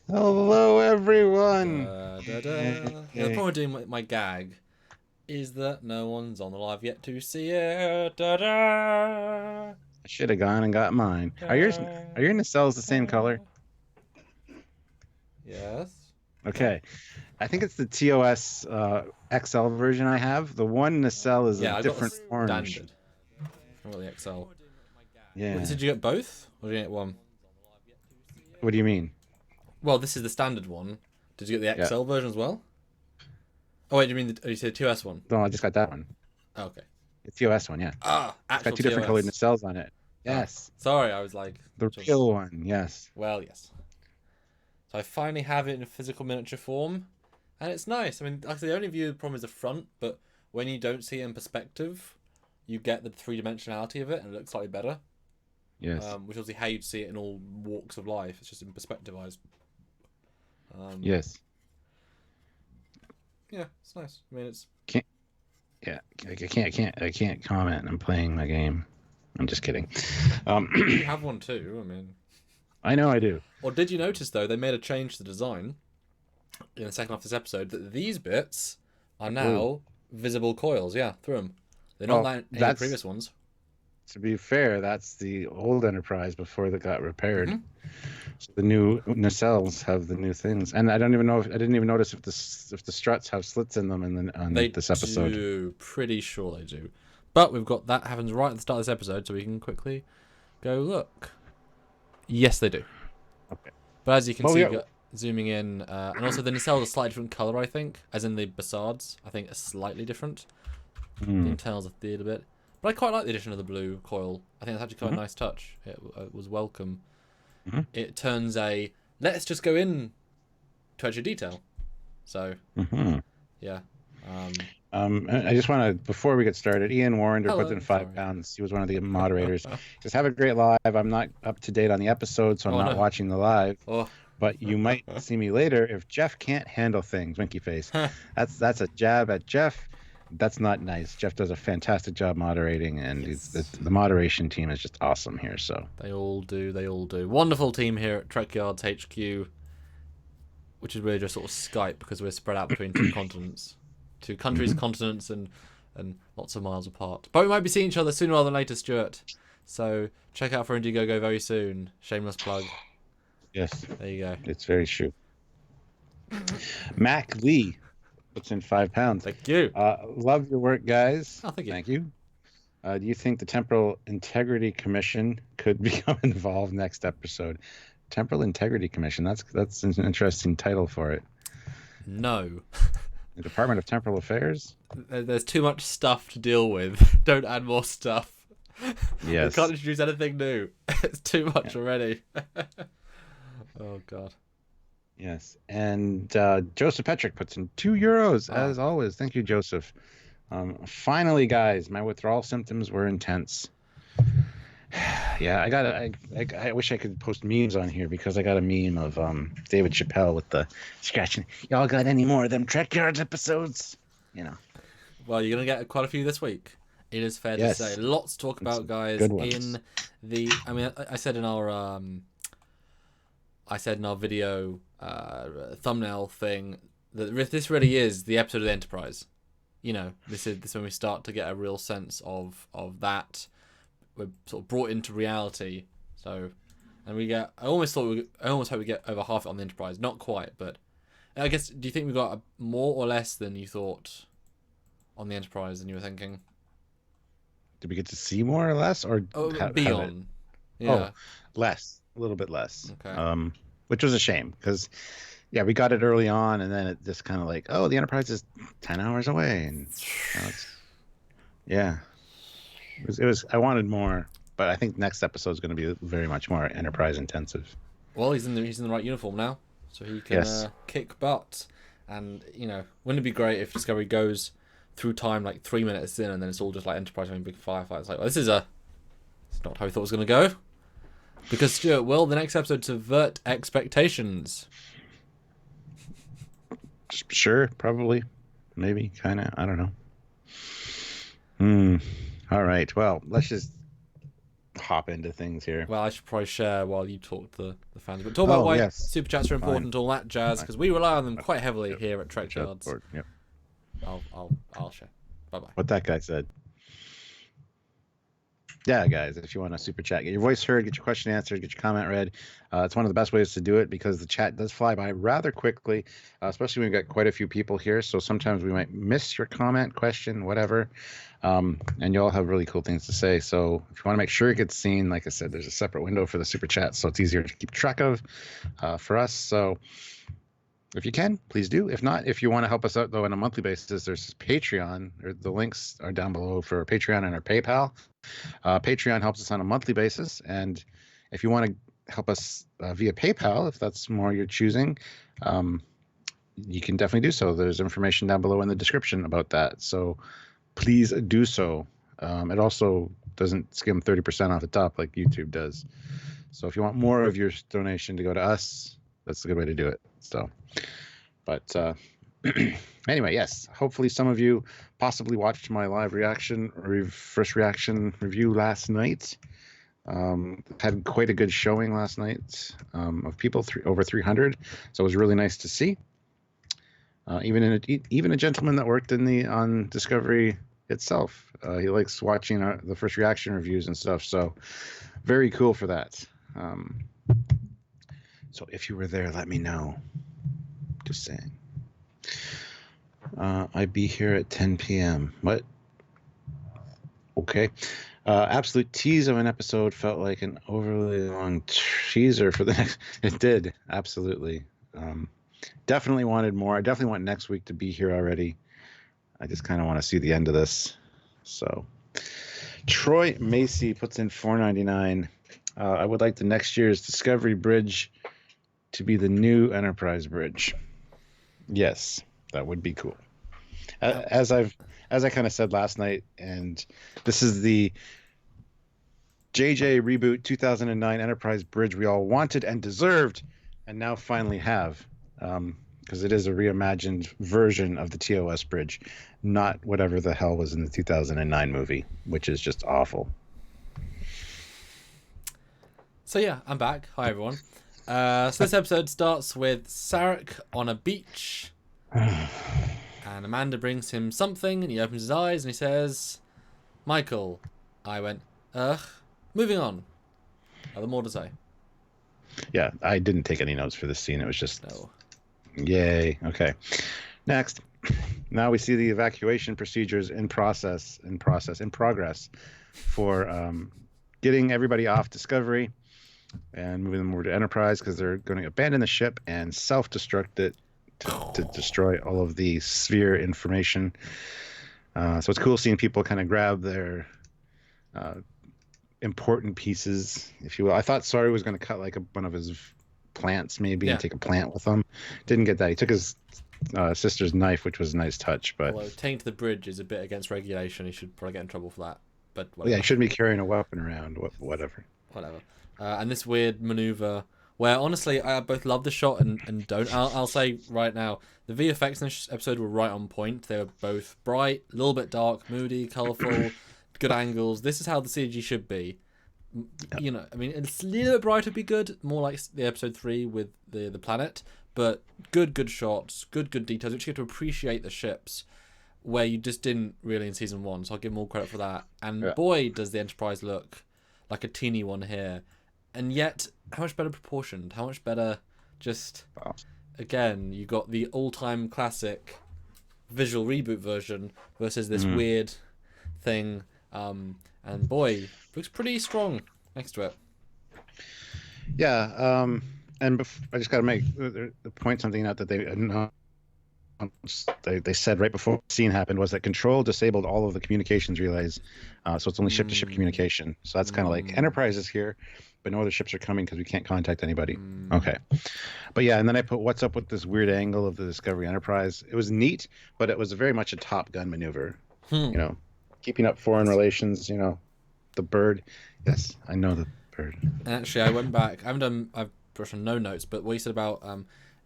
Hello, everyone. Da, da, da. Yeah, the Hey. problem with doing my gag is that no one's on the live yet to see it. Da, da, I should have gone and got mine. da, Are your nacelles the same color? da. Yes. No? Okay. I think it's the TOS XL version I have. The one nacelle is a Yeah, I got the different orange. standard. I got the XL. Wait, Yeah. did you get both? Or did you get one? What do you mean? Well, this is the standard one. Did you get the Yeah. XL version as well? Oh, wait, do you mean you said 2S one? No, I just got that one. Oh, okay. The TOS one, yeah. Ah, It's got actual two different colored TOS. nacelles on it. Oh, Yes. sorry, I was like, The just. real one, yes. Well, yes. So I finally have it in a physical miniature form, and it's nice. I mean, like the only view problem is the front, but when you don't see it in perspective, you get the three dimensionality of it, and it looks slightly better. Yes. Which is obviously how you'd see it in all walks of life. It's just in perspective eyes. Um, Yes. yeah, it's nice. I mean, it's. Can't yeah. I can't comment. I'm playing my game. I'm just kidding. You have one too. I mean, I know I do. or did you notice though they made a change to the design in the second half of this episode that these bits are Blue. now visible coils? Yeah, through them. They're not Well, like any of the that's previous ones. to be fair, that's the old Enterprise before they got repaired. Mm-hmm. So the new nacelles have the new things, and I don't even know if I didn't even notice if the struts have slits in them on They this episode. do. Pretty sure they do. But we've got that happens right at the start of this episode, so we can quickly go look. Yes, they do. Okay. But as you can Well, see, zooming in, and also the nacelles are slightly different color, I think, as in the basards, I think, are slightly different. The mm, internals are a little bit. But I quite like the addition of the blue coil. I think that's actually quite a mhm, nice touch. It was welcome. mhm, It turns a let's just go in to extra detail. So, mhm. yeah. Um, I just want to, before we get started, Ian Warrender puts in hello. five Sorry. pounds. He was one of the moderators. Just have a great live. I'm not up to date on the episode, so I'm Oh, not no. watching the live. Oh. But you might see me later if Jeff can't handle things. Winky face. That's a jab at Jeff. That's not nice. Jeff does a fantastic job moderating, and Yes. the moderation team is just awesome here. So They all do. They all do. Wonderful team here at Trekyards HQ, which is really just sort of Skype because we're spread out between two continents, two countries, mhm. continents, and lots of miles apart. But we might be seeing each other sooner rather than later, Stuart. So check out for Indiegogo very soon. Shameless plug. Yes, There you go. it's very true. Mac Lee puts in £5. Thank you. Love your work, guys. Oh, thank you. Thank you. Do you think the Temporal Integrity Commission could become involved next episode? Temporal Integrity Commission. That's an interesting title for it. No. The Department of Temporal Affairs. There's too much stuff to deal with. Don't add more stuff. We can't Yes. introduce anything new. It's too much Yeah. already. Oh god. Yes. And Joseph Petrick puts in €2 Ah. as always. Thank you, Joseph. Finally, guys, my withdrawal symptoms were intense. Yeah, I wish I could post memes on here because I got a meme of David Chappelle with the scratching. Y'all got any more of them Trekyards episodes? You know. Well, you're gonna get quite a few this week. It is fair to say. Yes. Lots to talk It's about, guys. good ones. In the, I mean, I said in our, I said in our video thumbnail thing that this really is the episode of the Enterprise. You know, this is when we start to get a real sense of that. We're sort of brought into reality. So, and we get. I almost hope we get over half it on the Enterprise. Not quite, but I guess. Do you think we got more or less than you thought on the Enterprise than you were thinking? Did we get to see more or less, or Oh, have it? beyond. Oh, Yeah. less, a little bit less. Okay. Which was a shame because, yeah, we got it early on, and then it just kind of like, oh, the Enterprise is 10 hours away, and now it's, yeah, it was. I wanted more, but I think next episode is going to be very much more Enterprise intensive. Well, he's in the right uniform now, so he can Yes. kick butt. And wouldn't it be great if Discovery goes through time like 3 minutes in, and then it's all just like Enterprise having big firefights? Like, well, it's not how we thought it was going to go. Because Stuart, will the next episode subvert expectations? Sure, probably, maybe, kind of. I don't know. Hmm. All right. Well, let's just hop into things here. Well, I should probably share while you talk to the fans. But talk about why yes. super chats are important, all that jazz, because we rely on them quite heavily here at Trekyards. Yep. I'll share. Bye bye. What that guy said. Yeah, guys, if you want to super chat, get your voice heard, get your question answered, get your comment read. It's one of the best ways to do it because the chat does fly by rather quickly, especially when we've got quite a few people here. So sometimes we might miss your comment, question, whatever. And you all have really cool things to say. So if you want to make sure it gets seen, like I said, there's a separate window for the super chat, so it's easier to keep track of for us. So if you can, please do. If not, if you want to help us out, though, on a monthly basis, there's Patreon. The links are down below for Patreon and our PayPal. Patreon helps us on a monthly basis. And if you want to help us via PayPal, if that's more your choosing, you can definitely do so. There's information down below in the description about that. So please do so. It also doesn't skim 30% off the top like YouTube does. So if you want more of your donation to go to us, that's a good way to do it. So, but anyway, yes, hopefully some of you possibly watched my live first reaction review last night. Had quite a good showing last night of people, over 300. So it was really nice to see. Even a gentleman that worked on Discovery itself. He likes watching the first reaction reviews and stuff. So very cool for that. So if you were there, let me know. Just saying. I'd be here at 10 p.m. What? Okay. Absolute tease of an episode felt like an overly long teaser for the next. It did. Absolutely. Definitely wanted more. I definitely want next week to be here already. I just kind of want to see the end of this. So Troy Macy puts in $4.99. I would like the next year's Discovery Bridge to be the new Enterprise Bridge. Yes, that would be cool. As I kind of said last night, and this is the JJ reboot 2009 Enterprise Bridge we all wanted and deserved, and now finally have, because it is a reimagined version of the TOS bridge, not whatever the hell was in the 2009 movie, which is just awful. So yeah, I'm back. Hi everyone. So this episode starts with Sarek on a beach, and Amanda brings him something, and he opens his eyes and he says, "Michael." I went, "Ugh." Moving on. Nothing more to say. Yeah, I didn't take any notes for this scene. It was just, No. Yay. Okay. Next. Now we see the evacuation procedures in progress for getting everybody off Discovery and moving them over to Enterprise because they're going to abandon the ship and self-destruct it to destroy all of the sphere information. So it's cool seeing people kind of grab their important pieces, if you will. I thought Sorry was going to cut like one of his plants maybe and take a plant with him. Didn't get that. He took his sister's knife, which was a nice touch. But although taint the bridge is a bit against regulation, he should probably get in trouble for that. But whatever. Well, yeah, he shouldn't be carrying a weapon around. Whatever. And this weird maneuver where honestly I both love the shot and don't. I'll say right now, the VFX in this episode were right on point. They were both bright, a little bit dark, moody, colourful, good angles. This is how the CG should be. You know, I mean, it's a little bit brighter would be good, more like the episode 3 with the planet, but good shots, good details, which you get to appreciate the ships where you just didn't really in season 1, so I'll give them all credit for that. And boy, does the Enterprise look like a teeny one here. And yet, how much better proportioned, how much better just, again, you got the all-time classic visual reboot version versus this weird thing, and boy, looks pretty strong next to it. Yeah, and I just got to point something out that they said right before the scene happened was that Control disabled all of the communications relays, so it's only ship-to-ship communication. So that's kind of like Enterprise is here, but no other ships are coming because we can't contact anybody. Okay, but yeah, and then I put what's up with this weird angle of the Discovery Enterprise. It was neat, but it was very much a Top Gun maneuver. You know, keeping up foreign relations. You know, the bird. Yes, I know the bird. And actually, I went back. I've put on no notes, but what you said about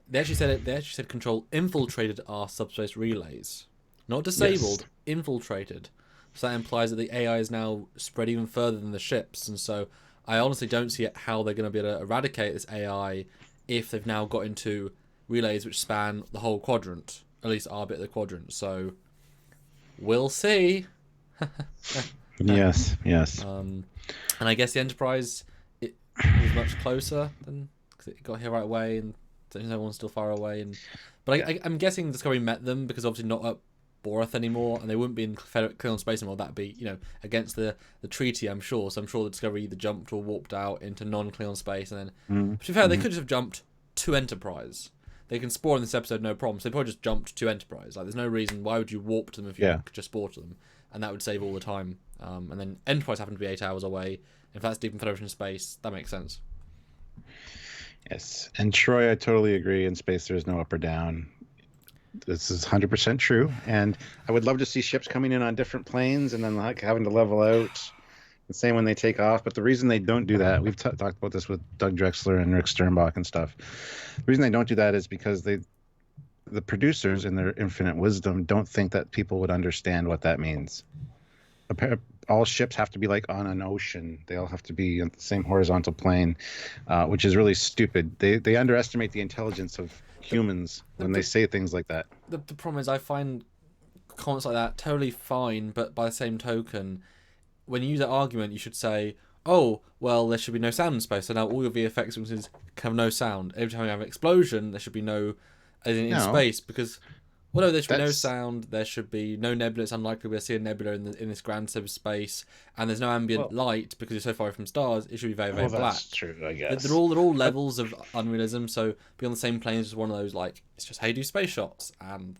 they actually said Control infiltrated our subspace relays, not disabled, infiltrated. So that implies that the AI is now spread even further than the ships, and so I honestly don't see how they're going to be able to eradicate this AI if they've now got into relays which span the whole quadrant, at least our bit of the quadrant. So we'll see. Yes. And I guess the Enterprise it was much closer than because it got here right away, and everyone's still far away. But I'm guessing Discovery met them because obviously not at Borath anymore, and they wouldn't be in Klingon space anymore. That'd be against the treaty, I'm sure. So I'm sure the Discovery either jumped or warped out into non-Klingon space, and then to be fair, they could just have jumped to Enterprise. They can spore in this episode, no problem. So they probably just jumped to Enterprise. Like, there's no reason why would you warp to them if you could just spore to them, and that would save all the time. And then Enterprise happened to be 8 hours away. If that's deep in Federation space, that makes sense. Yes, and Troy, I totally agree. In space, there's no up or down. This is 100% true, and I would love to see ships coming in on different planes and then like having to level out. The same when they take off, but the reason they don't do that, we've talked about this with Doug Drexler and Rick Sternbach and stuff. The reason they don't do that is because the producers, in their infinite wisdom, don't think that people would understand what that means. All ships have to be like on an ocean. They all have to be on the same horizontal plane, which is really stupid. They underestimate the intelligence of humans when they say things like that. The problem is I find comments like that totally fine, but by the same token, when you use that argument, you should say, oh, well, there should be no sound in space, so now all your VFX sequences have no sound. Every time you have an explosion, there should be no, as in space, because, well, no, there should be no sound, there should be no nebula. It's unlikely we'll see a nebula in this grand space, and there's no ambient light because you're so far away from stars. It should be very, very black. That's true, I guess. They're all levels of unrealism, so be on the same plane is one of those, like, it's just how you do space shots, and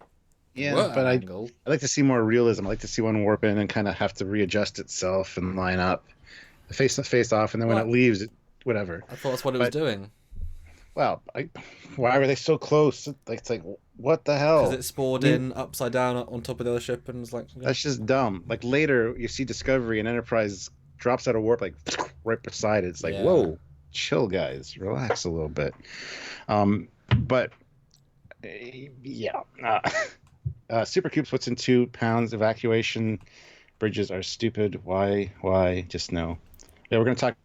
yeah, but I'd like to see more realism. I'd like to see one warp in and kind of have to readjust itself and line up, face off, and then when it leaves, whatever. I thought that's what it was doing. Well, why were they so close? It's like, what the hell? Because it spored in upside down on top of the other ship, and was like, that's just dumb. Like later, you see Discovery and Enterprise drops out of warp, like right beside it. It's like, whoa, chill, guys, relax a little bit. Supercubes puts in 2 pounds. Evacuation bridges are stupid. Why? Just no. Yeah, we're going to talk.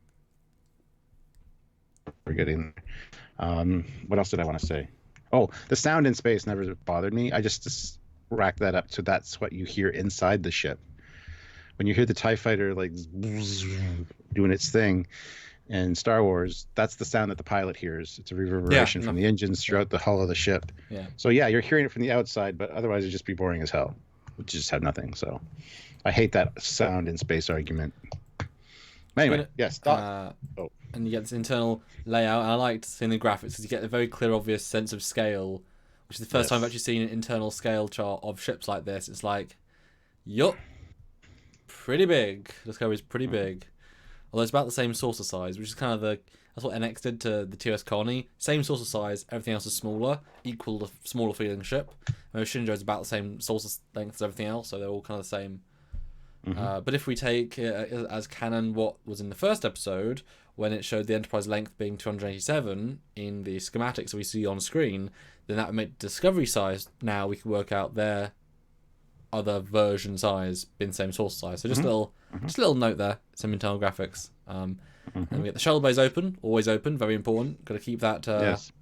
We're getting there. What else did I want to say? Oh, the sound in space never bothered me. I just racked that up. So that's what you hear inside the ship. When you hear the TIE fighter like doing its thing in Star Wars, that's the sound that the pilot hears. It's a reverberation from the engines throughout the hull of the ship. Yeah. So yeah, you're hearing it from the outside, but otherwise it'd just be boring as hell. Would just have nothing. So I hate that sound in space argument. Anyway, yes. And you get this internal layout, and I liked seeing the graphics because you get a very clear, obvious sense of scale, which is the first time I've actually seen an internal scale chart of ships like this. It's like, yup, pretty big. Discovery's pretty big. Although it's about the same saucer size, which is kind of that's what NX did to the TOS Colony. Same saucer size, everything else is smaller, equal to smaller feeling ship. Whereas Shinjo's about the same saucer length as everything else, so they're all kind of the same. But if we take as canon what was in the first episode, when it showed the Enterprise length being 287 in the schematics that we see on screen, then that would make Discovery size. Now we can work out their other version size being the same source size. So just a little note there, some internal graphics. And we get the shuttle bays open, always open, very important. Got to keep that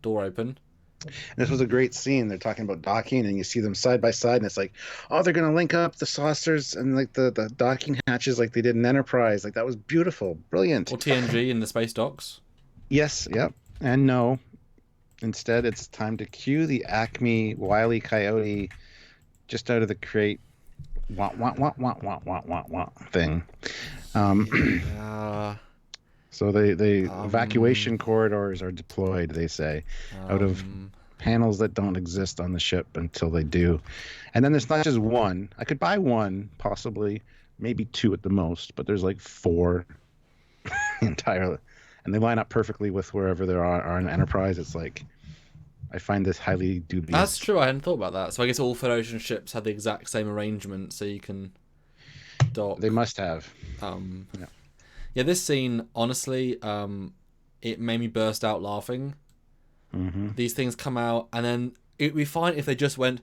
door open. And this was a great scene. They're talking about docking, and you see them side by side, and it's like, oh, they're gonna link up the saucers and like the docking hatches like they did in Enterprise. Like that was beautiful, brilliant. Or TNG in the space docks. Yes, yep, and no. Instead, it's time to cue the Acme Wile E. Coyote just out of the crate. Wah wah wah wah wah wah wah wah thing. So the evacuation corridors are deployed, they say, out of panels that don't exist on the ship until they do. And then there's not just one. I could buy one, possibly, maybe 2 at the most, but there's like 4 entirely. And they line up perfectly with wherever there are in Enterprise. It's like, I find this highly dubious. That's true, I hadn't thought about that. So I guess all Federation ships have the exact same arrangement, so you can dock. They must have. Yeah, this scene, honestly, it made me burst out laughing. These things come out, and then it would be fine if they just went,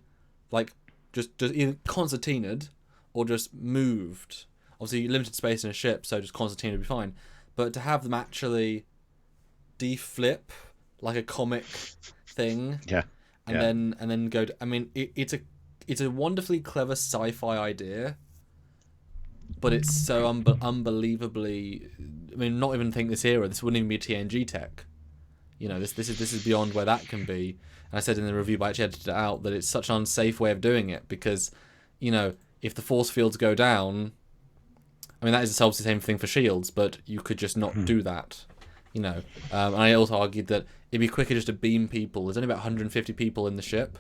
like, just either concertinaed, or just moved. Obviously, limited space in a ship, so just Constantine would be fine. But to have them actually deflip like a comic thing, and then go. I mean, it's a wonderfully clever sci-fi idea, but it's so unbelievably. I mean, not even think this era. This wouldn't even be TNG tech. You know, this is beyond where that can be. And I said in the review, but I actually edited it out, that it's such an unsafe way of doing it because, you know, if the force fields go down, I mean, that is the same thing for shields, but you could just not do that, you know. And I also argued that it'd be quicker just to beam people. There's only about 150 people in the ship,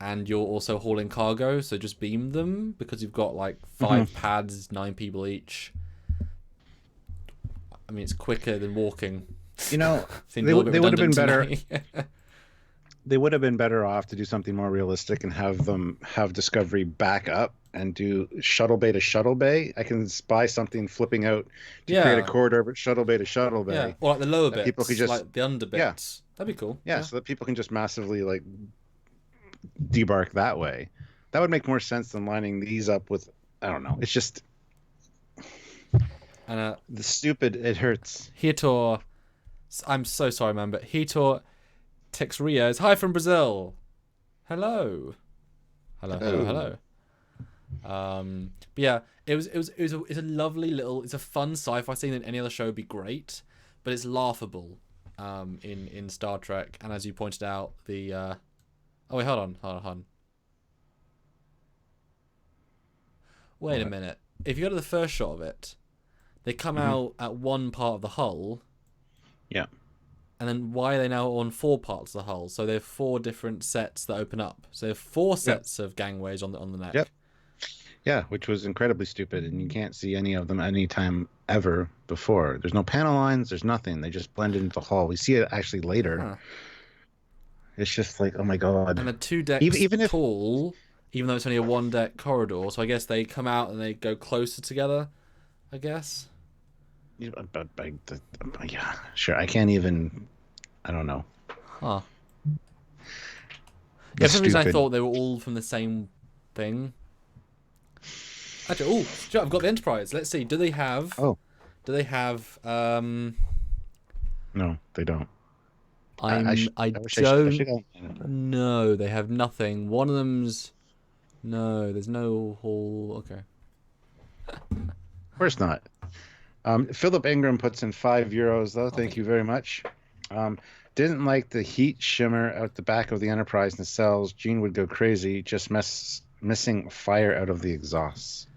and you're also hauling cargo, so just beam them because you've got like 5 pads, 9 people each. I mean, it's quicker than walking. You know, they would have been better. They would have been better off to do something more realistic and have Discovery back up and do shuttle bay to shuttle bay. I can spy something flipping out to create a corridor, but shuttle bay to shuttle bay. Yeah, or like the lower bits, people could just, like the under bits. Yeah. That'd be cool. Yeah, so that people can just massively like debark that way. That would make more sense than lining these up with, I don't know. It's just and the stupid. It hurts. Hitor, I'm so sorry, man, but Hitor Texrias, hi from Brazil. Hello. But yeah, it's a lovely little, it's a fun sci-fi scene that any other show would be great, but it's laughable in Star Trek. And as you pointed out, the oh wait, hold on. Wait a minute. If you go to the first shot of it, they come out at one part of the hull. Yeah. And then why are they now on 4 parts of the hull? So they have 4 different sets that open up. So they have 4 sets of gangways on the neck. Yep. Yeah, which was incredibly stupid, and you can't see any of them anytime ever before. There's no panel lines. There's nothing. They just blend into the hull. We see it actually later. Huh. It's just like, oh my god. And the 2 decks even tall, even though it's only a 1-deck corridor. So I guess they come out and they go closer together, I guess. Yeah, sure. I can't even. I don't know. Huh. Yeah, for some reason I thought they were all from the same thing. Actually, sure, I've got the Enterprise. Let's see. Do they have? Oh. Do they have? No, they don't. I don't know. They have nothing. One of them's. No, there's no whole. Okay. Of course not. Philip Ingram puts in €5 though. Thank you very much. Didn't like the heat shimmer out the back of the Enterprise nacelles. Gene would go crazy, just missing fire out of the exhausts.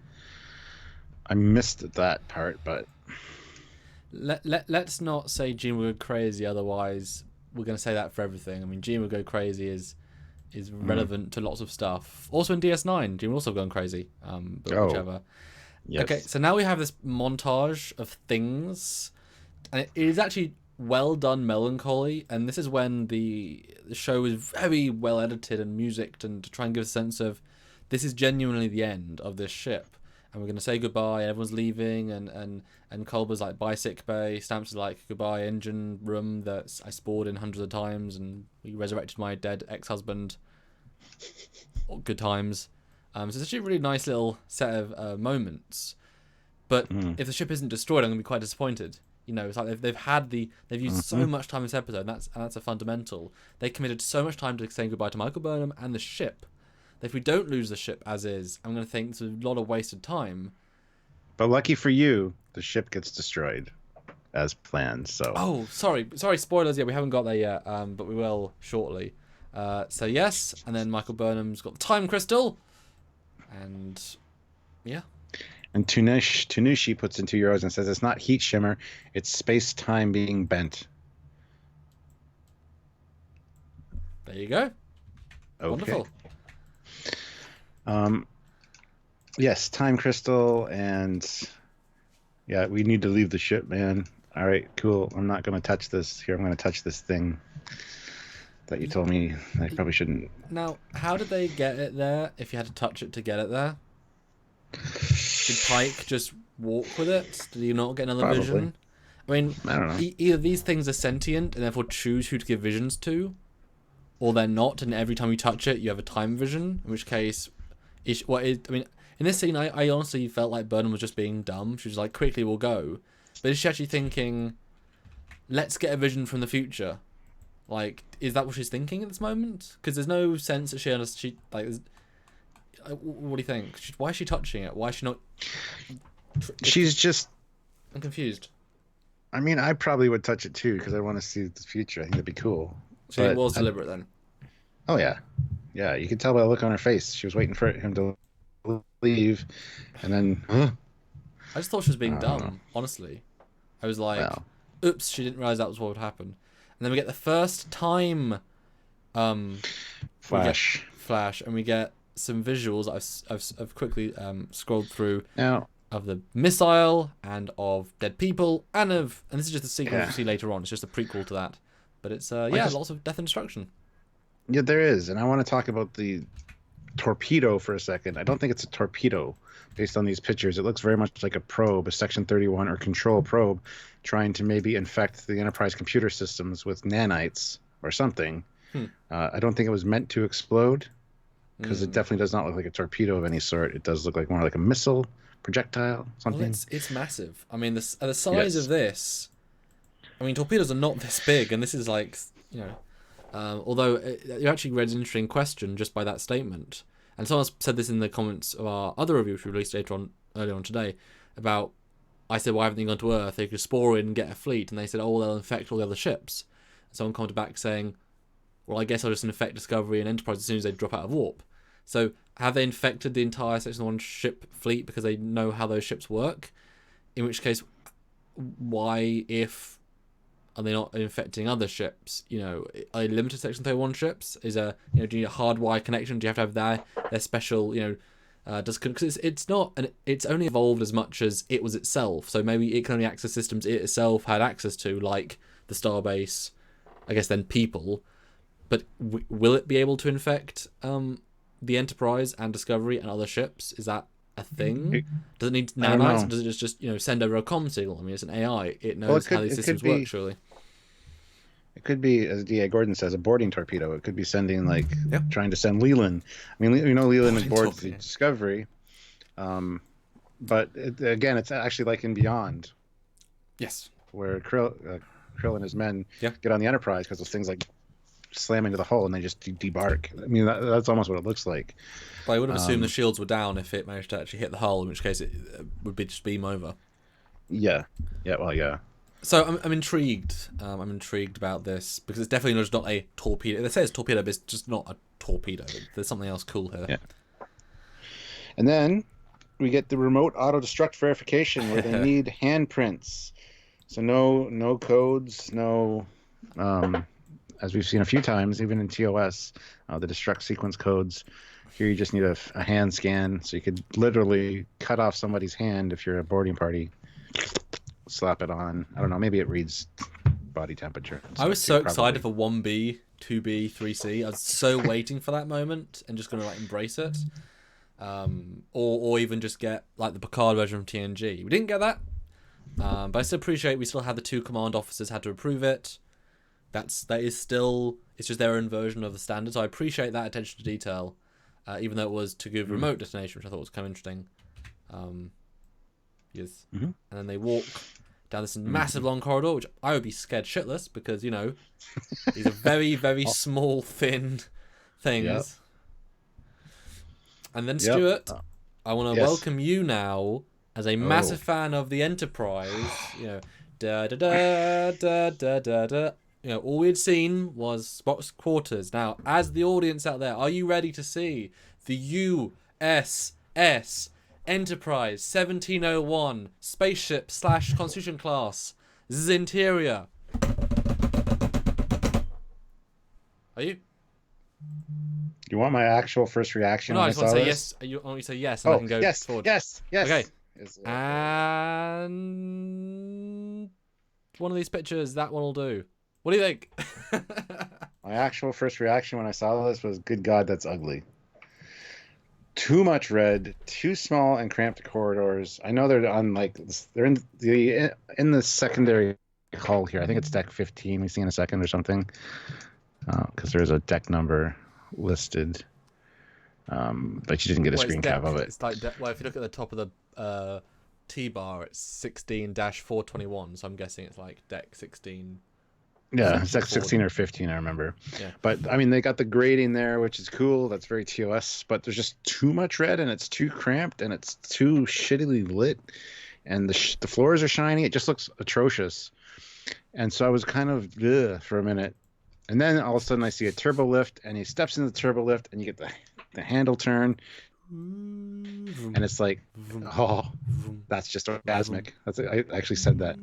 I missed that part, but let's not say Gene would go crazy. Otherwise, we're going to say that for everything. I mean, Gene would go crazy is relevant to lots of stuff. Also in DS9, Gene would also have gone crazy. But whichever. Yes. Okay, so now we have this montage of things, and it is actually well done melancholy, and this is when the show is very well edited and musicked, and to try and give a sense of this is genuinely the end of this ship, and we're going to say goodbye, and everyone's leaving, and Culber's like, bye sick bay, Stamps is like, goodbye engine room that I spored in hundreds of times, and we resurrected my dead ex-husband. Good times. So it's actually a really nice little set of moments. But if the ship isn't destroyed, I'm going to be quite disappointed. You know, it's like they've used so much time in this episode, and that's a fundamental. They committed so much time to saying goodbye to Michael Burnham and the ship. That if we don't lose the ship as is, I'm going to think it's a lot of wasted time. But lucky for you, the ship gets destroyed as planned. So. Oh, sorry, spoilers. Yeah, we haven't got there yet, but we will shortly. So yes, and then Michael Burnham's got the time crystal. And yeah. And Tunushi puts in €2 and says it's not heat shimmer, it's space-time being bent. There you go. Okay. Wonderful. Yes, time crystal, and yeah, we need to leave the ship, man. All right, cool. I'm not going to touch this. Here, I'm going to touch this thing that you told me I probably shouldn't. Now, how did they get it there if you had to touch it to get it there? Did Pike just walk with it? Did he not get another Probably. vision? I mean, I don't know. Either these things are sentient and therefore choose who to give visions to, or they're not, and every time you touch it, you have a time vision, in which case, it's in this scene, I honestly felt like Burnham was just being dumb. She was like, quickly, we'll go. But is she actually thinking, let's get a vision from the future? Like, is that what she's thinking at this moment? Because there's no sense that she like, what do you think? Why is she touching it? Why is she not... She's just... I'm confused. I mean, I probably would touch it too because I want to see the future. I think that'd be cool. So it was deliberate then? Oh, yeah. Yeah, you could tell by the look on her face. She was waiting for him to leave, and then... I just thought she was being dumb, honestly. I was like, oops, she didn't realise that was what would happen. And then we get the first time... Flash, and we get some visuals I've quickly scrolled through of the missile and of dead people and this is just a sequence we'll see later on. It's just a prequel to that, but it's lots of death and destruction. Yeah, there is, and I want to talk about the torpedo for a second. I don't think it's a torpedo based on these pictures. It looks very much like a probe, a Section 31 or control probe, trying to maybe infect the Enterprise computer systems with nanites or something. I don't think it was meant to explode, because it definitely does not look like a torpedo of any sort. It does look like more like a missile, projectile, something. Well, it's massive. I mean, the size of this... I mean, torpedoes are not this big, and this is like, you know... although, you actually read an interesting question just by that statement. And someone said this in the comments of our other review, which we released earlier on today, about... I said, why haven't they gone to Earth? They could spore in and get a fleet. And they said, oh, they'll infect all the other ships. And someone commented back saying... well, I guess I'll just infect Discovery and Enterprise as soon as they drop out of warp. So, have they infected the entire Section 1 ship fleet because they know how those ships work? In which case, why, if... are they not infecting other ships? You know, are they limited to Section 31 ships? Is do you need a hardwired connection? Do you have to have their special, because it's not, and it's only evolved as much as it was itself. So maybe it can only access systems it itself had access to, like the Starbase, I guess then people. But will it be able to infect the Enterprise and Discovery and other ships? Is that a thing? Does it need nanites? Does it just send over a comm signal? I mean, it's an AI. It knows how these systems work, surely. It could be, as D.A. Gordon says, a boarding torpedo. It could be sending, trying to send Leland. I mean, Leland is board the Discovery. But, again, it's actually like in Beyond. Yes. Where Krill and his men get on the Enterprise because those things, slam into the hull and they just debark. I mean, that's almost what it looks like. But I would have assumed the shields were down if it managed to actually hit the hull, in which case it would be just beam over. Yeah. So I'm intrigued. I'm intrigued about this because it's definitely just not a torpedo. They say it's torpedo, but it's just not a torpedo. There's something else cool here. Yeah. And then we get the remote auto-destruct verification where they need handprints. So no codes, no... as we've seen a few times, even in TOS, the destruct sequence codes. Here you just need a hand scan, so you could literally cut off somebody's hand if you're a boarding party, slap it on. I don't know, maybe it reads body temperature. I was so excited for 1B, 2B, 3C. I was so waiting for that moment and just going to embrace it. Or even just get the Picard version from TNG. We didn't get that, but I still appreciate we still had the two command officers had to approve it. That is still, it's just their own version of the standard. So I appreciate that attention to detail, even though it was to give remote destination, which I thought was kind of interesting. Yes. And then they walk down this massive long corridor, which I would be scared shitless because, these are very, very small, thin things. Yep. And then Stuart, I want to welcome you now as a massive fan of the Enterprise. Da da da da da da da. All we had seen was Spock's quarters. Now, as the audience out there, are you ready to see the USS Enterprise 1701 spaceship / Constitution class? This is interior. Are you? You want my actual first reaction? No, I just want to say yes. You want me to say yes, and I can go forward. Yes. Okay. And one of these pictures, that one will do. What do you think? My actual first reaction when I saw this was, good God, that's ugly. Too much red, too small and cramped corridors. I know they're on they're in the secondary hull here. I think it's deck 15. We see in a second or something, because there's a deck number listed. but you didn't get a Well, screen cap of it. It's like well, if you look at the top of the T-bar, it's 16-421. So I'm guessing it's like deck 16. Yeah, it's like 16 or 15, I remember. Yeah. But I mean, they got the grading there, which is cool. That's very TOS. But there's just too much red, and it's too cramped, and it's too shittily lit, and the floors are shiny. It just looks atrocious. And so I was kind of ugh for a minute, and then all of a sudden I see a turbo lift, and he steps into the turbo lift, and you get the handle turn, and it's like, oh, that's just orgasmic. I actually said that.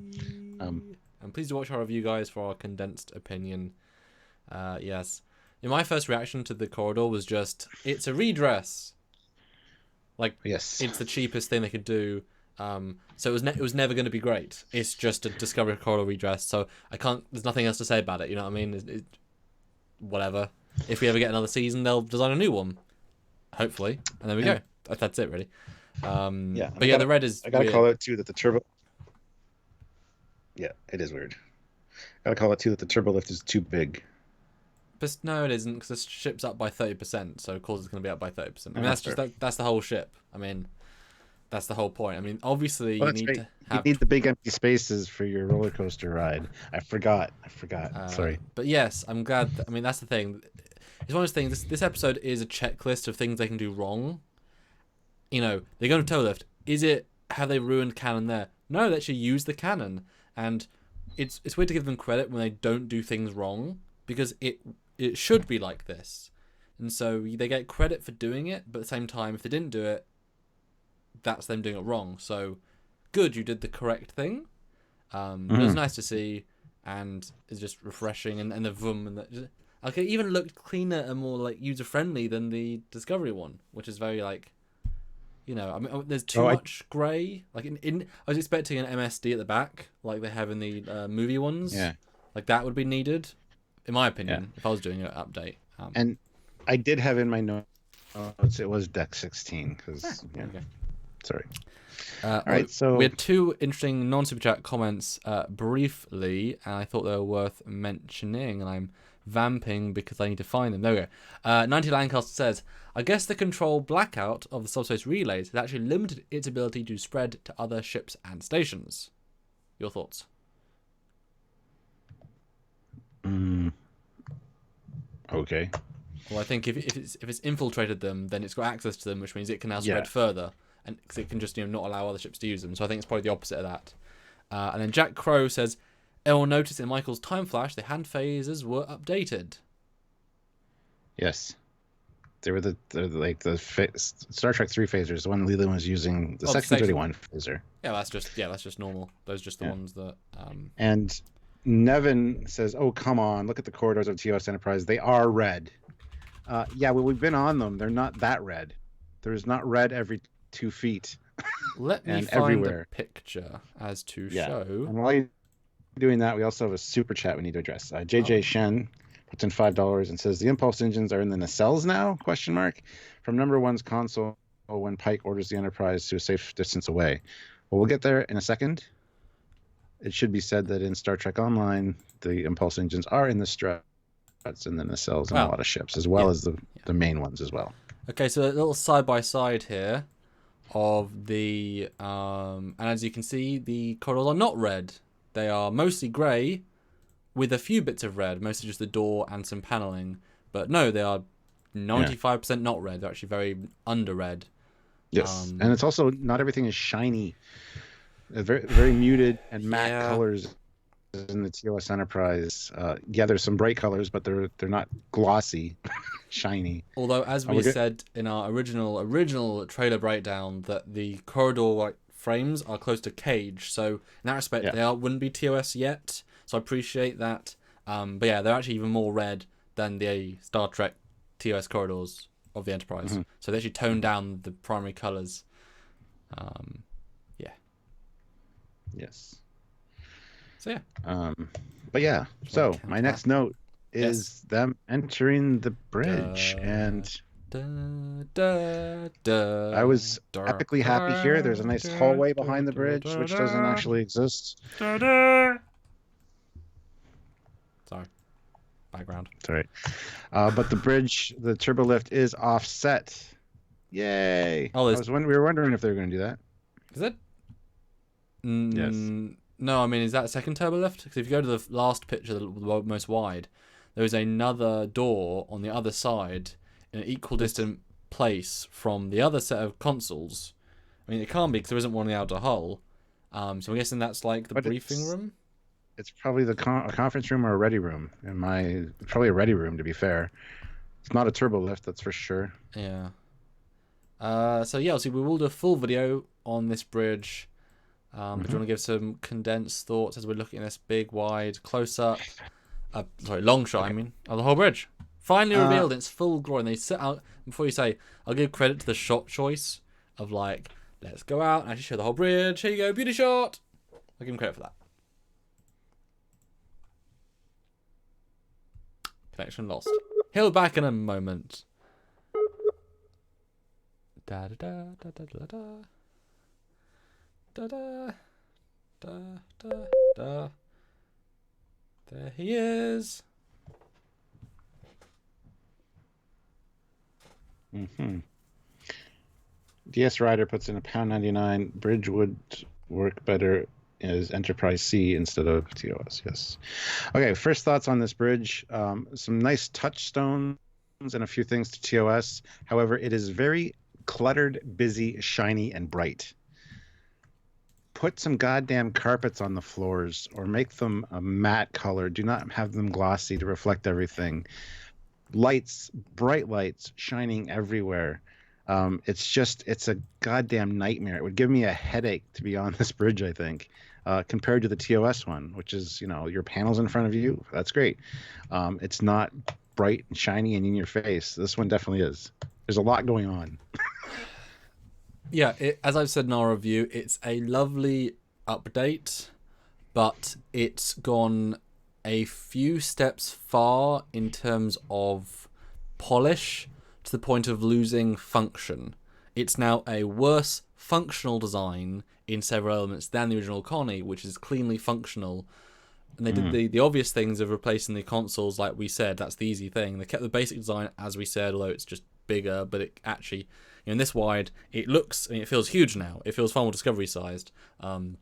And please do watch our review, guys, for our condensed opinion. Yes. My first reaction to the corridor was just, it's a redress. Like, yes, it's the cheapest thing they could do. So it was never going to be great. It's just a Discovery corridor redress. So there's nothing else to say about it. You know what I mean? Whatever. If we ever get another season, they'll design a new one. Hopefully. And there we go. That's it, really. The red is I gotta weird. call it, too, that the turbo... Yeah, it is weird. Gotta call it, too, that the turbo lift is too big. But no, it isn't, because the ship's up by 30%, so of course it's going to be up by 30%. I mean, that's the whole ship. I mean, that's the whole point. I mean, obviously you need the big empty spaces for your roller coaster ride. I forgot. Sorry. But yes, I'm glad. I mean, that's the thing. It's one of those things. This episode is a checklist of things they can do wrong. You know, they're going to toe lift. Have they ruined canon there? No, they actually use the canon. And it's weird to give them credit when they don't do things wrong, because it should be like this. And so they get credit for doing it, but at the same time, if they didn't do it, that's them doing it wrong. So good, you did the correct thing. But it was nice to see, and it's just refreshing, and the vroom, and it even looked cleaner and more like user friendly than the Discovery one, which is very like, you know, I mean, there's too much grey. Like I was expecting an MSD at the back, like they have in the movie ones. Yeah, like that would be needed, in my opinion, if I was doing an update. And I did have in my notes it was deck 16 because okay. Sorry. All right, so we had two interesting non-super chat comments briefly, and I thought they were worth mentioning, and I'm vamping because I need to find them. There we go. 90 Lancaster says, I guess the control blackout of the subspace relays has actually limited its ability to spread to other ships and stations. Your thoughts? Okay. Well, I think if it's infiltrated them, then it's got access to them, which means it can now spread further, and cause it can just not allow other ships to use them. So I think it's probably the opposite of that. And then Jack Crow says, everyone noticed in Michael's time flash the hand phasers were updated. Yes, they were the Star Trek 3 phasers. The one Leland was using, the Section 31 phaser. Yeah, that's just normal. Those are just the ones that. And Nevin says, "Oh, come on! Look at the corridors of TOS Enterprise. They are red." Yeah, well, we've been on them. They're not that red. There's not red every 2 feet. Let me find everywhere. A picture as to show. And while you're doing that, we also have a super chat we need to address. JJ Shen puts in $5 and says the impulse engines are in the nacelles now? ? From number one's console when Pike orders the Enterprise to a safe distance away. Well, we'll get there in a second. It should be said that in Star Trek Online, the impulse engines are in the struts and the nacelles in a lot of ships, as well as the main ones as well. Okay, so a little side-by-side here of the... and as you can see, the corridors are not red. They are mostly grey with a few bits of red, mostly just the door and some paneling. But no, they are 95% not red. They're actually very under-red. Yes, and it's also, not everything is shiny. Very, very muted and matte colors in the TOS Enterprise. There's some bright colors, but they're not glossy, shiny. Although, as we said in our original trailer breakdown, that the corridor frames are close to cage, so in that respect, they wouldn't be TOS yet. So I appreciate that. But yeah, they're actually even more red than the Star Trek TOS corridors of the Enterprise. Mm-hmm. So they actually tone down the primary colors. Yes. So yeah. But yeah. So my next note is them entering the bridge, and I was epically happy here. There's a nice hallway behind the bridge, which doesn't actually exist. Sorry. Background. Sorry. But the bridge, the turbo lift is offset. Yay! Oh, We were wondering if they were going to do that. Is it? Yes. No, I mean, is that a second turbo lift? Because if you go to the last picture, the most wide, there is another door on the other side in an equal distant place from the other set of consoles. I mean, it can't be because there isn't one in the outer hull. So I'm guessing that's like the briefing room. It's probably a conference room or a ready room. Probably a ready room, to be fair. It's not a turbo lift, that's for sure. Yeah. So yeah, we will do a full video on this bridge. Do you want to give some condensed thoughts as we're looking at this big, wide, close-up, long shot, of the whole bridge? Finally revealed in its full glory. And they set out, before you say, I'll give credit to the shot choice of like, let's go out and actually show the whole bridge. Here you go, beauty shot. I'll give him credit for that. Connection lost. He'll be back in a moment. Da da da da da da da. Da da da da da. There he is. DS Rider puts in £1.99. Bridge would work better as Enterprise C instead of TOS. Yes. Okay. First thoughts on this bridge. Some nice touchstones and a few things to TOS. However, it is very cluttered, busy, shiny, and bright. Put some goddamn carpets on the floors or make them a matte color. Do not have them glossy to reflect everything. Lights, bright lights shining everywhere. It's a goddamn nightmare. It would give me a headache to be on this bridge, I think, compared to the TOS one, which is, your panels in front of you. That's great. It's not bright and shiny and in your face. This one definitely is. There's a lot going on. Yeah, as I've said in our review, it's a lovely update, but it's gone a few steps far in terms of polish to the point of losing function. It's now a worse functional design in several elements than the original Connie, which is cleanly functional. And they did the obvious things of replacing the consoles, like we said. That's the easy thing. They kept the basic design as we said, although it's just bigger, but it actually, in this wide, it feels huge now. It feels far more Discovery sized. And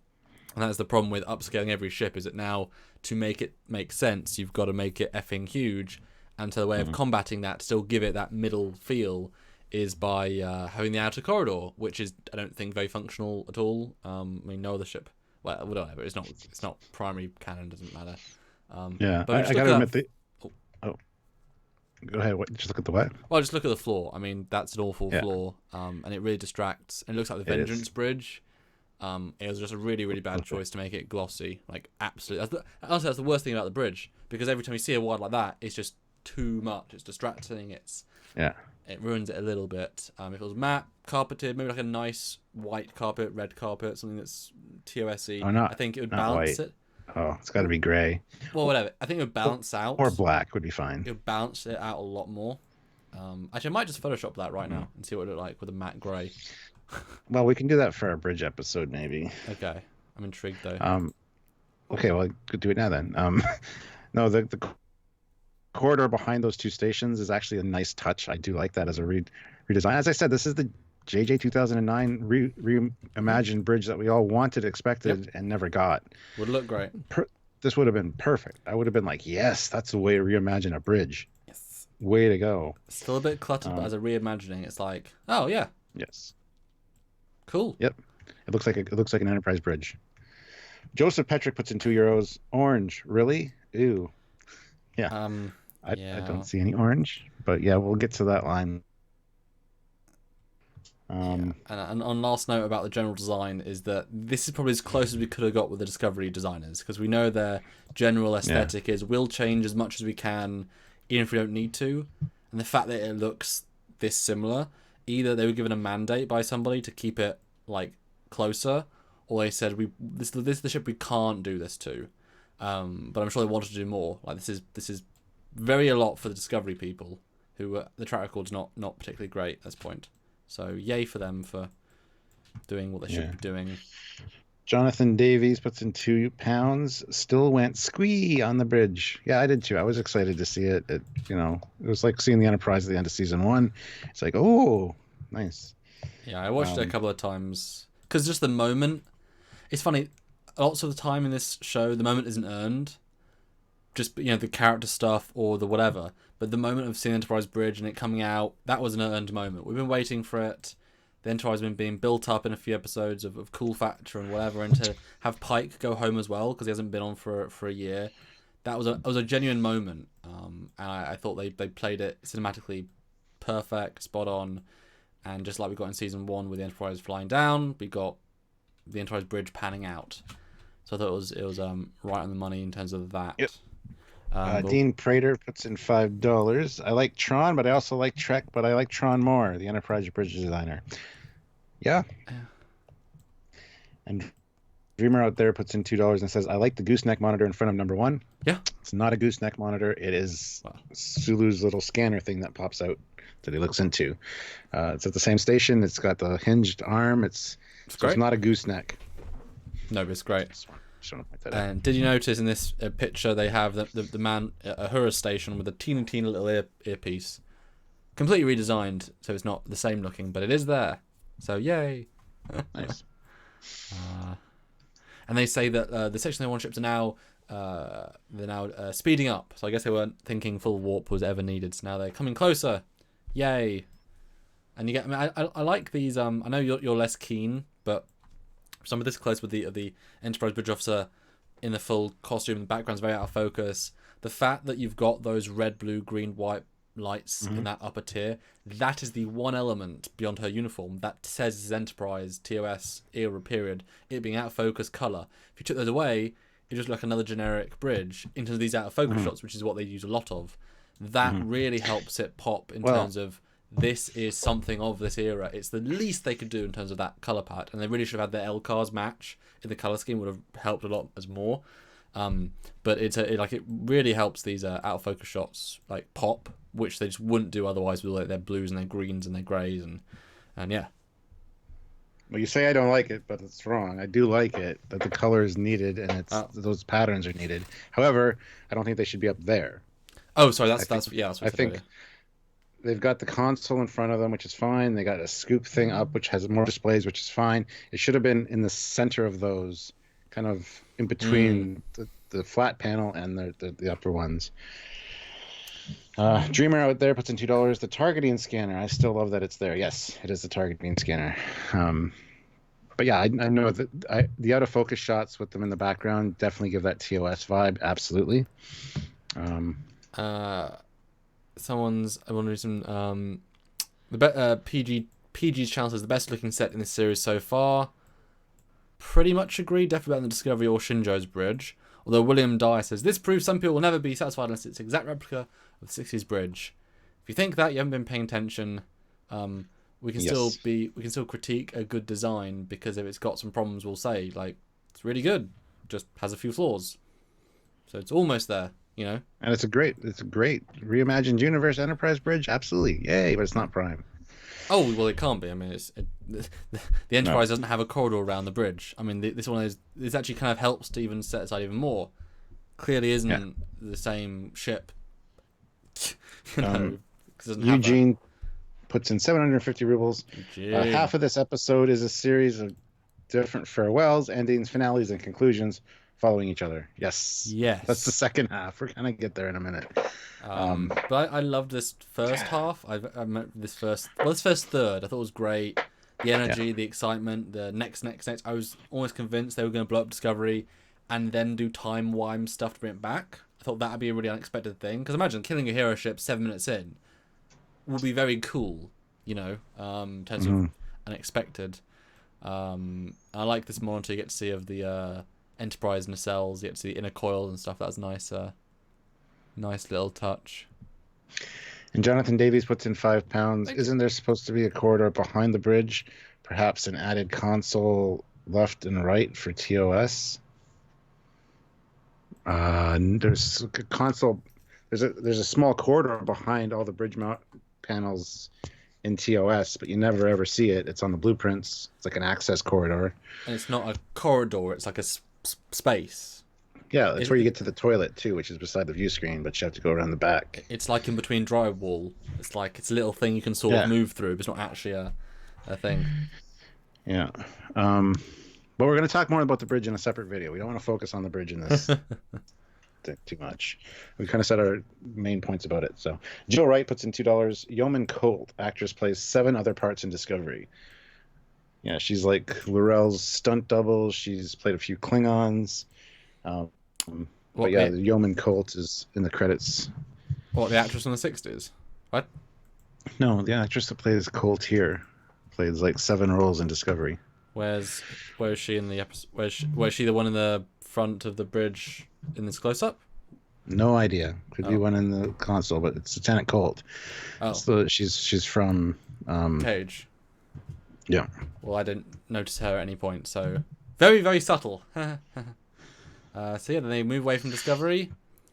that's the problem with upscaling every ship, is that now to make it make sense, you've got to make it effing huge. And so the way of combating that, to still give it that middle feel, is by having the outer corridor, which is, I don't think, very functional at all. No other ship. Well, whatever. It's not primary canon. Doesn't matter. Yeah, but I gotta admit Go ahead. Just look at the what? Well, just look at the floor. That's an awful floor, and it really distracts. And it looks like the Vengeance Bridge. It was just a really, really bad choice to make it glossy. Like, absolutely. Honestly, that's the worst thing about the bridge, because every time you see a wide like that, it's just too much. It's distracting. It ruins it a little bit. If it was matte, carpeted, maybe like a nice white carpet, red carpet, something that's TOS-y, I think it would balance it. Oh, it's got to be gray. Well, whatever. I think it would balance out. Or black would be fine. It would balance it out a lot more. Actually, I might just Photoshop that right now and see what it would look like with a matte gray. Well, we can do that for our bridge episode, maybe. Okay. I'm intrigued, though. Okay, well, could do it now then. No, the corridor behind those two stations is actually a nice touch. I do like that as a redesign. As I said, this is the JJ 2009 reimagined bridge that we all wanted, expected, and never got. Would look great. This would have been perfect. I would have been like, yes, that's the way to reimagine a bridge. Yes. Way to go. Still a bit cluttered, but as a reimagining, it's like, oh yeah. Yes. Cool. Yep. It looks like an Enterprise bridge. Joseph Petrick puts in €2. Orange, really? Ew. Yeah. I don't see any orange, but yeah, we'll get to that line. And on last note about the general design is that this is probably as close as we could have got with the Discovery designers, because we know their general aesthetic is we'll change as much as we can, even if we don't need to. And the fact that it looks this similar, either they were given a mandate by somebody to keep it like closer, or they said this is the ship we can't do this to. But I'm sure they wanted to do more. Like this is very a lot for the Discovery people, who the track record's not particularly great at this point. So yay for them for doing what they should be doing. Jonathan Davies puts in £2. Still went squee on the bridge. Yeah, I did too. I was excited to see it. It was like seeing the Enterprise at the end of season 1. It's like, oh, Nice. Yeah, I watched it a couple of times because just the moment. It's funny. Lots of the time in this show, the moment isn't earned. Just the character stuff or the whatever. But the moment of seeing Enterprise Bridge and it coming out, that was an earned moment. We've been waiting for it. The Enterprise has been being built up in a few episodes of cool factor and whatever, and to have Pike go home as well because he hasn't been on for a year. That was a genuine moment, and I thought they played it cinematically perfect, spot on, and just like we got in season 1 with the Enterprise flying down, we got the Enterprise Bridge panning out. So I thought it was right on the money in terms of that. Yep. Dean Prater puts in $5. I like Tron, but I also like Trek, but I like Tron more, the Enterprise Bridge designer. Yeah. And Dreamer out there puts in $2 and says, I like the gooseneck monitor in front of number 1. Yeah. It's not a gooseneck monitor. It is Sulu's little scanner thing that pops out that he looks into. It's at the same station. It's got the hinged arm. It's not a gooseneck. No, but it's great. Just want to point that and did you notice in this picture they have the man at Uhura station with a teeny little earpiece, completely redesigned, so it's not the same looking, but it is there. So yay! Nice. And they say that the section they want ships are now speeding up. So I guess they weren't thinking full warp was ever needed. So now they're coming closer. Yay! And you get. I like these. I know you're less keen, but some of this close with the Enterprise Bridge officer in the full costume, the background's very out of focus. The fact that you've got those red, blue, green, white lights in that upper tier, that is the one element beyond her uniform that says this is Enterprise, TOS, era, period, it being out of focus colour. If you took those away, it just look like another generic bridge in terms of these out of focus shots, which is what they use a lot of. That really helps it pop in terms of this is something of this era. It's the least they could do in terms of that colour palette, and they really should have had their LCARs match in the colour scheme, would have helped a lot as more. But it really helps these out of focus shots like pop, which they just wouldn't do otherwise with like their blues and their greens and their greys and yeah. Well, you say I don't like it, but it's wrong. I do like it, that the color is needed and those patterns are needed. However, I don't think they should be up there. Oh, sorry, that's what I think they've got the console in front of them, which is fine. They got a scoop thing up, which has more displays, which is fine. It should have been in the center of those, kind of in between the flat panel and the upper ones. Dreamer out there puts in $2. The targeting scanner. I still love that it's there. Yes, it is the targeting scanner. But yeah, I know that the out of focus shots with them in the background definitely give that TOS vibe. Absolutely. Someone's I want to do some PG's channel says the best looking set in this series so far. Pretty much agree. Definitely better than Discovery or Shinjo's bridge. Although William Dye says this proves some people will never be satisfied unless it's an exact replica of the 60s bridge. If you think that, you haven't been paying attention. We can still critique a good design, because if it's got some problems, we'll say like it's really good, just has a few flaws. So it's almost there, you know. And it's a great reimagined universe Enterprise bridge. Absolutely, yay! But it's not Prime. Oh well, it can't be. I mean, the Enterprise doesn't have a corridor around the bridge. I mean, this one is. This actually kind of helps to even set aside even more. Clearly, isn't the same ship. You know, Eugene puts in 750 rubles. Half of this episode is a series of different farewells, endings, finales, and conclusions following each other. Yes. That's the second half. We're gonna get there in a minute. But I loved this first half. I met this first third. I thought it was great. The energy, the excitement, the next. I was almost convinced they were going to blow up Discovery and then do time wime stuff to bring it back. I thought that would be a really unexpected thing. Because imagine killing a hero ship 7 minutes in would be very cool, you know, in terms of unexpected. I like this monitor you get to see of the Enterprise nacelles. You get to see the inner coil and stuff. That was nice. Nice little touch. And Jonathan Davies puts in £5. Isn't there supposed to be a corridor behind the bridge? Perhaps an added console left and right for TOS? There's a console. There's a small corridor behind all the bridge panels in TOS, but you never ever see it. It's on the blueprints. It's like an access corridor. And it's not a corridor. It's like a space. Yeah, that's where you get to the toilet too, which is beside the view screen, but you have to go around the back. It's like in between drywall. It's like it's a little thing you can sort of move through, but it's not actually a a thing. Yeah. But we're going to talk more about the bridge in a separate video. We don't want to focus on the bridge in this too much. We kind of said our main points about it. So Jill Wright puts in $2. Yeoman Colt, actress, plays 7 other parts in Discovery. Yeah, she's like Laurel's stunt double. She's played a few Klingons. But yeah, the Yeoman Colt is in the credits. What, the actress from the 60s? What? No, the actress that plays Colt here plays like 7 roles in Discovery. Where is she in the episode? Where's she the one in the front of the bridge in this close-up? No idea. Could be one in the console, but it's Lieutenant Colt. Oh. So she's from Cage. Yeah. Well, I didn't notice her at any point, so very, very subtle. So yeah, then they move away from Discovery.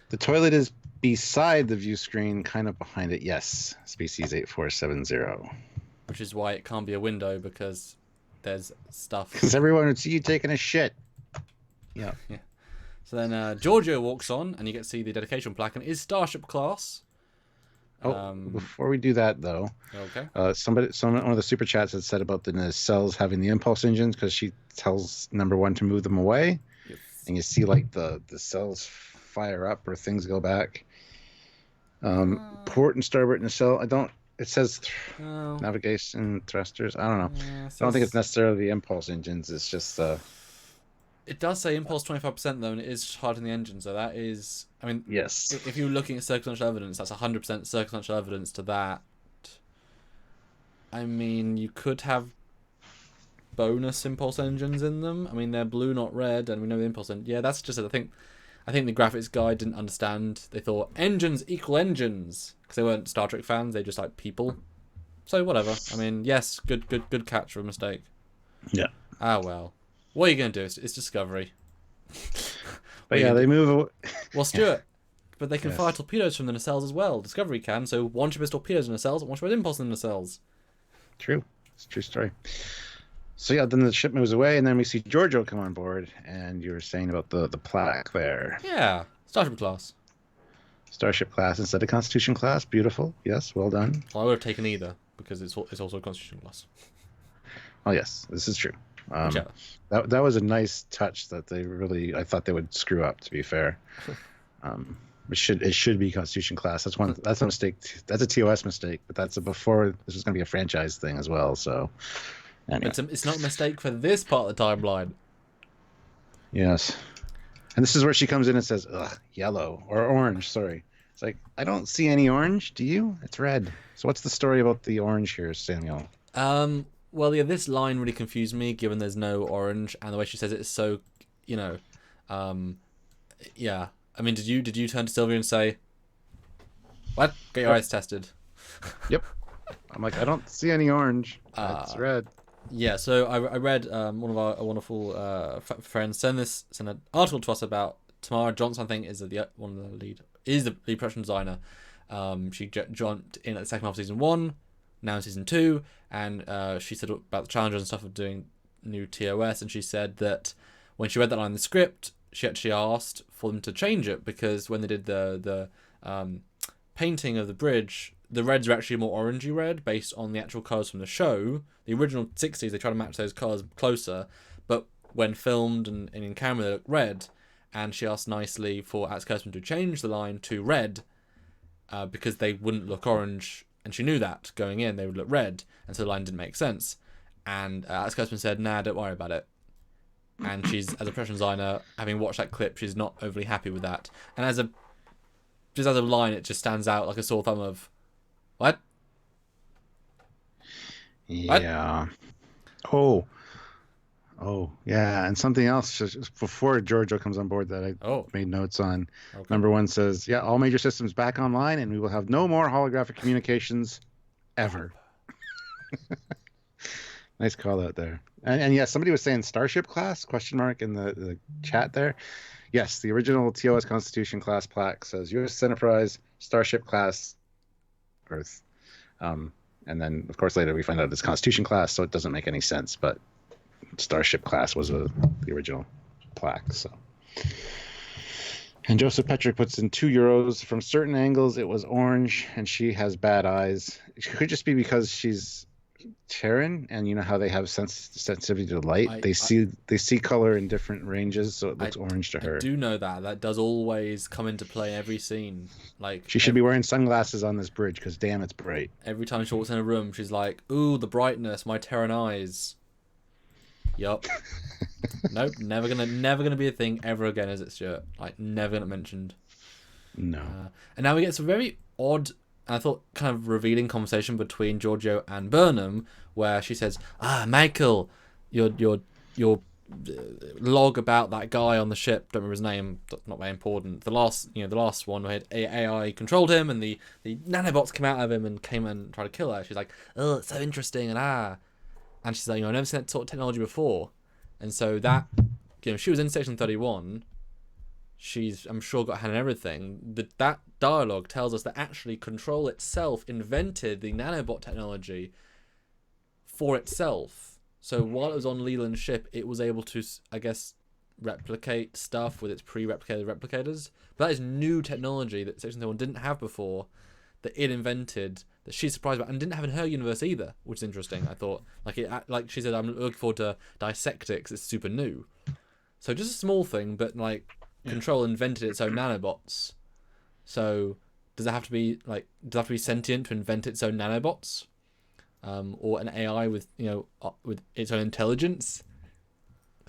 The toilet is beside the view screen, kind of behind it. Yes, species 8470. Which is why it can't be a window, because there's stuff. Because everyone would see you taking a shit. Yeah. Yeah. So then Georgiou walks on, and you get to see the dedication plaque, and it is Starship class. Before we do that, though, okay. One of the super chats had said about the nacelles having the impulse engines because she tells number 1 to move them away, Yes. and you see like the cells fire up or things go back. Port and starboard nacelle. It says navigation thrusters. I don't know. I don't think it's necessarily the impulse engines. It's just It does say impulse 25% though, and it is charging the engine. So that is, I mean, yes. If you're looking at circumstantial evidence, that's 100% circumstantial evidence to that. I mean, you could have bonus impulse engines in them. I mean, they're blue, not red, and we know the impulse engine. Yeah, that's just it. I think the graphics guy didn't understand. They thought engines equal engines because they weren't Star Trek fans. They just like people. So whatever. I mean, yes, good catch for a mistake. Yeah. Ah well. What are you gonna do? It's Discovery. But yeah, they move away. Well, Stuart, but they can fire torpedoes from the nacelles as well. Discovery can. So one ship has torpedoes in the nacelles, and one ship has impulse in the nacelles. True. It's a true story. So yeah, then the ship moves away, and then we see Georgiou come on board, and you were saying about the plaque there. Yeah, Starship class. Starship class instead of Constitution class. Beautiful. Yes, well done. Well, I would have taken either because it's also a Constitution class. Oh yes, this is true. Yeah. That was a nice touch that they really, I thought they would screw up, to be fair. It should be Constitution class. That's a mistake. That's a TOS mistake, but that's before this was going to be a franchise thing as well. So anyway. It's not a mistake for this part of the timeline. Yes. And this is where she comes in and says, ugh, yellow or orange. Sorry. It's like, I don't see any orange. Do you? It's red. So what's the story about the orange here, Samuel? Well, yeah, this line really confused me, given there's no orange, and the way she says it is so, yeah. I mean, did you turn to Sylvia and say, "What? Get your eyes tested"? Yep. I'm like, I don't see any orange. It's red. Yeah. So I read one of our wonderful friends send an article to us about Tamara Johnson. I think is the lead production designer. She jumped in at the second half of season 1. Now in season 2, and she said about the challenges and stuff of doing new TOS, and she said that when she read that line in the script, she actually asked for them to change it because when they did the painting of the bridge, the reds are actually more orangey red based on the actual colours from the show. The original 60s, they tried to match those colours closer, but when filmed and in camera, they look red, and she asked nicely for Alex Kurtzman to change the line to red because they wouldn't look orange. And she knew that going in, they would look red, and so the line didn't make sense. And Alex Kurtzman said, "Nah, don't worry about it." And she's, as a production designer, having watched that clip, she's not overly happy with that. And as a line, it just stands out like a sore thumb of, what? Yeah. What? Oh, yeah, and something else just before Georgiou comes on board that I made notes on. Okay. Number 1 says, yeah, all major systems back online, and we will have no more holographic communications ever. Nice call out there. And yeah, somebody was saying Starship class, ? In the chat there. Yes, the original TOS Constitution class plaque says U.S. Enterprise, Starship class, Earth. And then, of course, later we find out it's Constitution class, so it doesn't make any sense, but Starship class was the original plaque. So, and Joseph Petrick puts in €2. From certain angles, it was orange, and she has bad eyes. It could just be because she's Terran, and you know how they have sensitivity to light. I, They see color in different ranges, so it I looks orange to I her. do know that does always come into play every scene. Like She should be wearing sunglasses on this bridge because damn, it's bright. every time she walks in a room, she's like, "Ooh, the brightness, my Terran eyes." Yup. Nope, never gonna be a thing ever again. Is it, Stuart? Like, never gonna mentioned. No. And now we get some very odd, I thought, kind of revealing conversation between Georgiou and Burnham, where she says, Michael, your log about that guy on the ship, don't remember his name, not very important. The last one where AI controlled him and the nanobots came out of him and came and tried to kill her. She's like, oh, it's so interesting, and she's like, I've never seen that sort of technology before. And so that, she was in Section 31. She's, I'm sure, got a hand in everything. That dialogue tells us that actually Control itself invented the nanobot technology for itself. So while it was on Leland's ship, it was able to, I guess, replicate stuff with its pre-replicated replicators. But that is new technology that Section 31 didn't have before, that it invented, that she's surprised about, and didn't have in her universe either, which is interesting. I thought, like she said, I'm looking forward to dissect it because it's super new. So just a small thing, but like Control invented its own nanobots. So does it have to be sentient to invent its own nanobots, or an AI with with its own intelligence?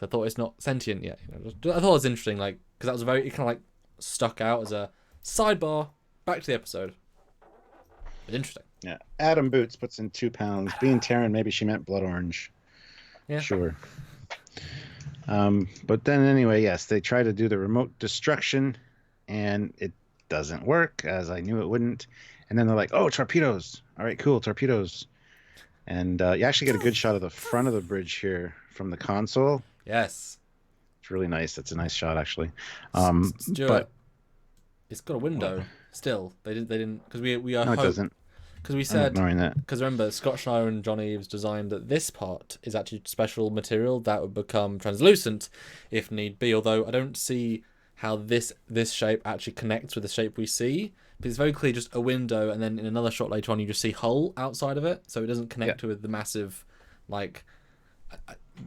I thought it's not sentient yet. I thought it was interesting, like, because that was it kind of like stuck out as a sidebar. Back to the episode. But interesting. Yeah. Adam Boots puts in 2 pounds. Being Terran, maybe she meant blood orange. Yeah. Sure. But then anyway, yes, they try to do the remote destruction, and it doesn't work, as I knew it wouldn't. And then they're like, "Oh, torpedoes! All right, cool, torpedoes." And you actually get a good shot of the front of the bridge here from the console. Yes. It's really nice. That's a nice shot, actually. Stuart, but it's got a window. What? Still, they didn't because we are. No, it doesn't. Because we I'm said, ignoring that. because remember, Scott Schneider and John Eves designed that this part is actually special material that would become translucent if need be. Although I don't see how this shape actually connects with the shape we see, but it's very clear just a window, and then in another shot later on you just see hull outside of it, so it doesn't connect with the massive, like,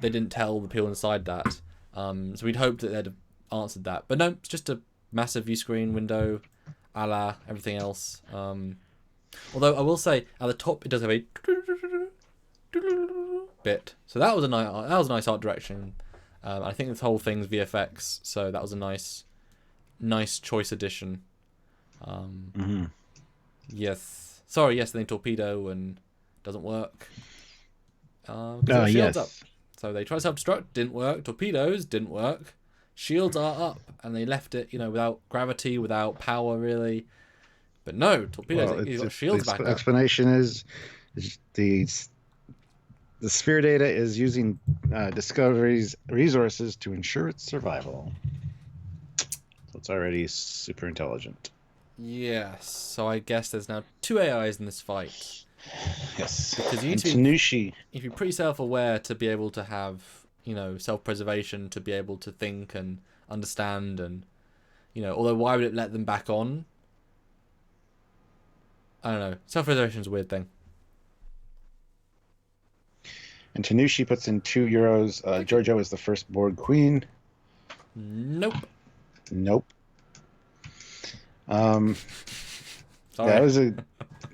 they didn't tell the people inside that. So we'd hoped that they'd have answered that, but no, it's just a massive view screen window, a la everything else. Although I will say at the top it does have a bit, so that was a nice art direction. I think this whole thing's VFX, so that was a nice choice addition. Yes, sorry, yes, then torpedo and doesn't work. Because shields up, so they tried to self-destruct, didn't work. Torpedoes didn't work. Shields are up, and they left it, without gravity, without power, really. But no, torpedoes. He's got shields back up. The explanation is the sphere data is using Discovery's resources to ensure its survival. So it's already super intelligent. Yes. So I guess there's now 2 AIs in this fight. Yes. Because you need to be pretty self-aware to be able to have, self-preservation, to be able to think and understand, and although why would it let them back on? I don't know. Self-preservation is a weird thing. And Tanushi puts in €2. Georgiou is the first Borg queen. Nope. Sorry. Yeah,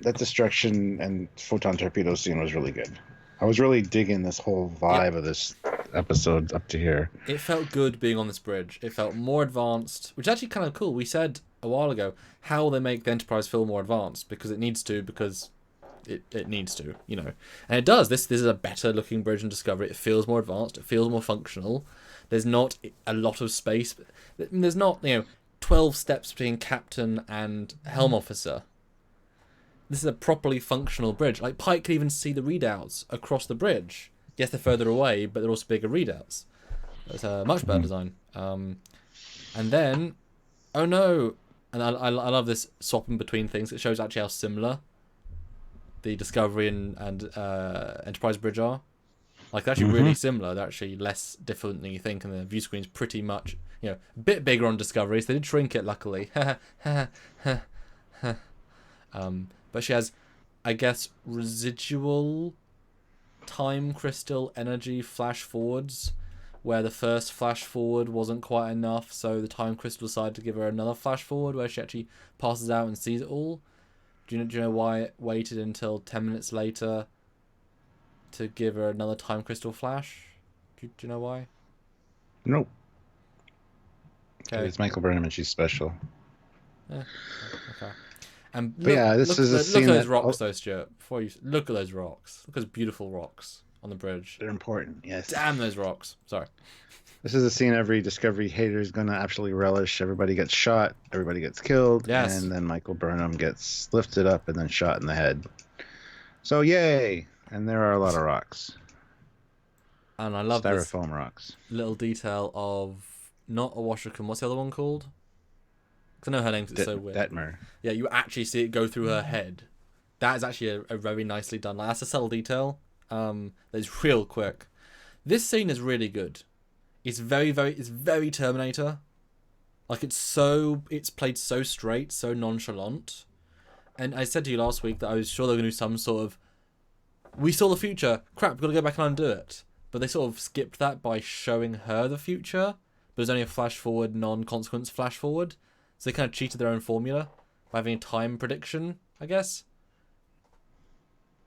that destruction and photon torpedo scene was really good. I was really digging this whole vibe of this episode up to here. It felt good being on this bridge. It felt more advanced, which is actually kind of cool. We said a while ago how they make the Enterprise feel more advanced, because it needs to, and it does. This is a better looking bridge in Discovery. It feels more advanced. It feels more functional. There's not a lot of space. There's not 12 steps between captain and helm officer. This is a properly functional bridge. Like, Pike can even see the readouts across the bridge. Yes, they're further away, but they're also bigger readouts. It's a much better design. And then, oh no, and I love this swapping between things. It shows actually how similar the Discovery and Enterprise bridge are. Like, they're actually really similar. They're actually less different than you think, and the view screen's pretty much, a bit bigger on Discovery, so they did shrink it, luckily. But she has, I guess, residual time crystal energy flash forwards, where the first flash forward wasn't quite enough, so the time crystal decided to give her another flash forward where she actually passes out and sees it all. Do you know why it waited until 10 minutes later to give her another time crystal flash? Do you know why? Nope. Okay. It's Michael Burnham and she's special. Yeah. Okay. And look, look at those rocks, though, Stuart. Before you look at those rocks, look at those beautiful rocks on the bridge. They're important. Yes. Damn those rocks. Sorry. This is a scene every Discovery hater is going to absolutely relish. Everybody gets shot, everybody gets killed, yes. And then Michael Burnham gets lifted up and then shot in the head. So yay! And there are a lot of rocks. And I love styrofoam this rocks. Little detail of not a Washington. What's the other one called? Because I know her name, it's so weird. Detmer. Yeah, you actually see it go through her head. That is actually a very nicely done. Like, that's a subtle detail. That's real quick. This scene is really good. It's very Terminator. Like, it's played so straight, so nonchalant. And I said to you last week that I was sure they were going to do some sort of, we saw the future, crap, we've got to go back and undo it. But they sort of skipped that by showing her the future. But there's only a flash forward, non-consequence flash forward. So they kind of cheated their own formula by having a time prediction, I guess.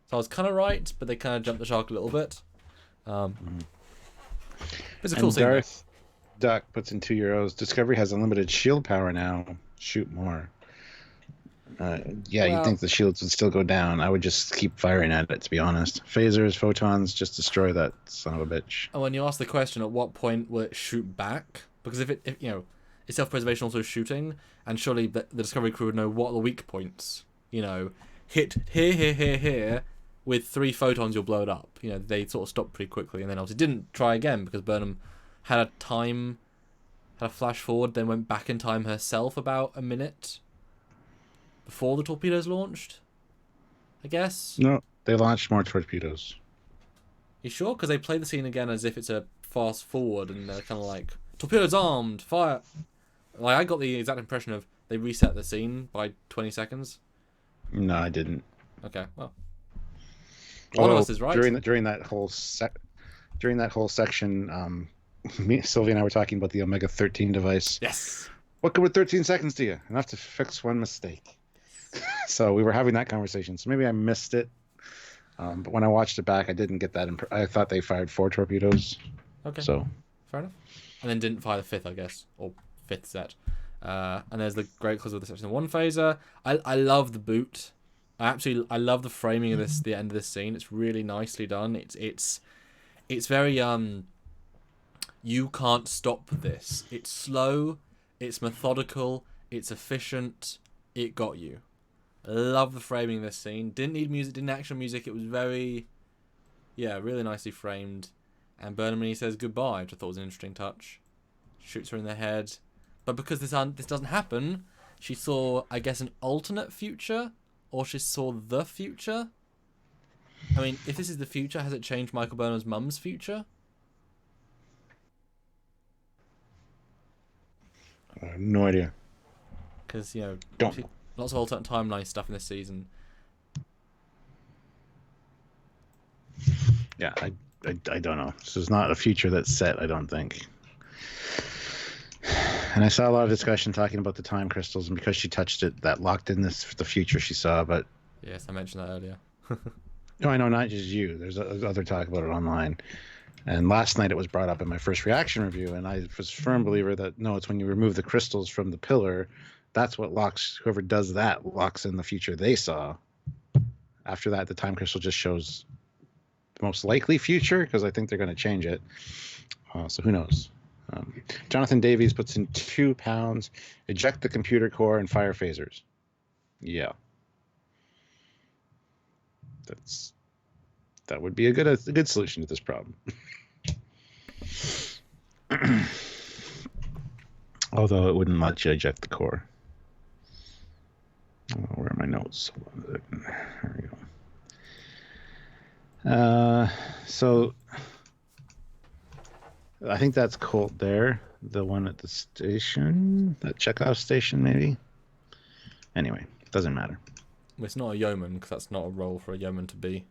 So I was kind of right, but they kind of jumped the shark a little bit. It's a cool scene. Darth Duck puts in €2. Discovery has unlimited shield power now. Shoot more. You'd think the shields would still go down. I would just keep firing at it, to be honest. Phasers, photons, just destroy that son of a bitch. And when you ask the question, at what point will it shoot back? Because if it's self-preservation also shooting, and surely the Discovery crew would know what are the weak points. Hit here, with 3 photons you'll blow it up. They sort of stopped pretty quickly, and then obviously didn't try again because Burnham had a flash forward, then went back in time herself about a minute before the torpedoes launched, I guess. No, they launched more torpedoes. You sure? Because they play the scene again as if it's a fast forward, and they're kind of like, torpedoes armed, fire. Like, I got the exact impression of they reset the scene by 20 seconds. No, I didn't. Okay, well, one of us is right. During that whole section, Sylvia and I were talking about the Omega-13 device. Yes. What good would 13 seconds do you? Enough to fix one mistake. So we were having that conversation. So maybe I missed it. But when I watched it back, I didn't get that. I thought they fired 4 torpedoes. Okay. So fair enough. And then didn't fire the 5th, I guess, or 5th set. And there's the great close of the Section 1 phaser. I love the boot. I love the framing of this. The end of this scene. It's really nicely done. It's very you can't stop this. It's slow. It's methodical. It's efficient. It got you. I love the framing of this scene. Didn't need music. Didn't action music. It was really nicely framed. And Burnham, when he says goodbye, which I thought was an interesting touch, shoots her in the head. But because this doesn't happen, she saw, I guess, an alternate future, or she saw the future. I mean, if this is the future, has it changed Michael Burnham's mum's future? I have no idea. Because Don't. Lots of alternate timeline stuff in this season. Yeah, I don't know. This is not a future that's set, I don't think. And I saw a lot of discussion talking about the time crystals, and because she touched it, that locked in the future she saw. But yes, I mentioned that earlier. no, I know, not just you. There's other talk about it online. And last night it was brought up in my first reaction review, and I was a firm believer that no, it's when you remove the crystals from the pillar, that's what locks. Whoever does that locks in the future they saw. After that, the time crystal just shows the most likely future, because I think they're going to change it. So who knows? Jonathan Davies puts in £2. Eject the computer core and fire phasers. Yeah, that would be a good solution to this problem. Although it wouldn't let you eject the core. Where are my notes? There we go. So I think that's Colt there. The one at the station, that checkout station, maybe. Anyway, doesn't matter. Well, it's not a yeoman, because that's not a role for a yeoman to be.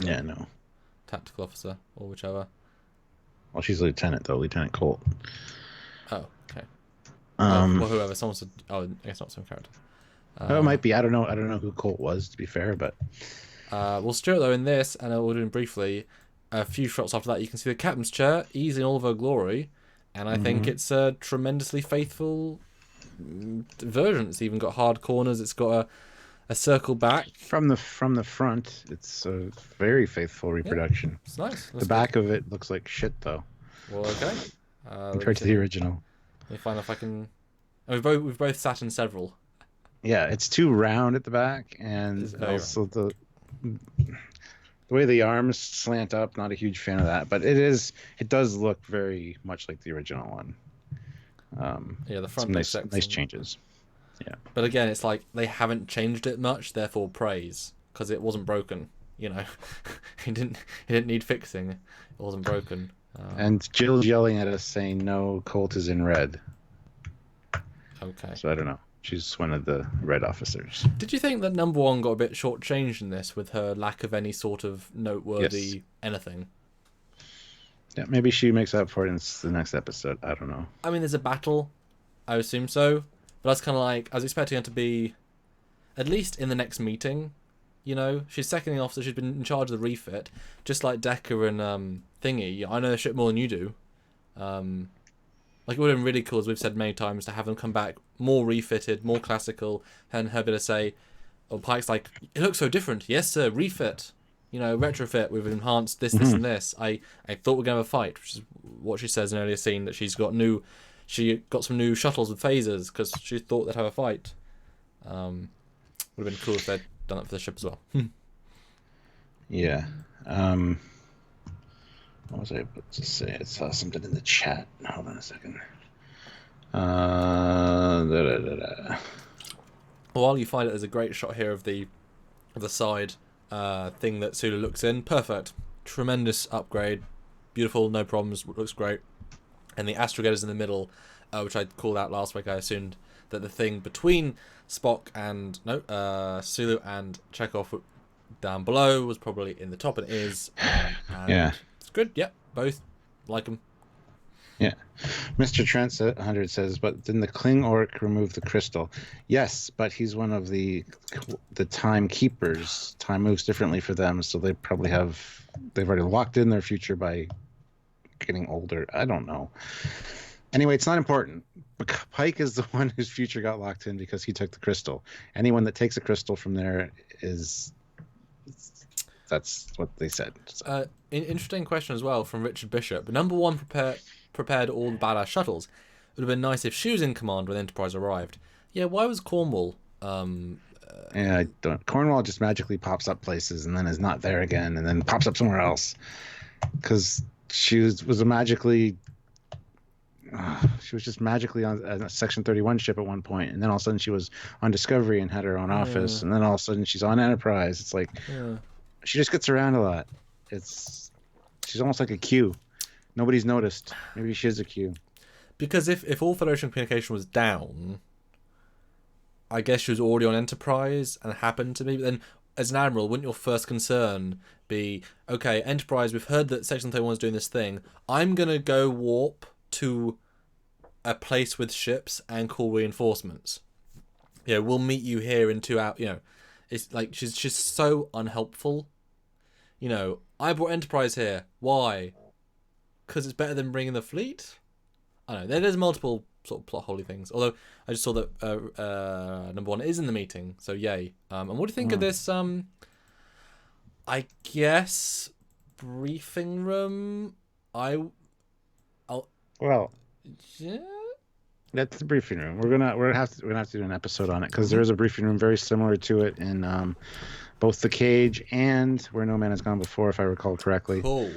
No. tactical officer or whichever. Well, she's a lieutenant though, Lieutenant Colt. Oh, okay. Um, Well, whoever. Someone said. Oh, I guess not some character. it might be. I don't know. I don't know who Colt was, to be fair, but Well, Stuart, though, in this, and we'll do it briefly, a few shots after that, you can see the captain's chair, easy in all of her glory, and I think it's a tremendously faithful version. It's even got hard corners. It's got a circle back. from the front, it's a very faithful reproduction. It's nice. The back of it looks like shit, though. Well, okay. Compared to the original. Let me find if I can. Oh, we've both sat in several. Yeah, it's too round at the back, and also the way the arms slant up. Not a huge fan of that, but it does look very much like the original one. Yeah, the front nice changes. Yeah, but again, it's like they haven't changed it much, therefore praise, because it wasn't broken. You know, it didn't need fixing. It wasn't broken. And Jill's yelling at us saying, "No, Colt is in red." Okay. So I don't know. She's one of the red officers. Did you think that number one got a bit shortchanged in this with her lack of any sort of noteworthy anything? Yeah, maybe she makes up for it in the next episode. I don't know. I mean, there's a battle. I assume so. But that's kind of like, I was expecting her to be, at least in the next meeting, you know? She's second officer, she's been in charge of the refit, just like Decker and Thingy. I know the shit more than you do. Like, it would have been really cool, as we've said many times, to have them come back more refitted, more classical, and her be able to say, or Pike's like, it looks so different. Yes, sir, refit. You know, retrofit, we've enhanced this, this, and this. I thought we were going to have a fight, which is what she says in an earlier scene, that she got some new shuttles with phasers, because she thought they'd have a fight. Would have been cool if they'd done that for the ship as well. Yeah. What was I about to say? I saw something in the chat. Hold on a second. While you find it, there's a great shot here of the side thing that Sulu looks in. Perfect. Tremendous upgrade. Beautiful, no problems, looks great. And the astrogators in the middle, which I called out last week. I assumed that the thing between Spock and Sulu and Chekhov down below was probably in the top, and it is. And yeah. It's good. Yep, both like them. Yeah. Mr. Trent 100 says, but didn't the Kling Orc remove the crystal? Yes, but he's one of the time keepers. Time moves differently for them, so they've already locked in their future by getting older. I don't know. Anyway, it's not important. Pike is the one whose future got locked in because he took the crystal. Anyone that takes a crystal from there that's what they said. So. Interesting question as well from Richard Bishop. Number one prepared all the badass shuttles. It would have been nice if she was in command when Enterprise arrived. Yeah, why was Cornwall? Yeah, I don't. Cornwall just magically pops up places and then is not there again, and then pops up somewhere else. Because she was just magically on a Section 31 ship at one point, and then all of a sudden she was on Discovery and had her own office, and then all of a sudden she's on Enterprise. It's like she just gets around a lot. She's almost like a Q. Nobody's noticed. Maybe she is a Q. Because if all Federation communication was down, I guess she was already on Enterprise and happened to be. But then, as an admiral, wouldn't your first concern be, okay, Enterprise, we've heard that Section 31 is doing this thing. I'm going to go warp to a place with ships and call reinforcements. You know, we'll meet you here in 2 hours. You know, it's like she's so unhelpful. You know, I brought Enterprise here. Why? Because it's better than bringing the fleet? I don't know. There's multiple sort of plot holy things. Although I just saw that number one is in the meeting, so yay. And what do you think of this? I guess briefing room. Well, yeah. That's the briefing room. We're gonna have to do an episode on it because there is a briefing room very similar to it in both the Cage and Where No Man Has Gone Before, if I recall correctly. Cool.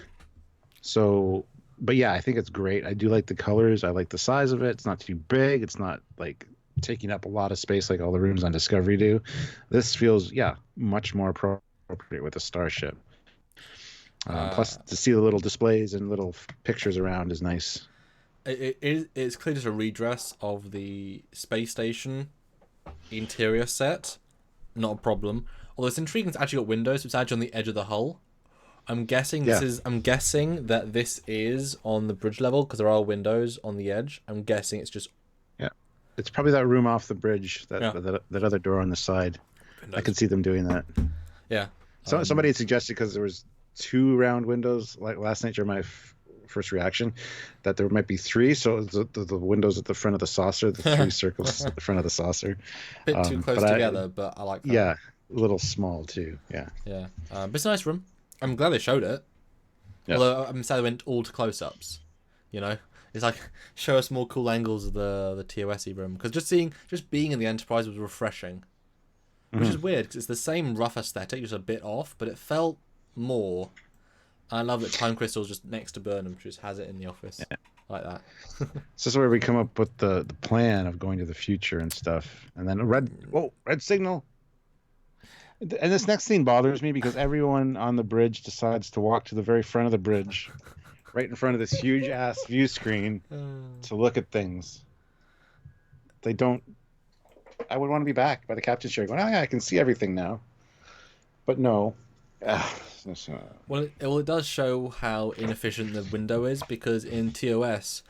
So, but yeah, I think it's great. I do like the colors. I like the size of it. It's not too big. It's not like taking up a lot of space like all the rooms on Discovery do. This feels, much more appropriate with a starship. Plus, to see the little displays and little pictures around is nice. It's clearly just a redress of the space station interior set. Not a problem. Although it's intriguing, it's actually got windows. It's actually on the edge of the hull. I'm guessing Yeah. I'm guessing that this is on the bridge level because there are windows on the edge. I'm guessing it's just Yeah. It's probably that room off the bridge, Yeah. that other door on the side. I windows. could see them doing that. Yeah. So somebody had suggested, because there was 2 round windows like last night during my first reaction, that there might be 3. So the windows at the front of the saucer, the 3 circles at the front of the saucer. Bit too close together, but I like that. Yeah, a little small too. Yeah. Yeah. But it's a nice room. I'm glad they showed it. Yeah. Although I'm sad they went all to close-ups. You know, it's like show us more cool angles of the TOS room, because just being in the Enterprise was refreshing. Which is weird because it's the same rough aesthetic, just a bit off, but it felt more. I love that Time Crystal's just next to Burnham, just has it in the office like that. This is where we come up with the plan of going to the future and stuff, and then a red signal. And this next scene bothers me because everyone on the bridge decides to walk to the very front of the bridge, right in front of this huge ass view screen, to look at things. They don't. I would want to be back by the captain's chair going, oh yeah, I can see everything now. But no. Well, it does show how inefficient the window is, because in TOS,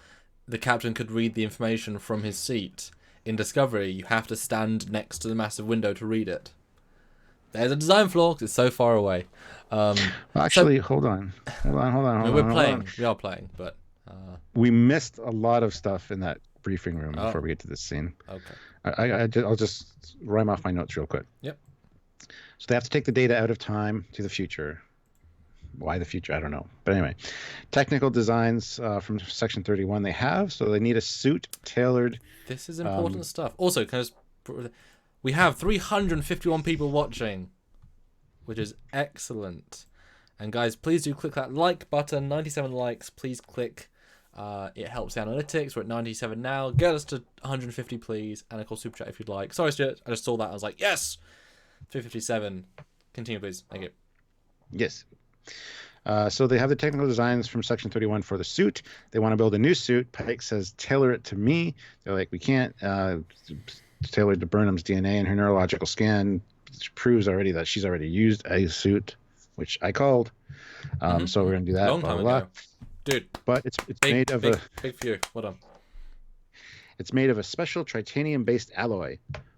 the captain could read the information from his seat. In Discovery, you have to stand next to the massive window to read it. There's a design flaw because it's so far away. Actually, hold on. We are playing, but... We missed a lot of stuff in that briefing room before we get to this scene. Okay. I'll just rhyme off my notes real quick. Yep. So they have to take the data out of time to the future. Why the future? I don't know. But anyway, technical designs from Section 31 they have. So they need a suit tailored. This is important stuff. Also, we have 351 people watching, which is excellent. And guys, please do click that like button. 97 likes. Please click. It helps the analytics. We're at 97 now. Get us to 150, please. And of course, super chat if you'd like. Sorry, Stuart. I just saw that. I was like, yes! 357. Continue, please. Thank you. Yes. So they have the technical designs from Section 31 for the suit. They want to build a new suit. Pike says, tailor it to me. They're like, we can't. Tailor to Burnham's DNA and her neurological scan, which proves already that she's already used a suit, which I called. So we're going to do that. Long time ago. Dude, but it's made of a big few. Well done. It's made of a special titanium-based alloy.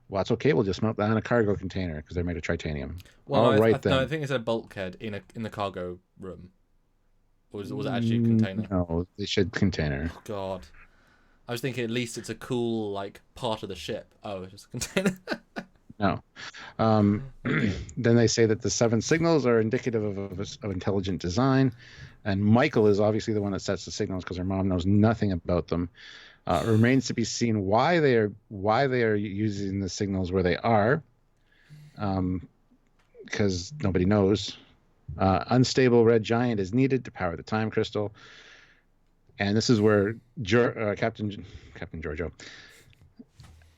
Well, it's okay. We'll just mount that on a cargo container because they're made of titanium. Well, no, I think it's a bulkhead in the cargo room. Or was it actually a container? No, they should container. Oh, God, I was thinking at least it's a cool part of the ship. Oh, it's just a container. No. Then they say that the 7 signals are indicative of intelligent design. And Michael is obviously the one that sets the signals because her mom knows nothing about them. It remains to be seen why they are using the signals where they are, because nobody knows. Unstable red giant is needed to power the time crystal. And this is where Captain Georgiou,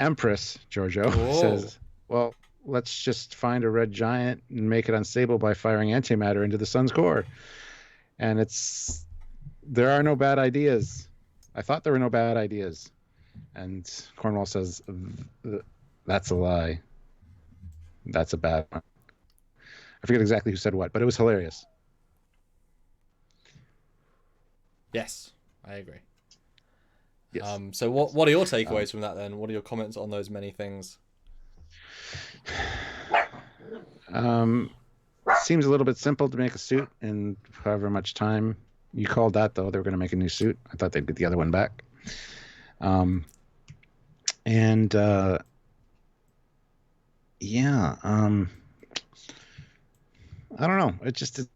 Empress Georgiou says, well, let's just find a red giant and make it unstable by firing antimatter into the sun's core. And there are no bad ideas. I thought there were no bad ideas. And Cornwall says, that's a lie. That's a bad one. I forget exactly who said what, but it was hilarious. Yes, I agree. Yes. So what are your takeaways from that then? What are your comments on those many things? Seems a little bit simple to make a suit in however much time. You called that, though. They were going to make a new suit. I thought they'd get the other one back. I don't know. It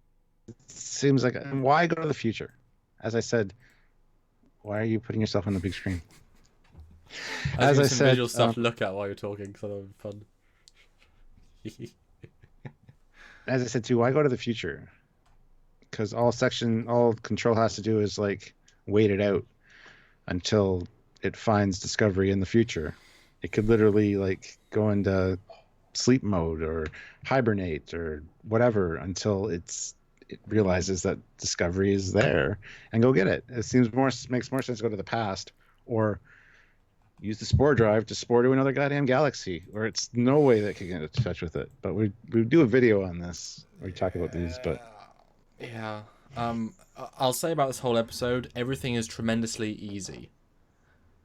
seems like, why go to the future? As I said, why are you putting yourself on the big screen? As I said, visual stuff to look at while you're talking, so that would be fun. As I said too, why go to the future? Because all control has to do is wait it out until it finds Discovery in the future. It could literally go into sleep mode or hibernate or whatever until it realizes that Discovery is there and go get it. It makes more sense to go to the past or use the spore drive to spore to another goddamn galaxy where it's no way that can get in touch with it. But we do a video on this where we talk about these, but Yeah. I'll say about this whole episode, everything is tremendously easy.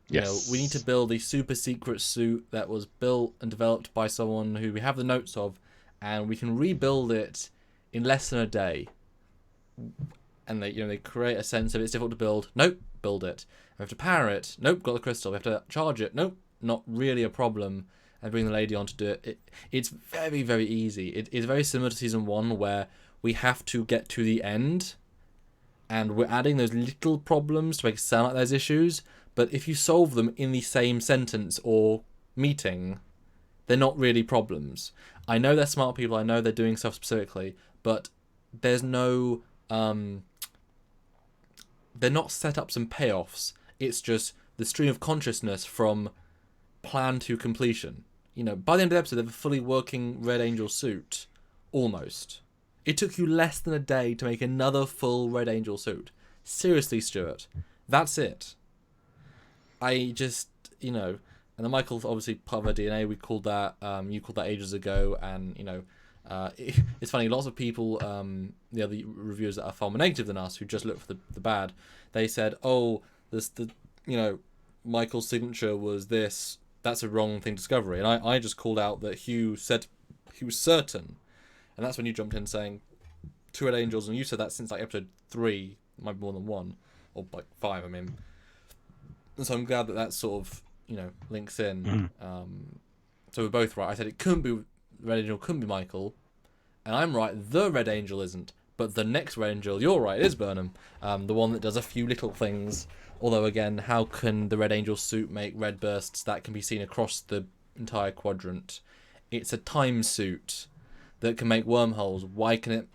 You know, we need to Yes. build a super secret suit that was built and developed by someone who we have the notes of, and we can rebuild it in less than a day. And they create a sense of it's difficult to build. Nope, build it. We have to power it. Nope, got the crystal. We have to charge it. Nope, not really a problem. And bring the lady on to do it. It's very, very easy. It's very similar to season 1 where we have to get to the end and we're adding those little problems to make it sound like there's issues, but if you solve them in the same sentence or meeting, they're not really problems. I know they're smart people, I know they're doing stuff specifically, but there's no they're not setups and payoffs. It's just the stream of consciousness from plan to completion. You know, by the end of the episode, they have a fully working Red Angel suit. Almost. It took you less than a day to make another full Red Angel suit. Seriously, Stuart. That's it. I just, and then Michael, obviously, part of our DNA, we called that, you called that ages ago, and, it's funny, lots of people, the other reviewers that are far more negative than us, who just look for the bad, they said, oh, Michael's signature was this, that's a wrong thing, Discovery. And I just called out that Hugh said he was certain. And that's when you jumped in saying 2 Red Angels, and you said that since like episode 3, might be more than 1, or like 5, I mean. And so I'm glad that sort of, links in. So we're both right. I said it couldn't be, Red Angel couldn't be Michael. And I'm right, the Red Angel isn't. But the next Red Angel, you're right, is Burnham. The one that does a few little things. Although, again, how can the Red Angel suit make red bursts that can be seen across the entire quadrant? It's a time suit that can make wormholes. Why can it?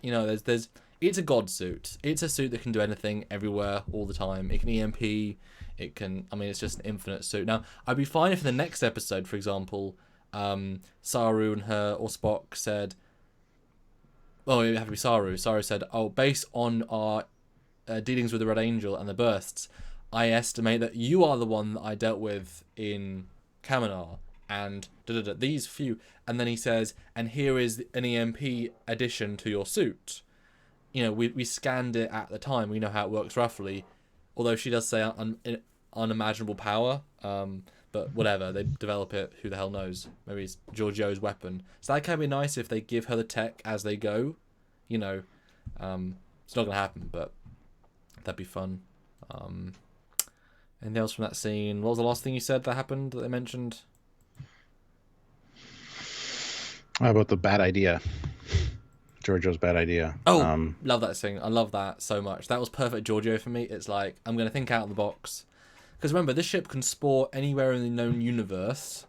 It's a god suit. It's a suit that can do anything, everywhere, all the time. It can EMP. It can. I mean, it's just an infinite suit. Now, I'd be fine if in the next episode, for example, Saru and her or Spock said, "Oh, it would have to be Saru." Saru said, "Oh, based on our dealings with the Red Angel and the bursts, I estimate that you are the one that I dealt with in Kaminar, and these few." And then he says, "And here is an EMP addition to your suit." We scanned it at the time. We know how it works roughly. Although she does say unimaginable power. But whatever, they develop it. Who the hell knows? Maybe it's Georgiou's weapon. So that can be nice if they give her the tech as they go. It's not gonna happen, but that'd be fun. Anything else from that scene? What was the last thing you said that happened that they mentioned? How about the bad idea? Georgiou's bad idea. Oh, love that scene. I love that so much. That was perfect Georgiou for me. It's like, I'm going to think out of the box. Because remember, this ship can spore anywhere in the known universe.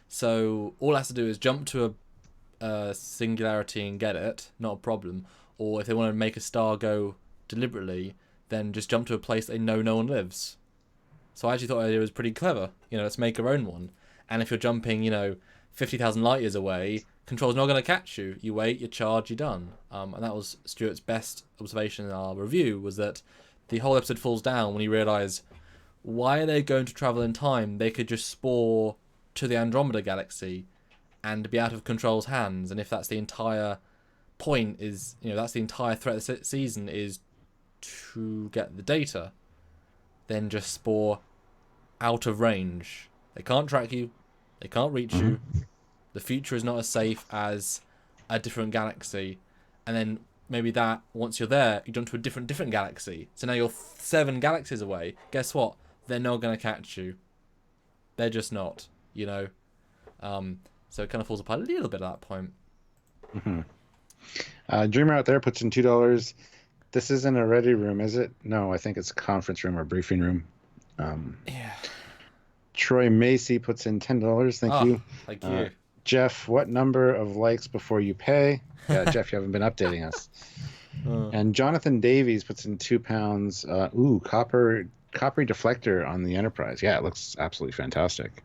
So all it has to do is jump to a singularity and get it. Not a problem. Or if they want to make a star go deliberately, then just jump to a place they know no one lives. So I actually thought it was pretty clever. Let's make our own one. And if you're jumping, 50,000 light years away, Control's not going to catch you. You wait, you charge, you're done. And that was Stuart's best observation in our review, was that the whole episode falls down when you realise, why are they going to travel in time? They could just spore to the Andromeda galaxy and be out of Control's hands. And if that's the entire point, is that's the entire threat of the season, is to get the data, then just spore out of range. They can't track you. They can't reach you. The future is not as safe as a different galaxy. And then maybe that, once you're there, you jump to a different galaxy. So now you're 7 galaxies away. Guess what? They're not going to catch you. They're just not, So it kind of falls apart a little bit at that point. Dreamer out there puts in $2. This isn't a ready room, is it? No, I think it's a conference room or briefing room. Yeah. Troy Macy puts in $10. Thank you. Thank you. Jeff, what number of likes before you pay? Yeah, Jeff, you haven't been updating us. And Jonathan Davies puts in £2. Coppery deflector on the Enterprise. Yeah, it looks absolutely fantastic.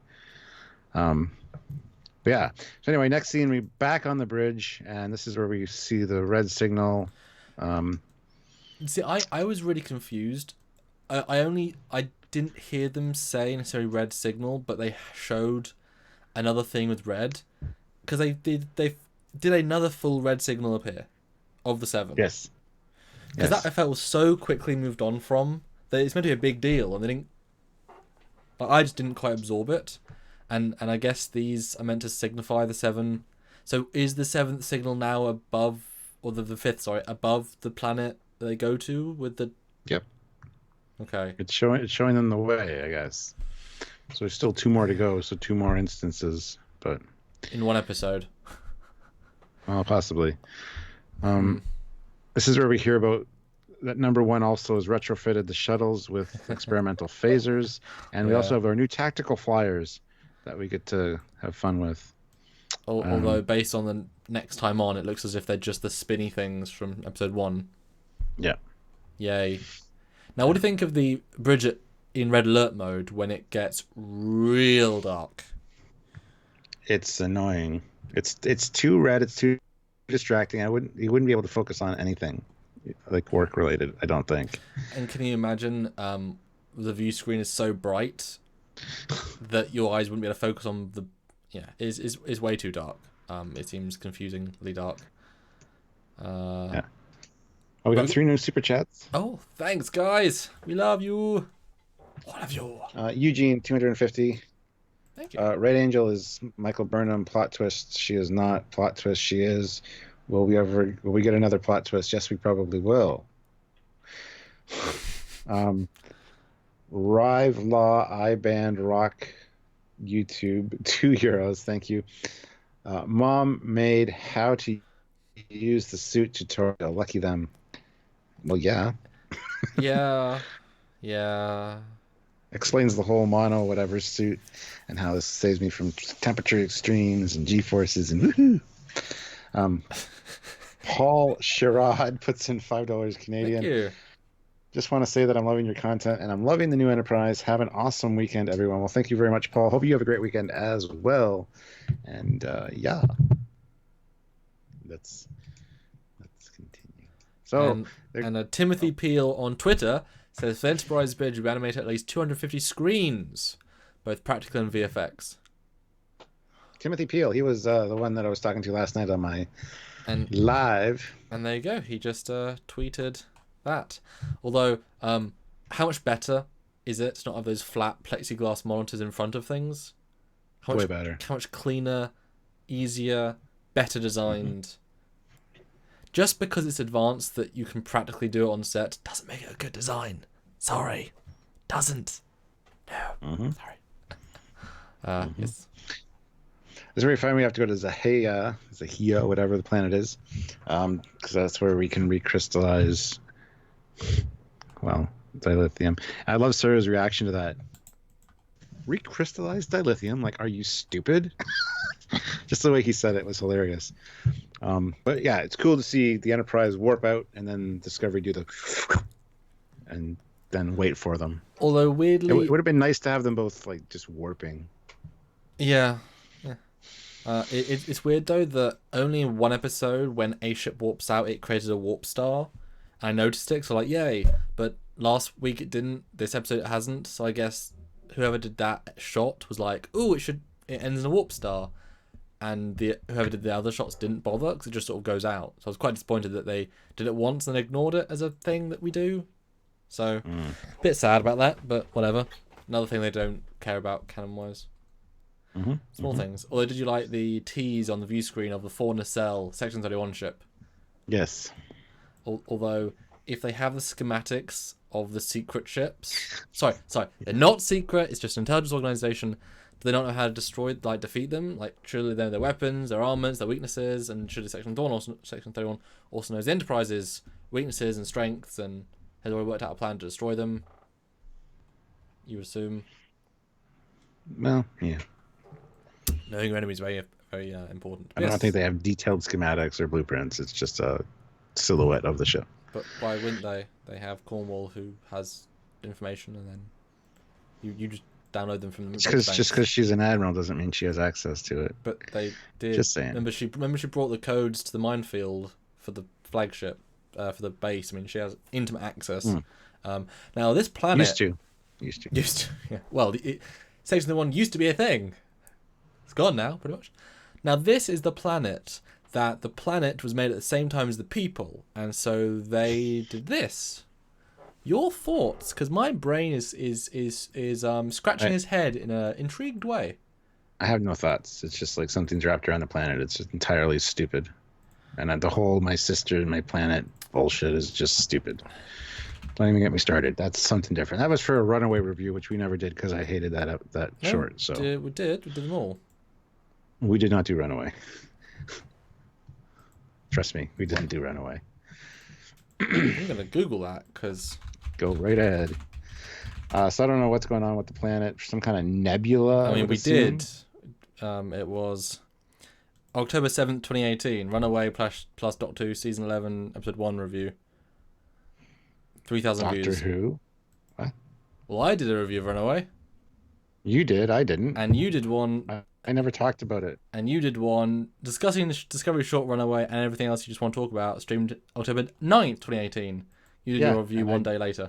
But yeah. So anyway, next scene, we back on the bridge, and this is where we see the red signal. See, I was really confused. I didn't hear them say necessarily red signal, but they showed another thing with red, because they did another full red signal appear of the 7. Yes. Because that I felt was so quickly moved on from that it's meant to be a big deal, and they didn't. But I just didn't quite absorb it, and I guess these are meant to signify the 7. So is the 7th signal now above, or the 5th, sorry, above the planet that they go to with the? Yep. Okay. It's showing them the way, I guess. So there's still 2 more to go, so 2 more instances, but in one episode. Well, possibly. This is where we hear about that number 1 also has retrofitted the shuttles with experimental phasers, and we also have our new tactical flyers that we get to have fun with. Although based on the next time on, it looks as if they're just the spinny things from episode 1. Yeah. Yay. Now, what do you think of the Bridget in red alert mode when it gets real dark? It's annoying. It's too red. It's too distracting. You wouldn't be able to focus on anything like work related, I don't think. And can you imagine the view screen is so bright that your eyes wouldn't be able to focus on the is way too dark. It seems confusingly dark. Yeah. Oh, we got 3 new super chats. Oh, thanks guys. We love you. All of you. Eugene 250. Thank you. Red Angel is Michael Burnham. Plot twist. She is not. Plot twist. She is. Will we get another plot twist? Yes, we probably will. Rive Law iBand Rock YouTube €2. Thank you. Mom made how to use the suit tutorial. Lucky them. Well, yeah. Yeah. Explains the whole mono whatever suit and how this saves me from temperature extremes and G-forces and woohoo. Paul Sherrod puts in $5 Canadian. Thank you. Just want to say that I'm loving your content and I'm loving the new Enterprise. Have an awesome weekend, everyone. Well, thank you very much, Paul. Hope you have a great weekend as well. And yeah, let's continue. So and Timothy Peel on Twitter says the Enterprise bridge will animate at least 250 screens, both practical and VFX. Timothy Peel, he was the one that I was talking to last night on my live. And there you go. He just tweeted that. Although, how much better is it to not have those flat plexiglass monitors in front of things? Way better. How much cleaner, easier, better designed. Just because it's advanced that you can practically do it on set doesn't make it a good design. Sorry. Doesn't. No. Sorry. Yes. It's very fun. We have to go to Zahia, whatever the planet is, because that's where we can recrystallize, dilithium. I love Sarah's reaction to that. Recrystallize dilithium? Like, are you stupid? Just the way he said it was hilarious. But yeah, it's cool to see the Enterprise warp out and then Discovery do the and then wait for them. Although weirdly, it would have been nice to have them both like just warping. Yeah. It's weird though that only in one episode when a ship warps out, it created a warp star. I noticed it, so like yay. But last week it didn't. This episode it hasn't. So I guess whoever did that shot was like, "Ooh, it ends in a warp star," and whoever did the other shots didn't bother because it just sort of goes out. So I was quite disappointed that they did it once and ignored it as a thing that we do. So a bit sad about that, but whatever. Another thing they don't care about canon wise. Small things. Although, did you like the tease on the view screen of the 4 nacelle Section 31 ship? Yes. Although, if they have the schematics of the secret ships, sorry, they're not secret. It's just an intelligence organization. But they don't know how to defeat them. Like, surely they know their weapons, their armaments, their weaknesses, and surely Section 31 also knows the Enterprise's weaknesses and strengths, and has already worked out a plan to destroy them. You assume. Well, yeah. Knowing your enemies is very, very important. I don't think they have detailed schematics or blueprints. It's just a silhouette of the ship. But why wouldn't they? They have Cornwall who has information, and then you just download them from the just because she's an admiral doesn't mean she has access to it. But they did. Just saying. Remember she brought the codes to the minefield for the flagship, for the base. I mean, she has intimate access. Now this planet used to. Yeah. Well, Section 1 used to be a thing. It's gone now, pretty much. Now, this is the planet that the planet was made at the same time as the people, and so they did this. Your thoughts, because my brain is scratching his head in an intrigued way. I have no thoughts. It's just like something's wrapped around the planet. It's just entirely stupid. And the whole my sister and my planet bullshit is just stupid. Don't even get me started. That's something different. That was for a Runaway review, which we never did because I hated that short. So we did them all. We did not do Runaway. Trust me, we didn't do Runaway. I'm gonna Google that because. Go right ahead. So I don't know what's going on with the planet. Some kind of nebula. I mean, we did. It was October 7th, 2018. Runaway plus Doctor Who Season 11, Episode 1 review. 3,000 views. Doctor Who? What? Well, I did a review of Runaway. You did. I didn't. And you did one. I never talked about it. And you did one discussing the Discovery short Runaway and everything else you just want to talk about. Streamed October 9th, 2018. You did your review one day later.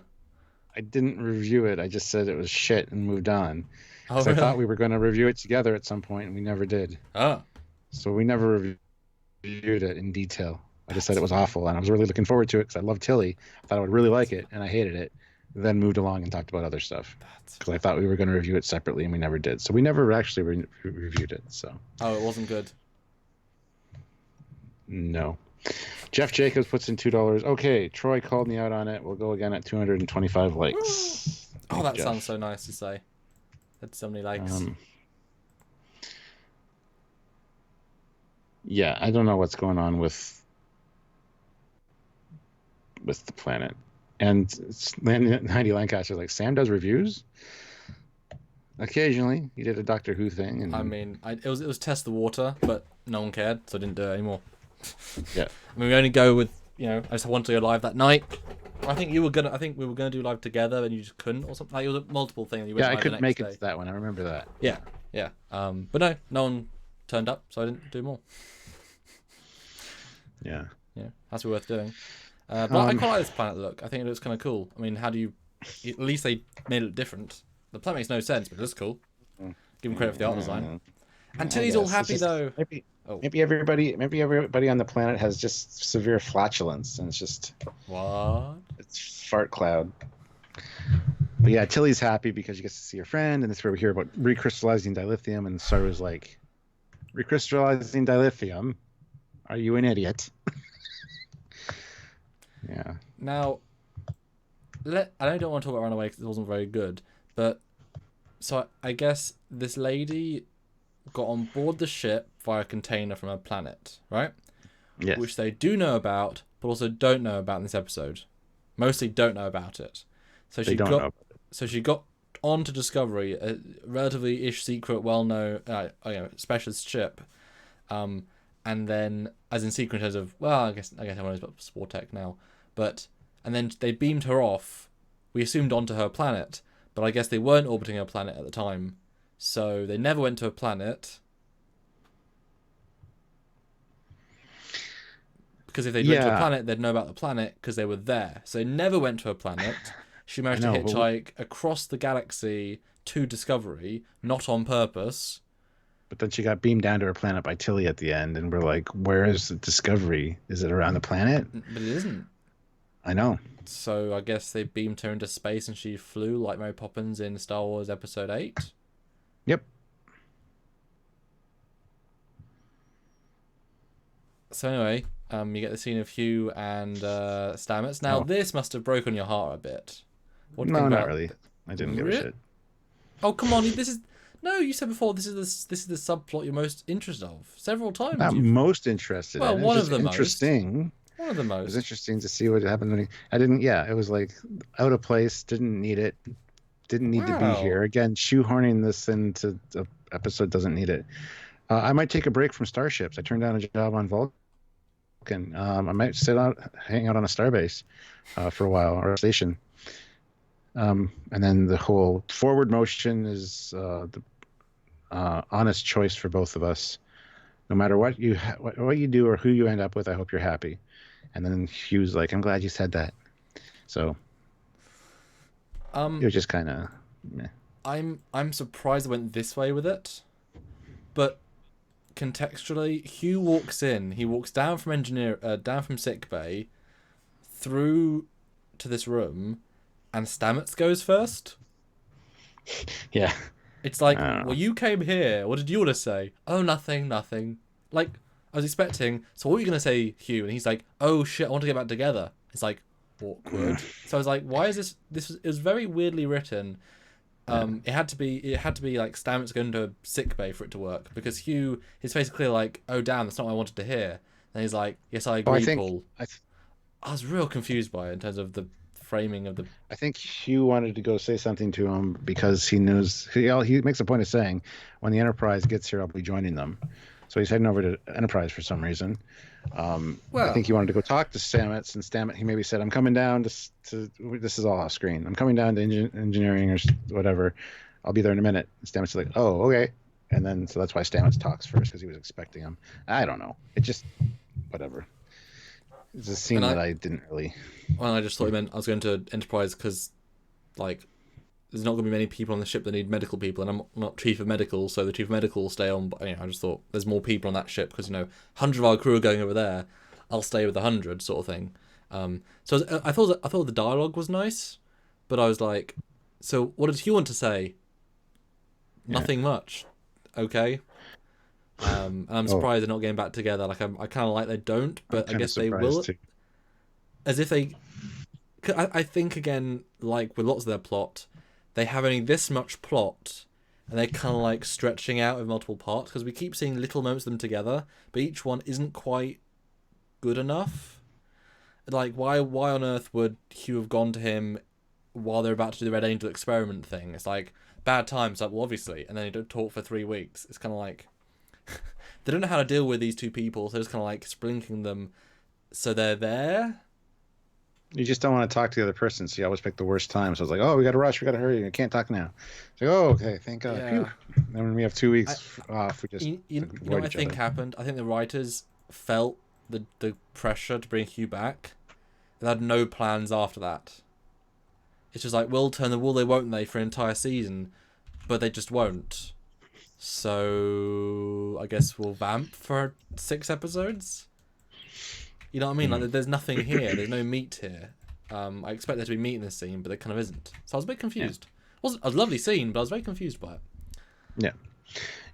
I didn't review it. I just said it was shit and moved on. Oh, really? I thought we were going to review it together at some point, and we never did. Oh. So we never reviewed it in detail. I just said it was awful, and I was really looking forward to it because I love Tilly. I thought I would really like it, and I hated it. Then moved along and talked about other stuff because I thought we were going to review it separately, and we never did. So we never actually reviewed it. So. Oh, it wasn't good. No. Jeff Jacobs puts in $2. Okay, Troy called me out on it. We'll go again at 225 likes. Oh, that sounds so nice to say. That's so many likes. Yeah, I don't know what's going on with the planet. And 90 Lancaster's like, Sam does reviews? Occasionally. He did a Doctor Who thing. And... I mean, it was test the water, but no one cared, so I didn't do it anymore. Yeah. I mean, we only go with, I just wanted to go live that night. I think we were gonna do live together, and you just couldn't, or something. Like, it was a multiple thing. You went I live couldn't make day. it to that one. I remember that. Yeah. But no one turned up, so I didn't do more. Yeah. That's worth doing. But I quite like this planet look. I think it looks kind of cool. I mean, how do you? At least they made it look different. The planet makes no sense, but it looks cool. Give them credit for the art design. And Tilly's all happy though. Maybe everybody on the planet has just severe flatulence, and it's just it's fart cloud. But yeah, Tilly's happy because she gets to see her friend, and that's where we hear about recrystallizing dilithium, and Sarah's like, recrystallizing dilithium? Are you an idiot? Yeah. Now, I don't want to talk about Runaway because it wasn't very good, but so I guess this lady got on board the ship via a container from a planet, right? Yes. Which they do know about, but also don't know about in this episode. Mostly don't know about it. So she got onto Discovery, a relatively ish secret, well-known, specialist ship, and then as in secret in terms of, well, I guess everyone knows about Spore Tech now, and then they beamed her off. We assumed onto her planet, but I guess they weren't orbiting her planet at the time. So they never went to a planet. Because if they went to a planet, they'd know about the planet because they were there. So they never went to a planet. She managed to hitchhike across the galaxy to Discovery, not on purpose. But then she got beamed down to her planet by Tilly at the end, and we're like, where is the Discovery? Is it around the planet? But it isn't. I know. So I guess they beamed her into space and she flew like Mary Poppins in Star Wars Episode 8. Yep. So anyway, you get the scene of Hugh and Stamets. Now this must have broken your heart a bit. What do you think about... not really. I didn't give a shit. Oh come on! You said before this is the subplot you're most interested of. Several times. Not most interested. Well, one of the interesting. One of the most. It was interesting to see what happened when I didn't. Yeah, it was like out of place. Didn't need it. Didn't need to be here. Again, shoehorning this into the episode doesn't need it. I might take a break from starships. I turned down a job on Vulcan. I might hang out on a starbase for a while, or a station. And then the whole forward motion is the honest choice for both of us. No matter what you do or who you end up with, I hope you're happy. And then Hugh's like, I'm glad you said that. So it was just kind of meh. I'm surprised I went this way with it. But contextually, Hugh walks in. He walks down from sick bay, through to this room, and Stamets goes first. Yeah. It's like, well, you came here. What did you want to say? Oh, nothing. Like, I was expecting. So what are you gonna say, Hugh? And he's like, oh shit, I want to get back together. It's like awkward. So I was like, why is this? It was very weirdly written. It had to be like Stamets going to sick bay for it to work, because Hugh, his face is clearly like, oh damn, that's not what I wanted to hear. And he's like, yes, I agree, Paul. I was real confused by it in terms of the framing of the. I think Hugh wanted to go say something to him because he knows he makes a point of saying, when the Enterprise gets here, I'll be joining them. So he's heading over to Enterprise for some reason. I think he wanted to go talk to Stamets, and Stamets, he maybe said, I'm coming down to this is all off screen. I'm coming down to engineering or whatever. I'll be there in a minute. And Stamets is like, oh, okay. And then, so that's why Stamets talks first, because he was expecting him. I don't know. It just, whatever. It's a scene that I didn't really. Well, I just thought he meant I was going to Enterprise because, like, there's not going to be many people on the ship that need medical people, and I'm not chief of medical, so the chief of medical will stay on. But, I just thought there's more people on that ship because 100 of our crew are going over there. I'll stay with 100, sort of thing. So I thought the dialogue was nice, but I was like, so what did Hugh want to say? Nothing much. Okay. And I'm surprised they're not getting back together. Like, I kind of like they don't, but I guess they will. Too. As if they. I think, again, like with lots of their plot, they have only this much plot, and they're kind of like stretching out of multiple parts, because we keep seeing little moments of them together, but each one isn't quite good enough. Like, why on earth would Hugh have gone to him while they're about to do the Red Angel experiment thing? It's like, bad times, like, well, obviously, and then they don't talk for 3 weeks. It's kind of like, they don't know how to deal with these two people, so it's kind of like splinking them so they're there. You just don't want to talk to the other person, so you always pick the worst time. So it's like, oh, we got to rush, we got to hurry, I can't talk now. It's like, oh, okay, thank God. Yeah. Then when we have 2 weeks off, we just you know what I think happened? I think the writers felt the pressure to bring Hugh back. They had no plans after that. It's just like, we'll turn the will they, won't they, for an entire season, but they just won't. So I guess we'll vamp for 6 episodes. You know what I mean? Like, there's nothing here. There's no meat here. I expect there to be meat in this scene, but there kind of isn't. So I was a bit confused. Yeah. It was a lovely scene, but I was very confused by it. Yeah.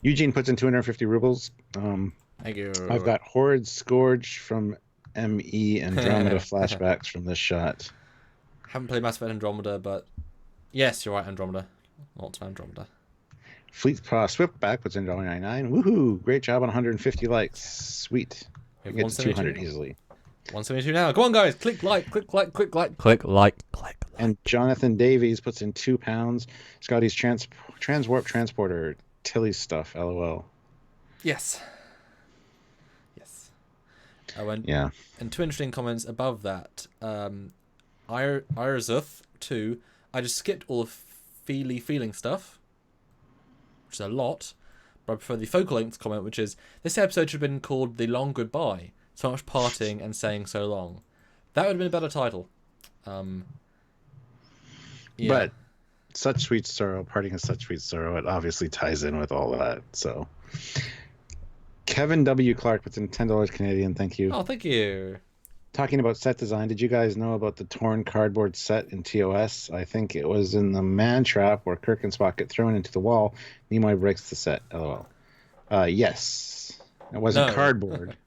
Eugene puts in 250 rubles. Thank you. I've got Horde Scourge from ME Andromeda flashbacks from this shot. Haven't played Mass Effect Andromeda, but yes, you're right, Andromeda. Lots of Andromeda. Fleet Swiftback puts in $1.99. Woohoo! Great job on 150 likes. Sweet. We get to 200 easily. 172 now. Come on, guys. Click like, click like, click like, click like, click like. And Jonathan Davies puts in £2. Scotty's transwarp transporter. Tilly's stuff. LOL. Yes. Yeah. And 2 interesting comments above that. Irzuth 2. I just skipped all the feeling stuff, which is a lot. But I prefer the focal length comment, which is, this episode should have been called The Long Goodbye. So much parting and saying so long. That would have been a better title. Yeah. But such sweet sorrow, parting is such sweet sorrow. It obviously ties in with all that. So Kevin W. Clark puts in $10 Canadian. Thank you. Oh, thank you. Talking about set design, did you guys know about the torn cardboard set in TOS? I think it was in the man trap where Kirk and Spock get thrown into the wall. Nimoy breaks the set. LOL. Yes. It wasn't cardboard.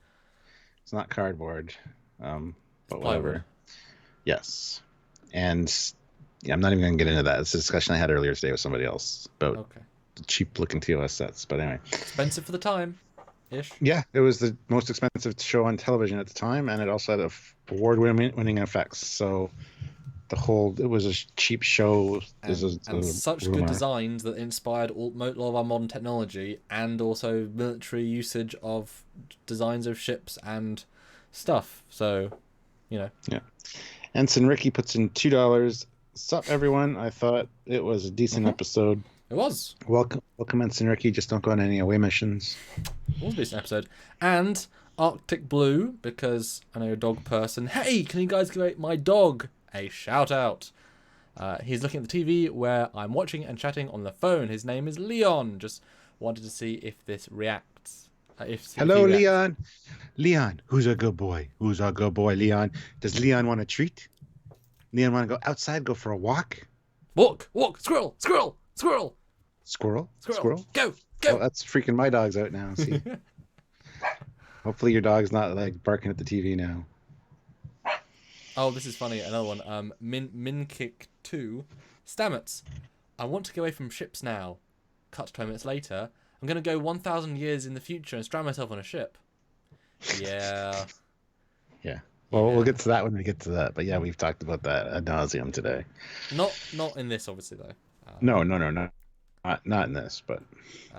It's not cardboard. But whatever. Yes. And yeah, I'm not even going to get into that. It's a discussion I had earlier today with somebody else about the cheap looking TOS sets. But anyway. Expensive for the time. Ish. Yeah, it was the most expensive show on television at the time, and it also had award-winning effects. So it was a cheap show. And such good designs that inspired a lot of our modern technology, and also military usage of designs of ships and stuff. So, Yeah. Ensign Ricky puts in $2. Sup, everyone? I thought it was a decent episode. It was. Welcome, Ensign Ricky. Just don't go on any away missions. It was a decent episode. And Arctic Blue, because I know you're a dog person. Hey, can you guys give my dog a shout out? He's looking at the TV where I'm watching and chatting on the phone. His name is Leon. Just wanted to see if this reacts. If Hello, he reacts. Leon. Leon, who's a good boy? Who's a good boy, Leon? Does Leon want a treat? Leon want to go outside, go for a walk? Walk, squirrel, squirrel, squirrel, Squirrel? squirrel. Squirrel? Go, Oh, go. that's freaking my dog's out now. See? Hopefully your dog's not like barking at the TV now. Oh, this is funny. Another one. Minkick2. Stamets. I want to get away from ships now. Cut 20 minutes later. I'm going to go 1,000 years in the future and strand myself on a ship. Yeah. Yeah. Well, we'll get to that when we get to that. But yeah, we've talked about that ad nauseum today. Not in this, obviously, though. No. Not in this. But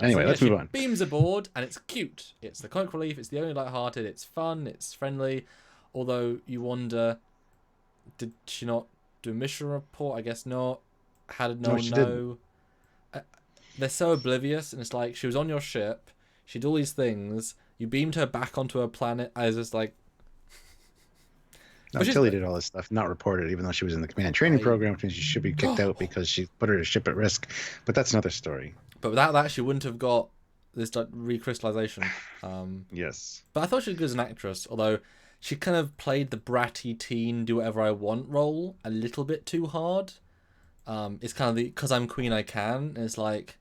anyway, let's move on. Beams aboard, and it's cute. It's the comic relief. It's the only light-hearted. It's fun. It's friendly. Although you wonder, did she not do a mission report? I guess not. How did no one know? They're so oblivious, and it's like she was on your ship. She did all these things. You beamed her back onto her planet. I was just like, no, Tilly did all this stuff, not reported, even though she was in the command training program, which means she should be kicked out because she put her ship at risk. But that's another story. But without that, she wouldn't have got this recrystallization. Yes. But I thought she was good as an actress, although she kind of played the bratty teen, do whatever I want role a little bit too hard. It's kind of the because I'm queen I can. And it's like,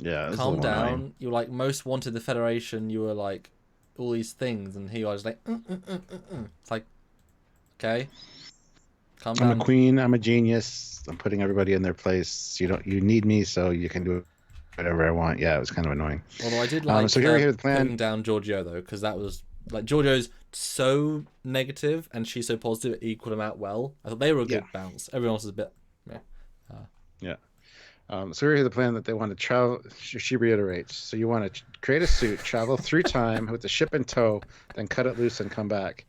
yeah, calm down. You're like most wanted the Federation. You were like all these things, and he was like, It's like, okay, calm down. I'm a queen. I'm a genius. I'm putting everybody in their place. You need me, so you can do whatever I want. Yeah, it was kind of annoying. Although I did like so here we have the plan. putting down Georgiou though, because that was like Georgiou's so negative and she's so positive, it equaled them out well. I thought they were a good bounce. Everyone else is a bit. Yeah. So here we have the plan that they want to travel. She reiterates. So you want to create a suit, travel through time with the ship in tow, then cut it loose and come back.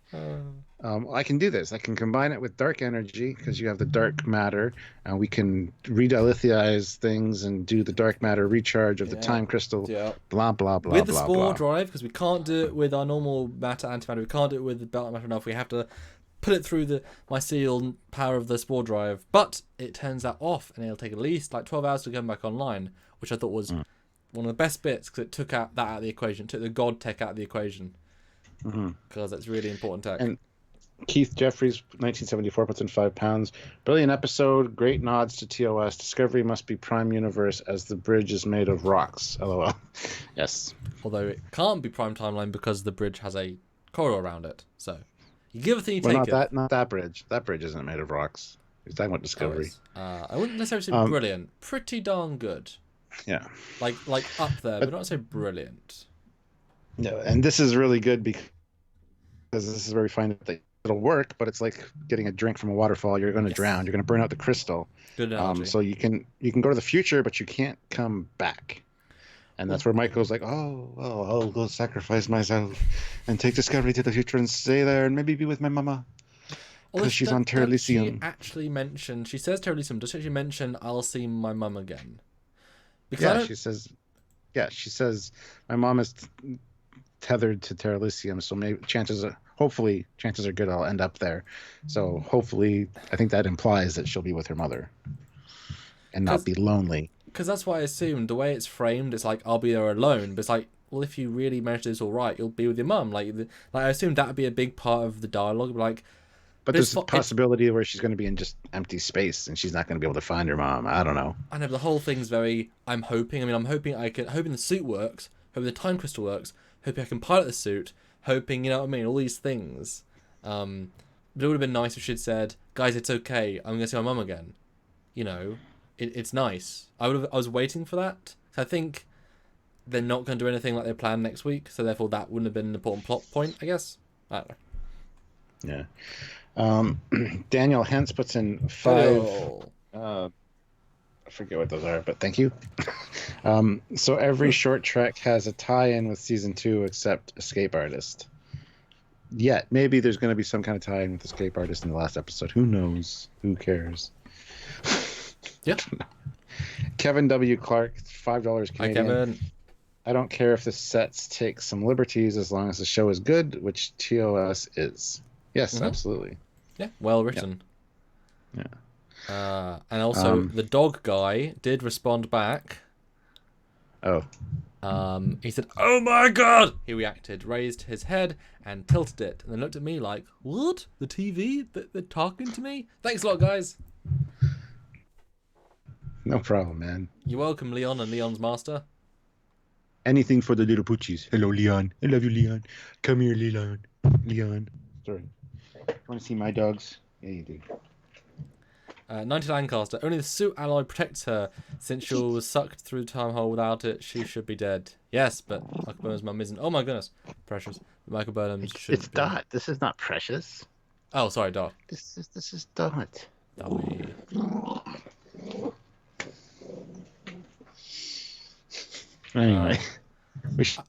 I can do this. I can combine it with dark energy because you have the dark matter, and we can re-dilithize things and do the dark matter recharge of the time crystal. Yeah. Blah blah blah. With the spore drive, because we can't do it with our normal matter antimatter. We can't do it with the dark matter enough. We have to put it through the mycelial power of the spore drive. But it turns that off, and it'll take at least like 12 hours to come back online, which I thought was one of the best bits because it took that out of the equation. It took the god tech out of the equation. Because that's really important tech. And Keith Jeffries, 1974, puts in £5. Brilliant episode. Great nods to TOS. Discovery must be Prime Universe as the bridge is made of rocks. LOL. Yes. Although it can't be Prime Timeline because the bridge has a corridor around it. So you give a thing, you take it. Not that bridge. That bridge isn't made of rocks. He's talking about Discovery. I wouldn't necessarily say brilliant. Pretty darn good. Yeah. Like up there, but not say brilliant. No, and this is really good because this is where we find that it'll work, but it's like getting a drink from a waterfall. You're going to drown. You're going to burn out the crystal. Good analogy. So you can go to the future, but you can't come back. And that's where Michael's like, oh, well, I'll go sacrifice myself and take Discovery to the future and stay there and maybe be with my mama. Because she's on Dilithium. She actually mentioned, she says Dilithium, does she actually mention I'll see my mum again? Because she says my mom is tethered to Dilithium, so maybe hopefully chances are good I'll end up there. So hopefully, I think that implies that she'll be with her mother and not be lonely. Because that's what I assumed. The way it's framed, it's like I'll be there alone. But it's like, well, if you really manage this all right, you'll be with your mum. Like I assumed that would be a big part of the dialogue. But there's a possibility where she's going to be in just empty space and she's not going to be able to find her mom. I don't know. I know the whole thing's very. I'm hoping the suit works. Hoping the time crystal works. Hoping I can pilot the suit. Hoping, you know what I mean, all these things. But it would have been nice if she'd said, "Guys, it's okay. I'm going to see my mum again." You know. It's nice. I was waiting for that. I think they're not going to do anything like they planned next week, so therefore that wouldn't have been an important plot point, I guess. I don't know. Yeah. Daniel Hens puts in 5. I forget what those are, but thank you. So every short trek has a tie-in with season 2 except Escape Artist. Yeah, maybe there's going to be some kind of tie-in with Escape Artist in the last episode. Who knows? Who cares? Yeah. Kevin W. Clark, $5 Canadian. Hi, Kevin. I don't care if the sets take some liberties as long as the show is good, which TOS is. Yes, absolutely. Yeah, well written. Yeah. And also, the dog guy did respond back. Oh. He said, "Oh my god!" He reacted, raised his head and tilted it, and then looked at me like, "What? The TV? They're talking to me?" Thanks a lot, guys. No problem, man. You're welcome, Leon and Leon's master. Anything for the little poochies. Hello, Leon. I love you, Leon. Come here, Leon. Leon. Sorry. You want to see my dogs? Yeah, you do. 90 Lancaster. Only the suit alloy protects her. Since she was sucked through the time hole without it, she should be dead. Yes, but Michael Burnham's mum isn't. Oh my goodness. Precious. Michael Burnham should It's Dot. This is not Precious. Oh, sorry, Dot. This is Dot. Dummy. Anyway, we should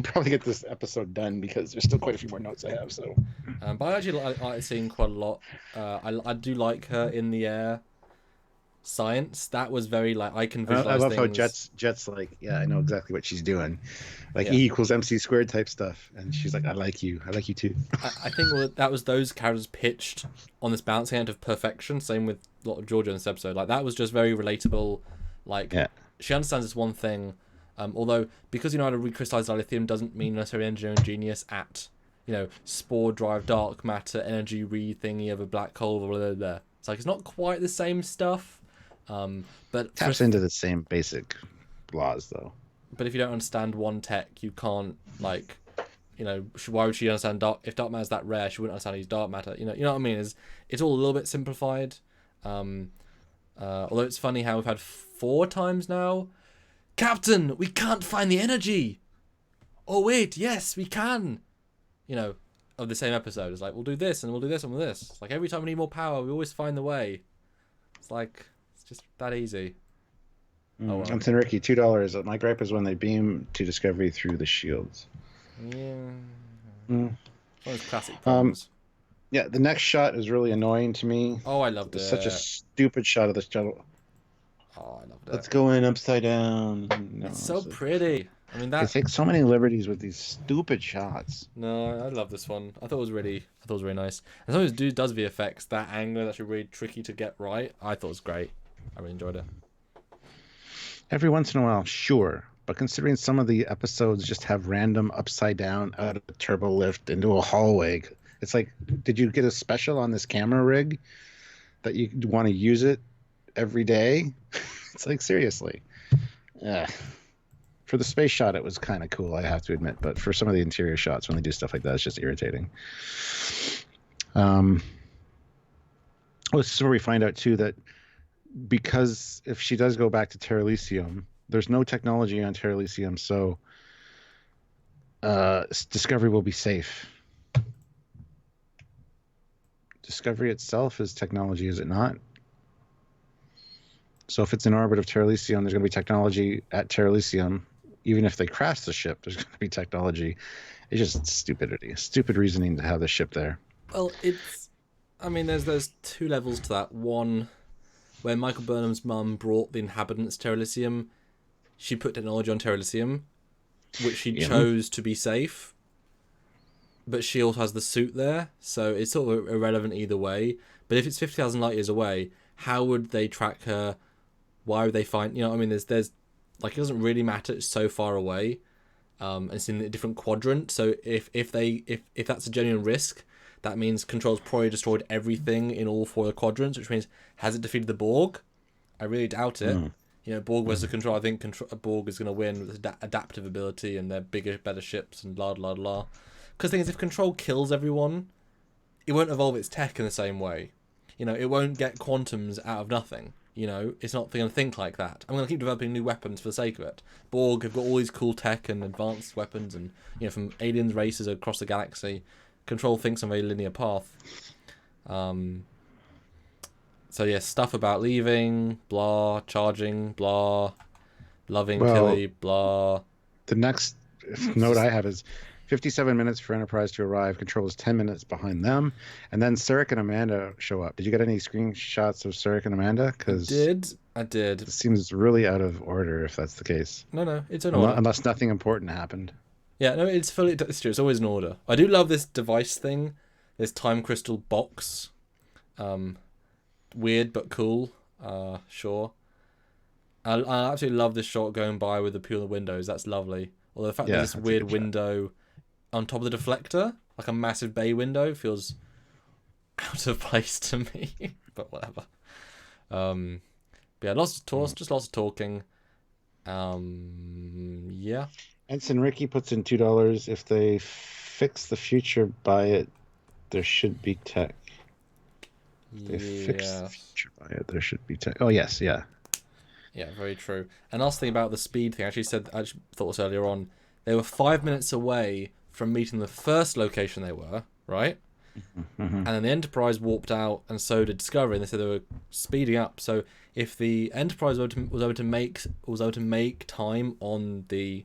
probably get this episode done because there's still quite a few more notes I have. So, but I actually like seeing quite a lot. I do like her in the air science. That was very like I can visualize. I love things. how Jet's like, yeah, I know exactly what she's doing, like Yeah. E equals MC squared type stuff, and she's like, I like you too. I think that was those characters pitched on this balancing act of perfection. Same with a lot of Georgiou in this episode. Like that was just very relatable. Like she understands this one thing. Although, because you know how to recrystallize dilithium doesn't mean necessarily engineering genius at, spore drive dark matter energy thingy of a black hole, blah, blah, blah. It's like, it's not quite the same stuff. But Taps into the same basic laws, though. But if you don't understand one tech, you can't, like, why would she understand if dark matter is that rare, she wouldn't understand his dark matter. You know what I mean? It's all a little bit simplified. Although it's funny how we've had 4 times now. Captain, we can't find the energy. Oh wait, yes, we can. Of the same episode. It's like, we'll do this and we'll do this and we'll do this. It's like every time we need more power, we always find the way. It's like, it's just that easy. Oh, well. And Ricky, $2. My gripe is when they beam to Discovery through the shields. Yeah. One of those classic problems. Yeah, the next shot is really annoying to me. Oh, I loved it. Such a stupid shot of the shuttle. Oh, I loved it. Let's go in upside down. No, it's so pretty. I mean, they take so many liberties with these stupid shots. No, I love this one. I thought it was really nice. And sometimes dude does VFX. That angle is actually really tricky to get right. I thought it was great. I really enjoyed it. Every once in a while, sure. But considering some of the episodes just have random upside down out of a turbo lift into a hallway, it's like, did you get a special on this camera rig that you want to use it every day? It's like, seriously. Yeah. For the space shot, it was kind of cool, I have to admit. But for some of the interior shots, when they do stuff like that, it's just irritating. This is where we find out, too, that because if she does go back to Terralisium, there's no technology on Terralisium, so Discovery will be safe. Discovery itself is technology, is it not? So if it's in orbit of Terralisium, there's going to be technology at Terralisium. Even if they crash the ship, there's going to be technology. It's just stupidity. Stupid reasoning to have the ship there. Well, there's 2 levels to that. One, when Michael Burnham's mum brought the inhabitants to Terralisium, she put technology on Terralisium, which she chose to be safe. But she also has the suit there, so it's sort of irrelevant either way. But if it's 50,000 light years away, how would they track her? Why would they find? There's like, it doesn't really matter. It's so far away, and it's in a different quadrant. So if that's a genuine risk, that means Control's probably destroyed everything in all 4 of the quadrants, which means, has it defeated the Borg? I really doubt it. Borg versus Control. I think Borg is going to win with adaptive ability and their bigger, better ships and blah blah blah. Because the thing is, if Control kills everyone, it won't evolve its tech in the same way. It won't get quantums out of nothing. It's not going to think like that. I'm going to keep developing new weapons for the sake of it. Borg have got all these cool tech and advanced weapons, and from aliens races across the galaxy. Control thinks on a very linear path. So yeah, stuff about leaving, blah, charging, blah, loving, killing, blah. The next note I have is 57 minutes for Enterprise to arrive. Control is 10 minutes behind them. And then Sarek and Amanda show up. Did you get any screenshots of Sarek and Amanda? I did. It seems really out of order if that's the case. No, it's in order. Unless nothing important happened. Yeah, no, it's true. It's always in order. I do love this device thing. This time crystal box. Weird but cool. Sure. I absolutely love this shot going by with the people in the windows. That's lovely. Although the fact Yeah, there's this that's a weird good shot. window on top of the deflector, like a massive bay window, feels out of place to me. But whatever. But yeah, lots of talk, just lots of talking. Yeah. Ensign Ricky puts in $2. If they fix the future by it, there should be tech. If they fix the future by it, there should be tech. Oh yes, yeah. Yeah, very true. And I was thinking about the speed thing. I actually thought this earlier on. They were 5 minutes away from meeting the first location they were, right? Mm-hmm. And then the Enterprise warped out, and so did Discovery. And they said they were speeding up. So if the Enterprise was able to make time on the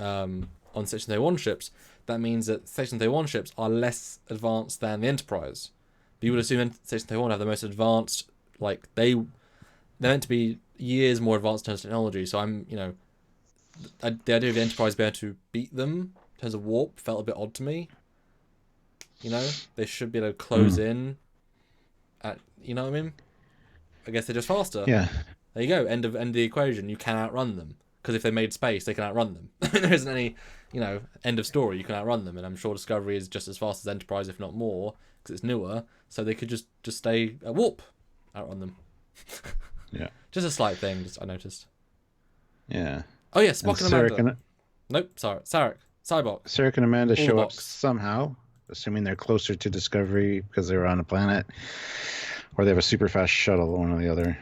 on Section 31 ships, that means that Section 31 ships are less advanced than the Enterprise. But you would assume Section 31 have the most advanced, like they're meant to be years more advanced in terms of technology. So the idea of the Enterprise being able to beat them in terms of warp felt a bit odd to me. They should be able to close in at, you know what I mean? I guess they're just faster. Yeah. There you go. End of the equation. You can outrun them. Because if they made space, they can outrun them. There isn't any, end of story. You can outrun them. And I'm sure Discovery is just as fast as Enterprise, if not more, because it's newer. So they could just stay at warp, outrun them. Yeah. Just a slight thing, I noticed. Yeah. Oh, yeah, Spock and Amanda. Nope, Sarek. Cyborg. Sarek and Amanda show up somehow, assuming they're closer to Discovery because they were on a planet. Or they have a super fast shuttle, one or the other.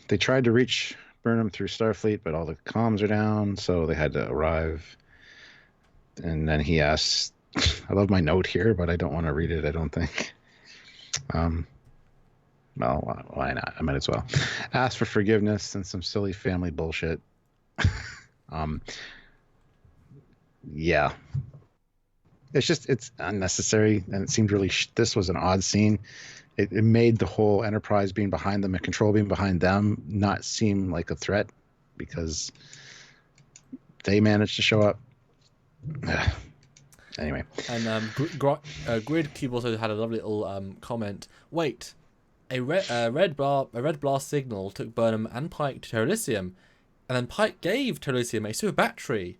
They tried to reach Burnham through Starfleet, but all the comms are down, so they had to arrive. And then he asks, I love my note here, but I don't want to read it, I don't think. Well, why not? I might as well. Ask for forgiveness and some silly family bullshit. Yeah. It's unnecessary, and it seemed really... this was an odd scene. It made the whole Enterprise being behind them and Control being behind them not seem like a threat because they managed to show up. Anyway. And Grid Cube also had a lovely little comment. Wait, a red blast signal took Burnham and Pike to Dilithium, and then Pike gave Dilithium a super battery.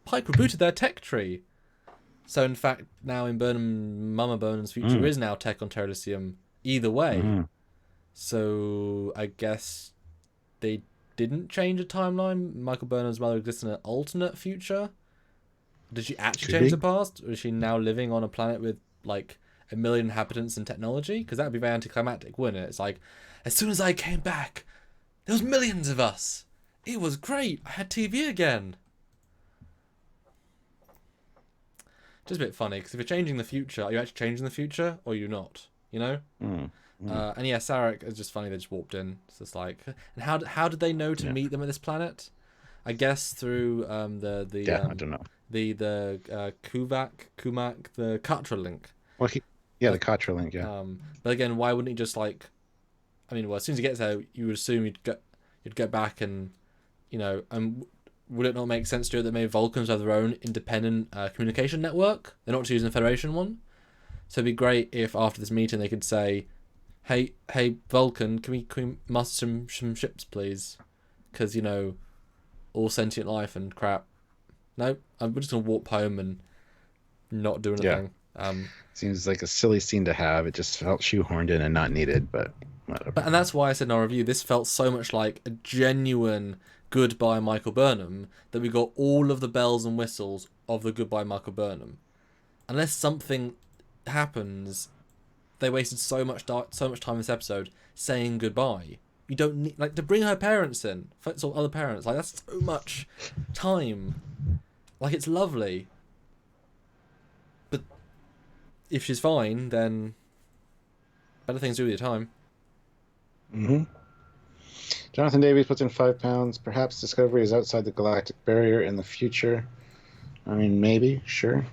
Pike rebooted their tech tree. So in fact, now in Mama Burnham's future is now tech on Dilithium. Either way. Mm-hmm. So I guess they didn't change the timeline. Michael Burnham's mother exists in an alternate future. Did she actually change the past? Or is she now living on a planet with like 1 million inhabitants and technology? Because that would be very anticlimactic, wouldn't it? It's like, as soon as I came back, there was millions of us. It was great. I had TV again. Just a bit funny, because if you're changing the future, are you actually changing the future, or are you not? And yeah, Sarek is just funny. They just warped in. It's just like, and how did they know to meet them at this planet? I guess through I don't know, the Kumak, the Katra link. Well, the Katra link, yeah. But again, why wouldn't he just like? I mean, well, as soon as he gets there, you would assume you'd get back and and would it not make sense to it that maybe Vulcans have their own independent communication network? They're not using the Federation one. So it'd be great if after this meeting they could say, "Hey, Vulcan, can we muster some ships, please? Because all sentient life and crap. No, we're just gonna warp home and not do anything." Yeah. Seems like a silly scene to have. It just felt shoehorned in and not needed, but whatever. And that's why I said in our review, this felt so much like a genuine Goodbye Michael Burnham that we got all of the bells and whistles of the Goodbye Michael Burnham. Unless something happens, they wasted so much time in this episode saying goodbye. You don't need to bring her parents in, or other parents. Like, that's so much time. Like, it's lovely, but if she's fine, then better things to do with your time. Jonathan Davies puts in £5. Perhaps Discovery is outside the galactic barrier in the future. I mean, maybe, sure.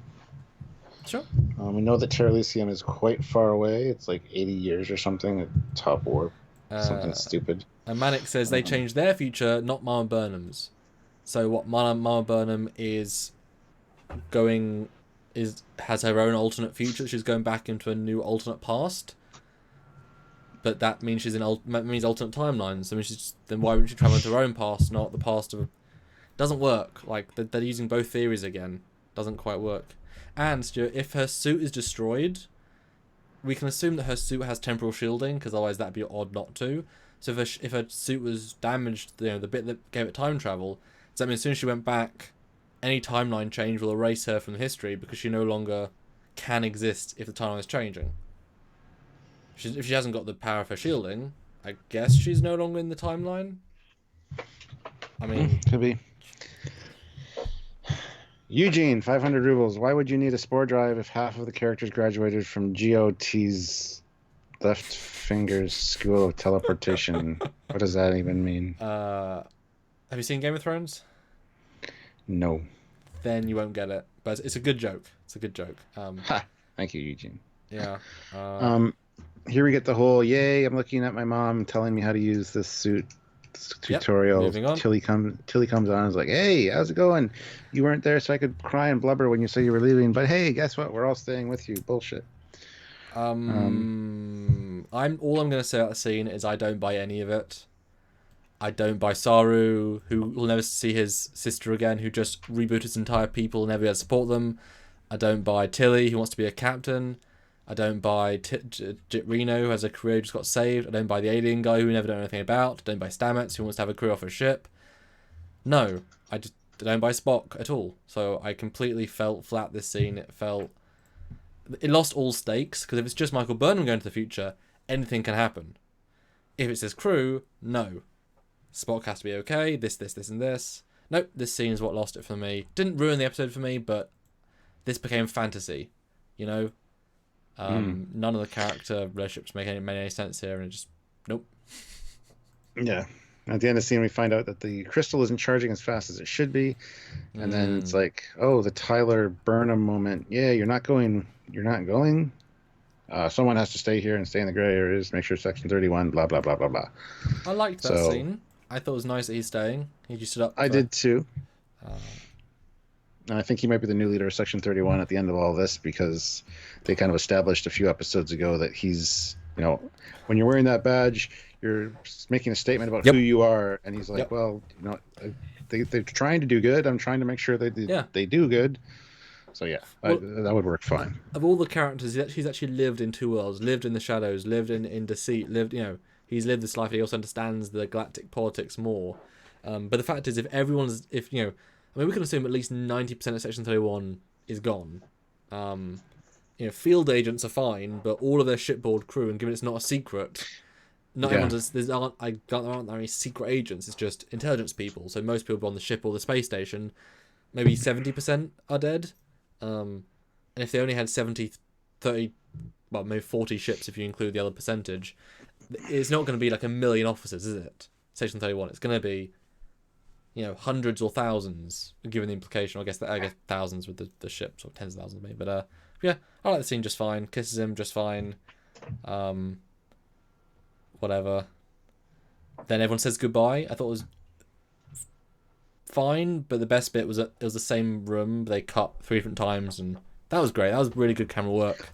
Sure. We know that Dilithium is quite far away. It's like 80 years or something at top warp. Something stupid. And Manic says they changed their future, not Mama Burnham's. So what Mama Burnham has her own alternate future. She's going back into a new alternate past. but that means she's in means alternate timelines. So then why wouldn't she travel into her own past, not the past of? Doesn't work. Like they're using both theories again. Doesn't quite work. And Stuart, if her suit is destroyed, we can assume that her suit has temporal shielding, because otherwise that'd be odd not to. So if her suit was damaged, the bit that gave it time travel, does that mean as soon as she went back, any timeline change will erase her from history because she no longer can exist if the timeline is changing? If she hasn't got the power of her shielding, I guess she's no longer in the timeline. I mean, could be. Eugene, 500 rubles. Why would you need a spore drive if half of the characters graduated from GOT's left finger's school of teleportation? What does that even mean? Have you seen Game of Thrones? No. Then you won't get it. But it's a good joke. It's a good joke. Thank you, Eugene. Yeah. Here we get the whole, yay, I'm looking at my mom telling me how to use this suit tutorial. Moving on. Tilly comes on and is like, hey, how's it going? You weren't there so I could cry and blubber when you said you were leaving, but hey, guess what? We're all staying with you. Bullshit. All I'm gonna say about the scene is I don't buy any of it. I don't buy Saru, who will never see his sister again, who just rebooted his entire people, never be able to support them. I don't buy Tilly, who wants to be a captain. I don't buy Jitrino, who has a career, just got saved. I don't buy the alien guy, who we never know anything about. I don't buy Stamets, who wants to have a career off a ship. No, I don't buy Spock at all. So I completely felt flat this scene. It lost all stakes, because if it's just Michael Burnham going to the future, anything can happen. If it's his crew, no. Spock has to be okay, this, and this. Nope, this scene is what lost it for me. Didn't ruin the episode for me, but this became fantasy, you know? None of the character relationships made any sense here, and it just, nope. Yeah. At the end of the scene, we find out that the crystal isn't charging as fast as it should be. And then it's like, oh, the Tyler Burnham moment. Yeah, you're not going. Someone has to stay here and stay in the gray areas, make sure Section 31, blah, blah, blah, blah, blah. I liked that scene. I thought it was nice that he's staying. He just stood up. I did too. And I think he might be the new leader of Section 31 at the end of all this, because they kind of established a few episodes ago that he's, when you're wearing that badge, you're making a statement about who you are. And he's like, well, they're trying to do good. I'm trying to make sure they do good. So yeah, that would work fine. Of all the characters, he's actually lived in two worlds, lived in the shadows, lived in deceit, he's lived this life. He also understands the galactic politics more. But the fact is, we can assume at least 90% of Section 31 is gone. Field agents are fine, but all of their shipboard crew, and given it's not a secret, there aren't any secret agents. It's just intelligence people. So most people on the ship or the space station, maybe 70% are dead. And if they only had 30, well, maybe 40 ships if you include the other percentage, it's not going to be like 1 million officers, is it? Section 31. It's going to be, hundreds or thousands, given the implication. I guess thousands with the ships, or tens of thousands maybe. But yeah, I like the scene just fine. Kisses him just fine. Whatever. Then everyone says goodbye. I thought it was fine, but the best bit was that it was the same room. They cut 3 different times, and that was great. That was really good camera work.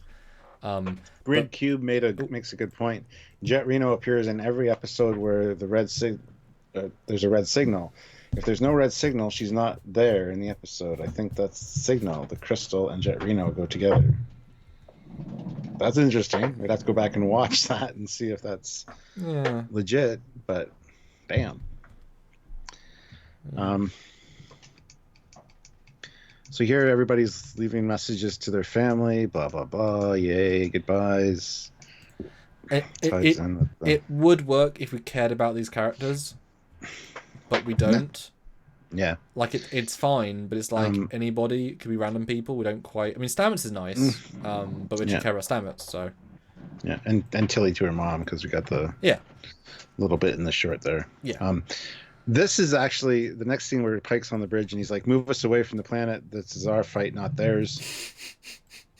Grid Cube makes a good point. Jet Reno appears in every episode where there's a red signal. If there's no red signal, she's not there in the episode. I think that's Signal. The Crystal and Jet Reno go together. That's interesting. We'd have to go back and watch that and see if that's legit. But damn. So here everybody's leaving messages to their family, blah, blah, blah, yay, goodbyes. It would work if we cared about these characters, but we don't. Yeah. Like, it's fine, but it's like anybody. It could be random people. We don't quite... I mean, Stamets is nice, but we don't care about Stamets, so... Yeah, and Tilly to her mom, because we got the little bit in the short there. Yeah. This is actually the next scene where Pike's on the bridge and he's like, move us away from the planet. This is our fight, not theirs.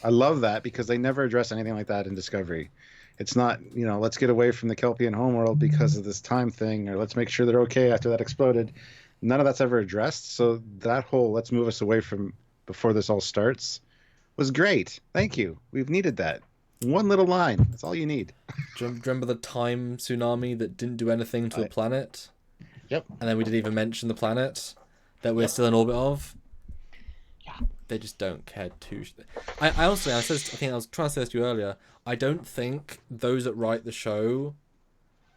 I love that, because they never address anything like that in Discovery. It's not, let's get away from the Kelpian homeworld because of this time thing, or let's make sure they're okay after that exploded. None of that's ever addressed. So that whole let's move us away from before this all starts was great. Thank you. We've needed that. One little line. That's all you need. Do you remember the time tsunami that didn't do anything to a planet? Yep. And then we didn't even mention the planet that we're still in orbit of. Yeah. They just don't care too. I also, I think I was trying to say this to you earlier. I don't think those that write the show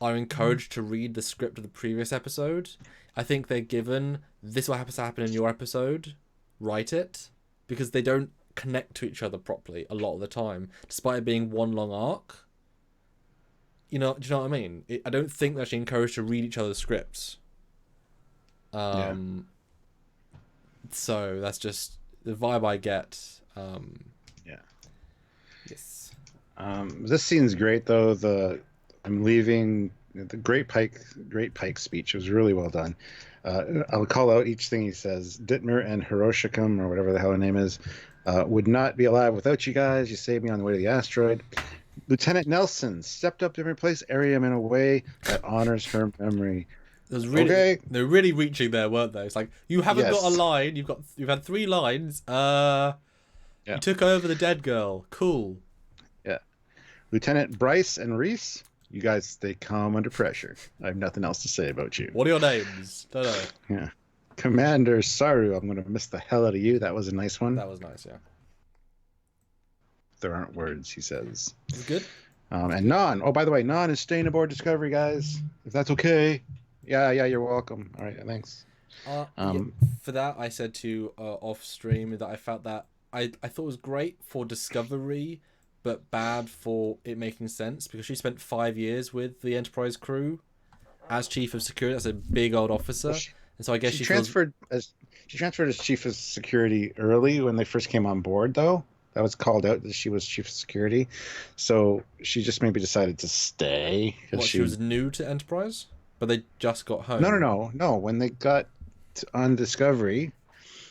are encouraged to read the script of the previous episode. I think they're given, this will happen in your episode, write it, because they don't connect to each other properly a lot of the time, despite it being one long arc. Do you know what I mean? I don't think they're actually encouraged to read each other's scripts. So that's just the vibe I get. Yeah. Yes. This scene's great though. I'm leaving the Great Pike speech was really well done. I'll call out each thing he says. Dittmer and Hiroshikam, or whatever the hell her name is, would not be alive without you guys. You saved me on the way to the asteroid. Lieutenant Nelson stepped up to replace Ariam in a way that honors her memory. They're really reaching there, weren't they? It's like, you haven't got a line. You've had 3 lines. You took over the dead girl. Cool. Yeah. Lieutenant Bryce and Reese, you guys stay calm under pressure. I have nothing else to say about you. What are your names? Don't know. Yeah. Commander Saru, I'm gonna miss the hell out of you. That was a nice one. That was nice, yeah. There aren't words, he says. It's good. And Non. Oh, by the way, Non is staying aboard Discovery, guys. If that's okay. Yeah, you're welcome. All right, thanks. For that, I said to off stream that I felt that I thought it was great for Discovery, but bad for it making sense, because she spent 5 years with the Enterprise crew as chief of security. That's a big old officer, and so I guess she transferred as chief of security early when they first came on board, though. That was called out that she was chief of security, so she just maybe decided to stay. She was new to Enterprise, but they just got home. No. When they got on Discovery,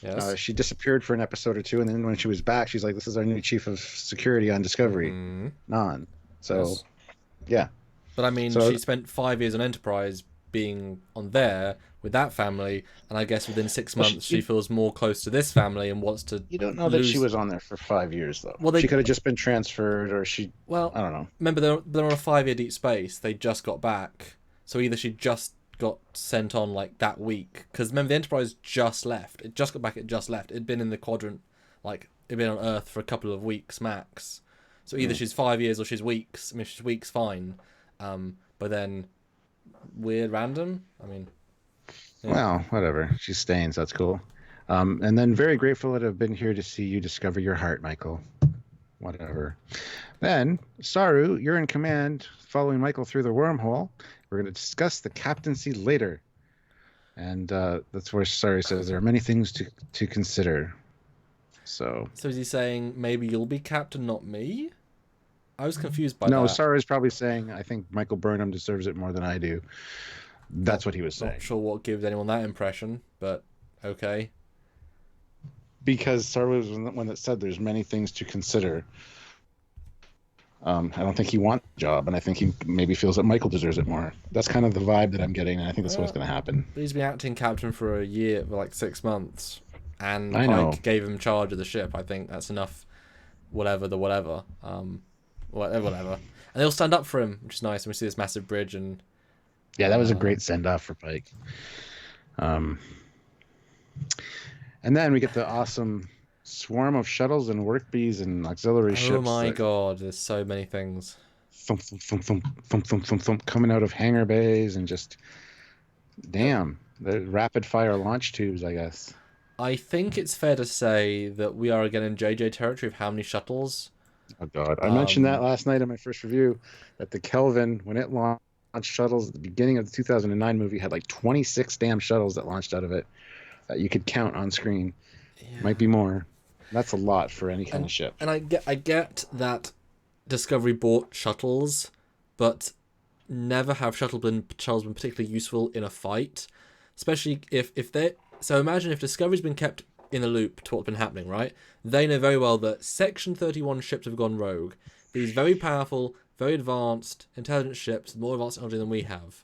yes. She disappeared for an episode or two, and then when she was back, she's like, "This is our new chief of security on Discovery, Non." So, yes. Yeah. But I mean, she spent 5 years on Enterprise being on there with that family, and I guess within 6 months she feels more close to this family and wants to. You don't know that she was on there for 5 years, though. Well, she could have just been transferred, or I don't know. Remember, they're on a 5-year deep space. They just got back, so either she just got sent on like that week, because remember the Enterprise just left. It just got back. It just left. It'd been in the quadrant, like it'd been on Earth for a couple of weeks max. So either she's 5 years or she's weeks. I mean, if she's weeks, fine. But then weird, random. I mean, yeah. Well, whatever. She's staying, so that's cool. And then very grateful that I've been here to see you discover your heart, Michael. Whatever. Then, Saru, you're in command, following Michael through the wormhole. We're going to discuss the captaincy later. And that's where Saru says there are many things to consider. So is he saying maybe you'll be captain, not me? I was confused by that. No, Saru's probably saying, I think Michael Burnham deserves it more than I do. That's what he was saying. Not sure what gives anyone that impression, but okay. Because Saru was the one that said there's many things to consider. I don't think he wants the job, and I think he maybe feels that Michael deserves it more. That's kind of the vibe that I'm getting, and I think that's what's going to happen. But he's been acting captain for a year, for like 6 months, and I know. Pike gave him charge of the ship. I think that's enough. Whatever. And they'll stand up for him, which is nice. And we see this massive bridge, and yeah, that was a great send off for Pike. And then we get the awesome swarm of shuttles and work bees and auxiliary ships. Oh my god, there's so many things. Thump, thump, thump, thump, thump, thump, thump, thump, coming out of hangar bays and just damn, the rapid fire launch tubes, I guess. I think it's fair to say that we are again in JJ territory of how many shuttles. Oh god, I mentioned that last night in my first review, that the Kelvin, when it launched shuttles at the beginning of the 2009 movie, had like 26 damn shuttles that launched out of it that you could count on screen. Yeah. Might be more. That's a lot for any kind of ship. And I get that Discovery bought shuttles, but never have shuttles been particularly useful in a fight, especially if they. So imagine if Discovery's been kept in the loop to what's been happening, right? They know very well that Section 31 ships have gone rogue. These very powerful, very advanced, intelligent ships, more advanced technology than we have.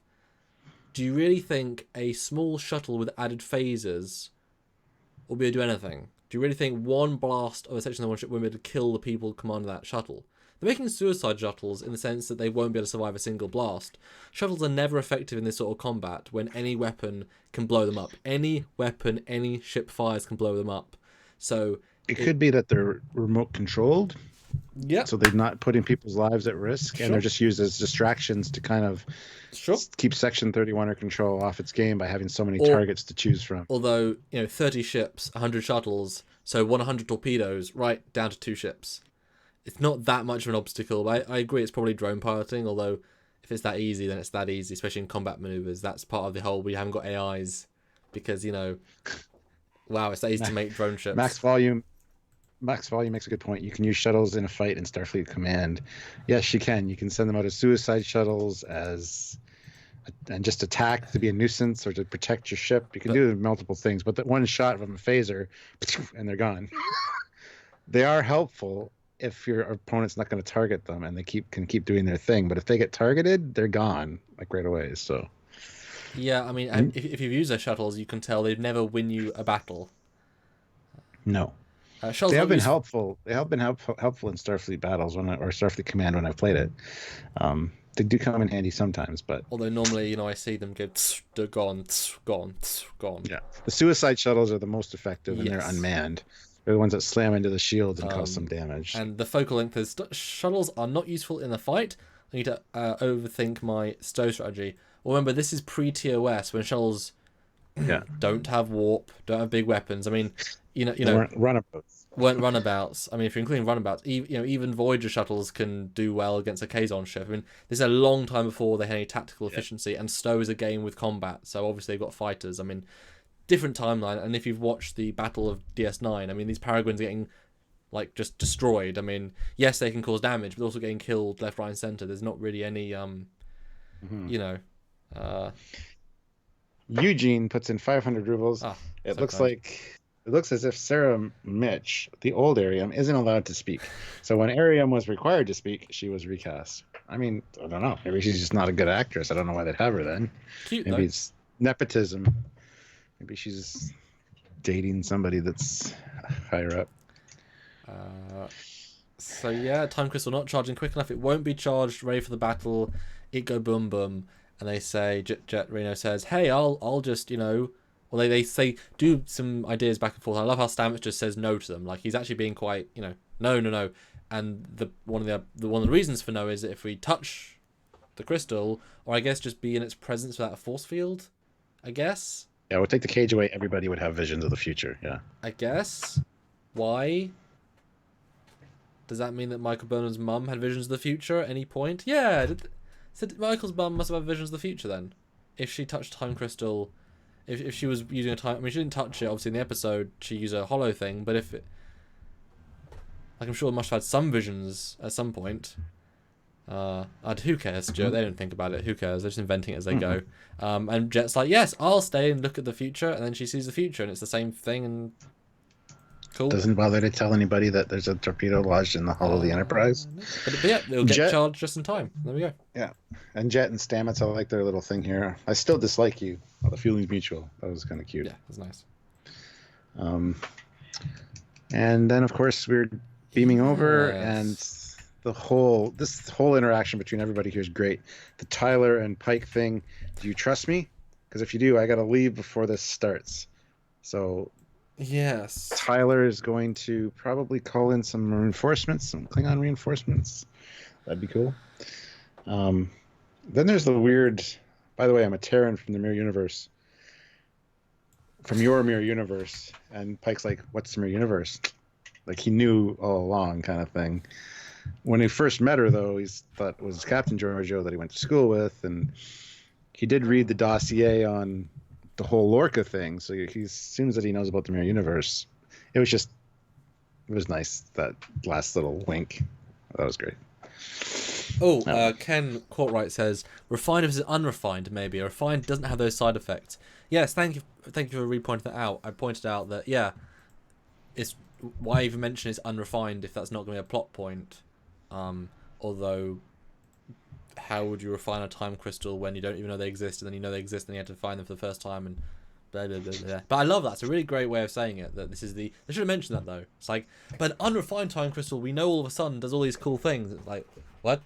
Do you really think a small shuttle with added phasers will be able to do anything? Do you really think one blast of a Section 31 ship will be able to kill the people commanding that shuttle? They're making suicide shuttles in the sense that they won't be able to survive a single blast. Shuttles are never effective in this sort of combat when any weapon can blow them up. Any weapon, any ship fires can blow them up. So it could be that they're remote controlled. Yeah. So they're not putting people's lives at risk, Sure. and they're just used as distractions to kind of keep Section 31 or control off its game by having so many targets to choose from. Although, 30 ships, 100 shuttles, so 100 torpedoes, right down to 2 ships. It's not that much of an obstacle, but I agree it's probably drone piloting, although if it's that easy, then it's that easy, especially in combat maneuvers. That's part of the whole, we haven't got AIs, because, wow, it's that easy to make drone ships. Max volume makes a good point. You can use shuttles in a fight in Starfleet Command. Yes, you can. You can send them out as suicide shuttles, and just attack to be a nuisance or to protect your ship. You can do multiple things, but that one shot from a phaser, and they're gone. They are helpful if your opponent's not going to target them, and they can keep doing their thing. But if they get targeted, they're gone like right away. So. Yeah, I mean, if you've used their shuttles, you can tell they'd never win you a battle. No. They have been helpful. They have been helpful in Starfleet battles or Starfleet Command when I've played it. They do come in handy sometimes, but although normally, I see them go they're gone. Yeah, the suicide shuttles are the most effective, and they're unmanned. They're the ones that slam into the shield and cause some damage. And the focal length is shuttles are not useful in the fight. I need to overthink my stow strategy. Remember, this is pre-TOS when shuttles don't have warp, don't have big weapons. I mean, weren't runabouts. I mean, if you're including runabouts, even Voyager shuttles can do well against a Kazon ship. I mean, this is a long time before they had any tactical efficiency, and stow is a game with combat, so obviously they've got fighters. I mean, different timeline, and if you've watched the Battle of DS9, I mean, these Paragons are getting just destroyed. I mean, yes, they can cause damage, but also getting killed left, right, and center. There's not really any Eugene puts in 500 rubles. It looks as if Sarah Mitch, the old Ariam, isn't allowed to speak. So when Ariam was required to speak, she was recast. I mean, I don't know. Maybe she's just not a good actress. I don't know why they'd have her then. Cute, maybe it's nepotism. Maybe she's dating somebody that's higher up. So yeah, time crystal not charging quick enough. It won't be charged, ready for the battle. It go boom boom. And they say, Jet Reno says, hey, I'll just, well, they say, do some ideas back and forth. I love how Stamets just says no to them. Like, he's actually being quite, no. And one of the reasons for no is that if we touch the crystal, or I guess just be in its presence without a force field, I guess. Yeah, we'll take the cage away. Everybody would have visions of the future, yeah. I guess. Why? Does that mean that Michael Burnham's mum had visions of the future at any point? Yeah, so Michael's mum must have had visions of the future then. If she touched time crystal, if she was using a time, I mean, she didn't touch it. Obviously, in the episode, she used a hollow thing. But if it, I'm sure it must have had some visions at some point. Who cares, Stuart? They don't think about it. Who cares? They're just inventing it as they go. And Jet's like, yes, I'll stay and look at the future. And then she sees the future, and it's the same thing. And cool. Doesn't bother to tell anybody that there's a torpedo lodged in the hull of the Enterprise. But yeah, they'll get charged just in time. There we go. Yeah, and Jet and Stamets, I like their little thing here. I still dislike you. Oh, the feeling's mutual. That was kind of cute. Yeah, it was nice. And then of course we're beaming over, and this whole interaction between everybody here is great. The Tyler and Pike thing. Do you trust me? Because if you do, I gotta leave before this starts. So. Yes. Tyler is going to probably call in some reinforcements, some Klingon reinforcements. That'd be cool. Then there's the weird... By the way, I'm a Terran from the Mirror Universe. From your Mirror Universe. And Pike's like, what's the Mirror Universe? Like, he knew all along kind of thing. When he first met her, though, he thought it was Captain Georgiou that he went to school with. And he did read the dossier on the whole Lorca thing, so he assumes that he knows about the Mirror Universe. It was nice, that last little wink. That was great. Ken Courtwright says refined versus unrefined. Maybe a refined doesn't have those side effects. Yes, thank you for re-pointing that out. I pointed out that it's why even mention it's unrefined if that's not going to be a plot point. Although, how would you refine a time crystal when you don't even know they exist, and then you know they exist, and you have to find them for the first time? And Blah, blah, blah, blah. But I love that. It's a really great way of saying it. That this is the. They should have mentioned that though. It's like, but an unrefined time crystal, we know all of a sudden does all these cool things. It's like, what?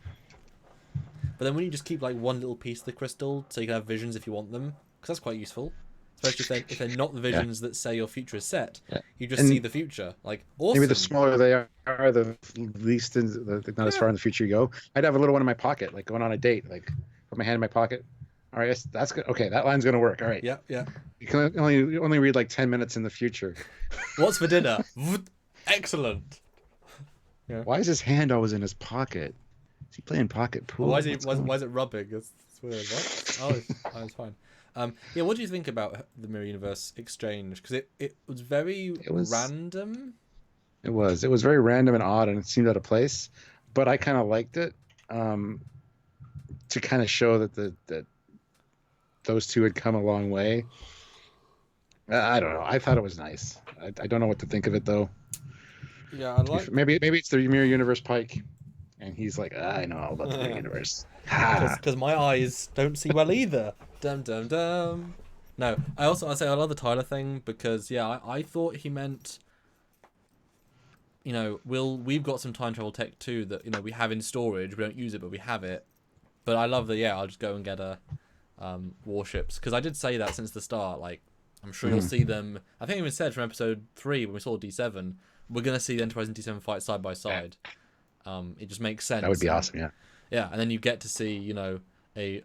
But then when you just keep like one little piece of the crystal, so you can have visions if you want them, because that's quite useful. Especially if they're not the visions that say your future is set. Yeah. You just see the future. Like, awesome. Maybe the smaller they are, the least not as far in the future you go. I'd have a little one in my pocket, like going on a date. Like, put my hand in my pocket. All right, that's good. Okay, that line's gonna work. All right. Yeah, yeah. You can only read like 10 minutes in the future. What's for dinner? Excellent. Yeah. Why is his hand always in his pocket? Is he playing pocket pool? Why is it rubbing? That's weird. What? Oh, it's fine. Yeah, what do you think about the Mirror Universe exchange? Because it was very random. It was very random and odd, and it seemed out of place. But I kind of liked it to kind of show that those two had come a long way. I don't know. I thought it was nice. I don't know what to think of it though. Yeah, I like. Maybe it's the Mirror Universe Pike, and he's like, I know all about the Mirror Universe. Because my eyes don't see well either. Dum dum dum. No, I say I love the Tyler thing because I thought he meant, we've got some time travel tech too that we have in storage. We don't use it, but we have it. But I love that. Yeah, I'll just go and get warships because I did say that since the start. Like, I'm sure you'll see them. I think it was said from episode 3 when we saw D7. We're gonna see the Enterprise and D7 fight side by side. It just makes sense. That would be awesome. Yeah. Yeah, and then you get to see, a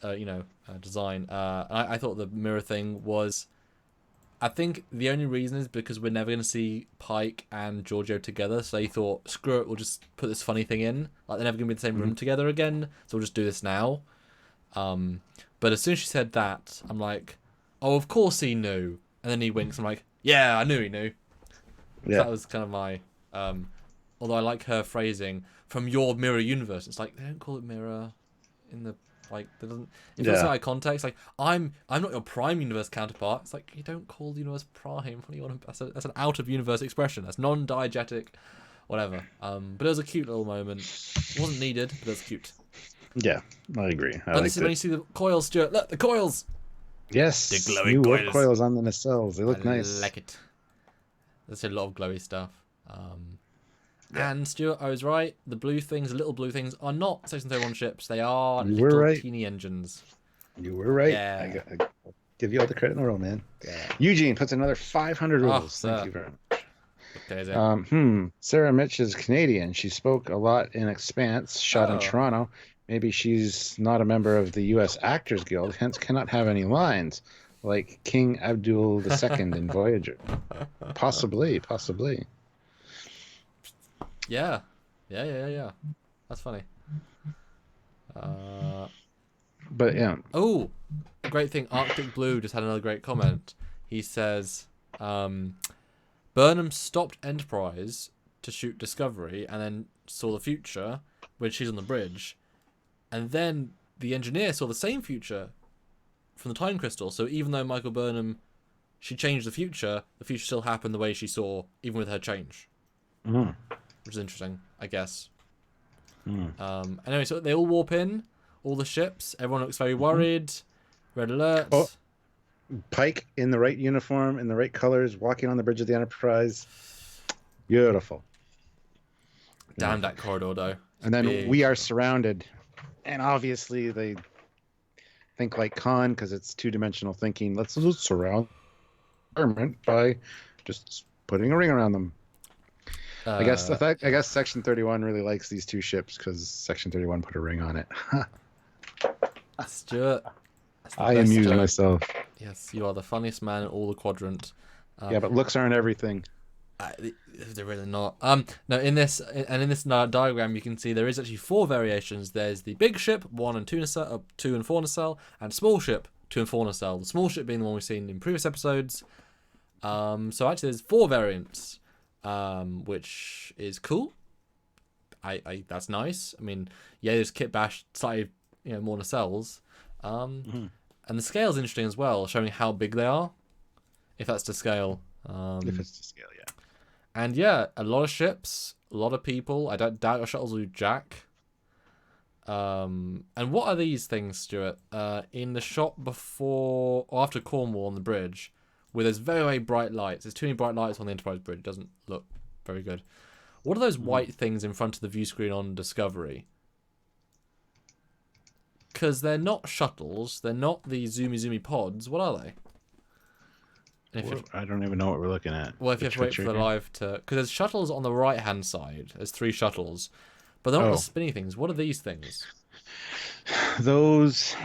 design. I thought the mirror thing was. I think the only reason is because we're never going to see Pike and Georgiou together, so they thought, screw it, we'll just put this funny thing in. Like, they're never going to be in the same room together again, so we'll just do this now. But as soon as she said that, I'm like, oh, of course he knew. And then he winks, I'm like, yeah, I knew he knew. Yeah. So that was kind of my... although I like her phrasing, from your mirror universe. It's like, they don't call it mirror in the... Like, there doesn't... It feels out of context. Like, I'm not your prime universe counterpart. It's like, you don't call the universe prime. What do you want to... That's an out-of-universe expression. That's non-diegetic, whatever. But it was a cute little moment. It wasn't needed, but it was cute. Yeah, I agree. But this is when you see the coils, Stuart. Look, the coils! Yes, the glowing new coils. warp coils on the nacelles. They look nice. I like it. There's a lot of glowy stuff. And Stuart, I was right. The little blue things, are not Section 31 ships. They are little teeny engines. You were right. Yeah. I give you all the credit in the world, man. Yeah. Eugene puts another 500 rubles. Thank you very much. Sarah Mitch is Canadian. She spoke a lot in Expanse, shot in Toronto. Maybe she's not a member of the U.S. Actors Guild, hence cannot have any lines, like King Abdul II in Voyager. Possibly. Yeah. That's funny. But yeah. Oh, great thing. Arctic Blue just had another great comment. He says, Burnham stopped Enterprise to shoot Discovery and then saw the future when she's on the bridge. And then the engineer saw the same future from the time crystal. So even though Michael Burnham, she changed the future still happened the way she saw, even with her change. Mm. Which is interesting, I guess. Anyway, so they all warp in, all the ships. Everyone looks very worried. Red alert. Oh, Pike in the right uniform, in the right colors, walking on the bridge of the Enterprise. Beautiful. Damn that corridor, though. And then we are surrounded. And obviously they think like Khan because it's two-dimensional thinking. Let's just surround the environment by just putting a ring around them. I guess Section 31 really likes these two ships because Section 31 put a ring on it. Stuart, I amuse myself. Yes, you are the funniest man in all the quadrant. Yeah, but looks aren't everything. They're really not. No, in this diagram you can see there is actually 4 variations. There's the big ship, 1 and 2 nacelle, 2 and 4 nacelle, and small ship, 2 and 4 nacelle. The small ship being the one we've seen in previous episodes. So actually there's 4 variants, which is cool. I that's nice. I mean, yeah, there's kit bash, slightly more nacelles. And the scale's interesting as well, showing how big they are, if that's to scale. If it's to scale, yeah. And yeah, a lot of ships, a lot of people. I don't doubt your shuttles will do jack. And what are these things, Stuart? In the shot before or after Cornwall on the bridge, where there's very, very bright lights. There's too many bright lights on the Enterprise bridge. It doesn't look very good. What are those white things in front of the view screen on Discovery? Because they're not shuttles. They're not the zoomy pods. What are they? I don't even know what we're looking at. Well, if you have to wait for the live to... Because there's shuttles on the right-hand side. There's 3 shuttles. But they're not the spinny things. What are these things? Those...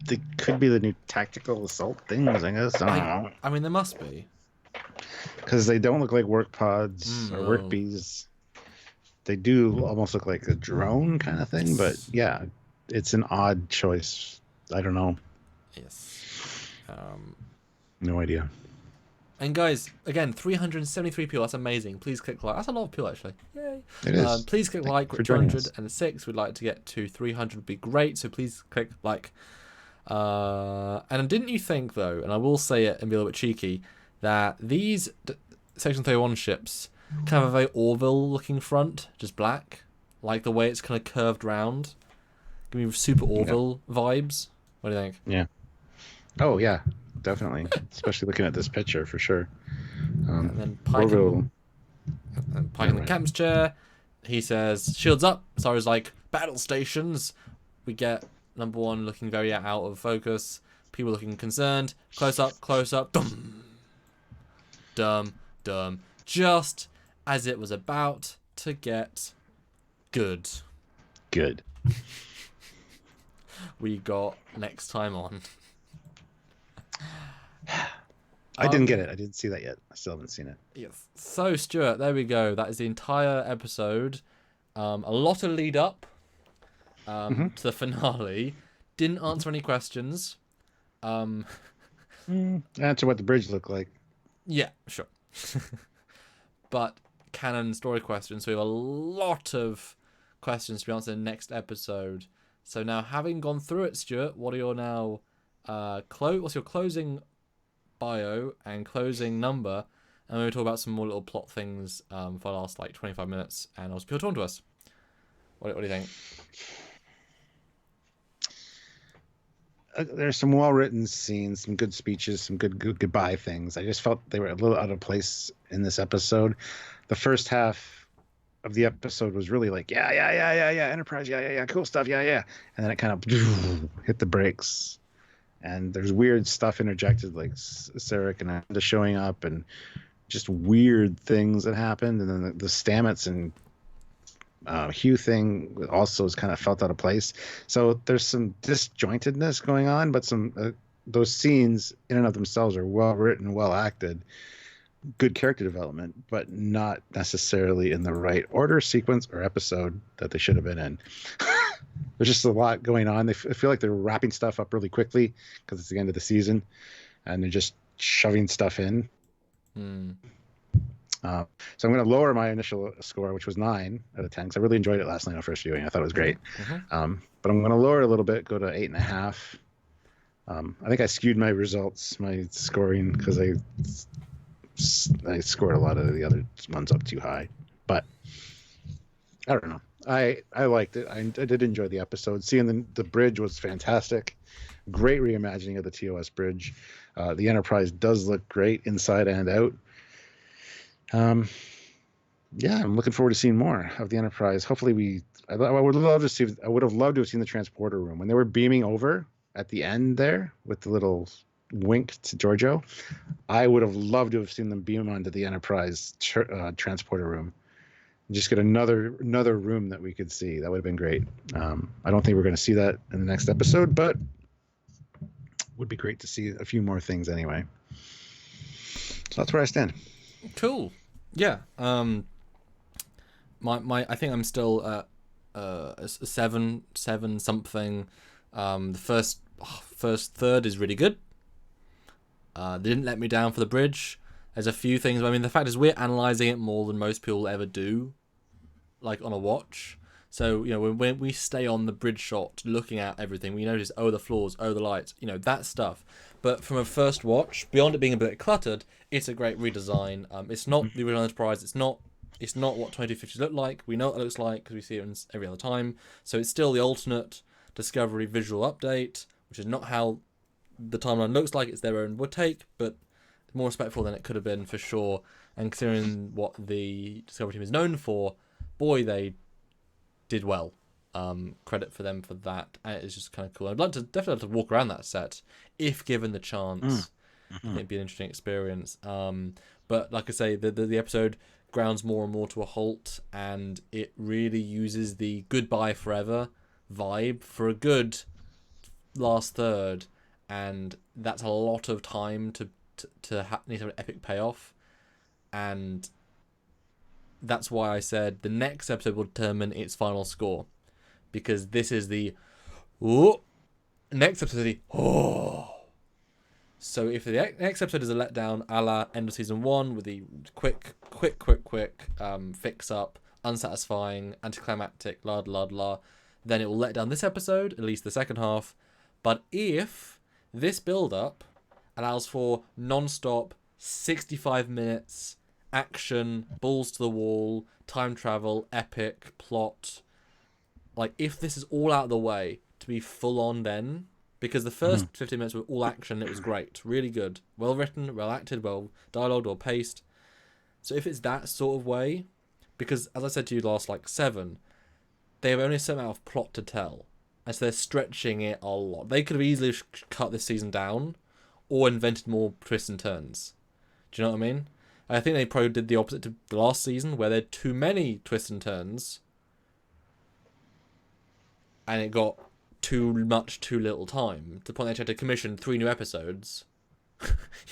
They could be the new tactical assault things, I guess. I don't know. I mean, there must be. Because they don't look like work pods or work bees. They do almost look like a drone kind of thing. But yeah, it's an odd choice. I don't know. Yes. No idea. And guys, again, 373 people. That's amazing. Please click like. That's a lot of people, actually. Yay. It is. Please click like. We're 206. We'd like to get to 300. Would be great. So please click like. And didn't you think, though, and I will say it and be a little bit cheeky, that these Section 31 ships kind of have a very Orville-looking front, just black? Like the way it's kind of curved round. Give me super Orville vibes. What do you think? Yeah. Oh, yeah. Definitely. Especially looking at this picture, for sure. And then Pike in the captain's chair. He says, shields up. Sarah's like, battle stations. We get number 1 looking very out of focus. People looking concerned. Close up. Dum. Dum. Dum. Just as it was about to get good. Good. We got next time on. I didn't get it. I didn't see that yet. I still haven't seen it. Yes. So, Stuart, there we go. That is the entire episode. A lot of lead up to the finale. Didn't answer any questions. Answer what the bridge looked like. Yeah, sure. But canon story questions. So we have a lot of questions to be answered in the next episode. So now, having gone through it, Stuart, what are your now... what's your closing bio and closing number, and we'll talk about some more little plot things for the last 25 minutes, and also people talking to us. What do you think? There's some well-written scenes, some good speeches, some good goodbye things. I just felt they were a little out of place in this episode. The first half of the episode was really like, yeah, Enterprise, yeah, cool stuff, yeah. And then it kind of hit the brakes. And there's weird stuff interjected, like Sarek and Amanda showing up, and just weird things that happened. And then the Stamets and Hugh thing also is kind of felt out of place. So there's some disjointedness going on, but some those scenes in and of themselves are well written, well acted, good character development, but not necessarily in the right order, sequence, or episode that they should have been in. There's just a lot going on. I feel like they're wrapping stuff up really quickly because it's the end of the season, and they're just shoving stuff in. So I'm going to lower my initial score, which was 9 out of 10, because I really enjoyed it last night on first viewing. I thought it was great. But I'm going to lower it a little bit, go to 8.5. I think I skewed my results, my scoring, because I scored a lot of the other ones up too high. But I don't know. I liked it. I did enjoy the episode. Seeing the bridge was fantastic. Great reimagining of the TOS bridge. The Enterprise does look great inside and out. Yeah, I'm looking forward to seeing more of the Enterprise. Hopefully I would have loved to have seen the transporter room when they were beaming over at the end there with the little wink to Georgiou. I would have loved to have seen them beam onto the Enterprise transporter room. Just get another room that we could see. That would have been great. I don't think we're going to see that in the next episode, but would be great to see a few more things anyway. So that's where I stand. Cool. Yeah. My I think I'm still at a 7 something. The first third is really good. They didn't let me down for the bridge. There's a few things. I mean, the fact is we're analysing it more than most people ever do, like on a watch. So, when we stay on the bridge shot looking at everything, we notice, the floors, the lights, that stuff. But from a first watch, beyond it being a bit cluttered, it's a great redesign. It's not the original Enterprise. It's not what 2050s look like. We know what it looks like because we see it every other time. So it's still the alternate Discovery visual update, which is not how the timeline looks like it's their own take, but more respectful than it could have been for sure. And considering what the Discovery team is known for, boy, they did well. Credit for them for that. And it's just kind of cool. I'd definitely like to walk around that set if given the chance. It'd be an interesting experience. But like I say, the episode grounds more and more to a halt, and it really uses the goodbye forever vibe for a good last third, and that's a lot of time to need to have an epic payoff. And that's why I said the next episode will determine its final score, because this is the next episode is the So if the next episode is a letdown a la end of season 1 with the quick fix up, unsatisfying, anticlimactic, then it will let down this episode, at least the second half. But if this build up allows for non-stop 65 minutes action, balls to the wall, time travel, epic plot, like if this is all out of the way to be full on, then because the first 15 minutes were all action, it was great, really good, well written, well acted, well dialogued, well paced. So if it's that sort of way, because as I said to you last like 7, they have only a certain amount of plot to tell, and so they're stretching it a lot. They could have easily cut this season down or invented more twists and turns. Do you know what I mean? I think they probably did the opposite to the last season, where there are too many twists and turns, and it got too little time, to the point they had to commission 3 new episodes.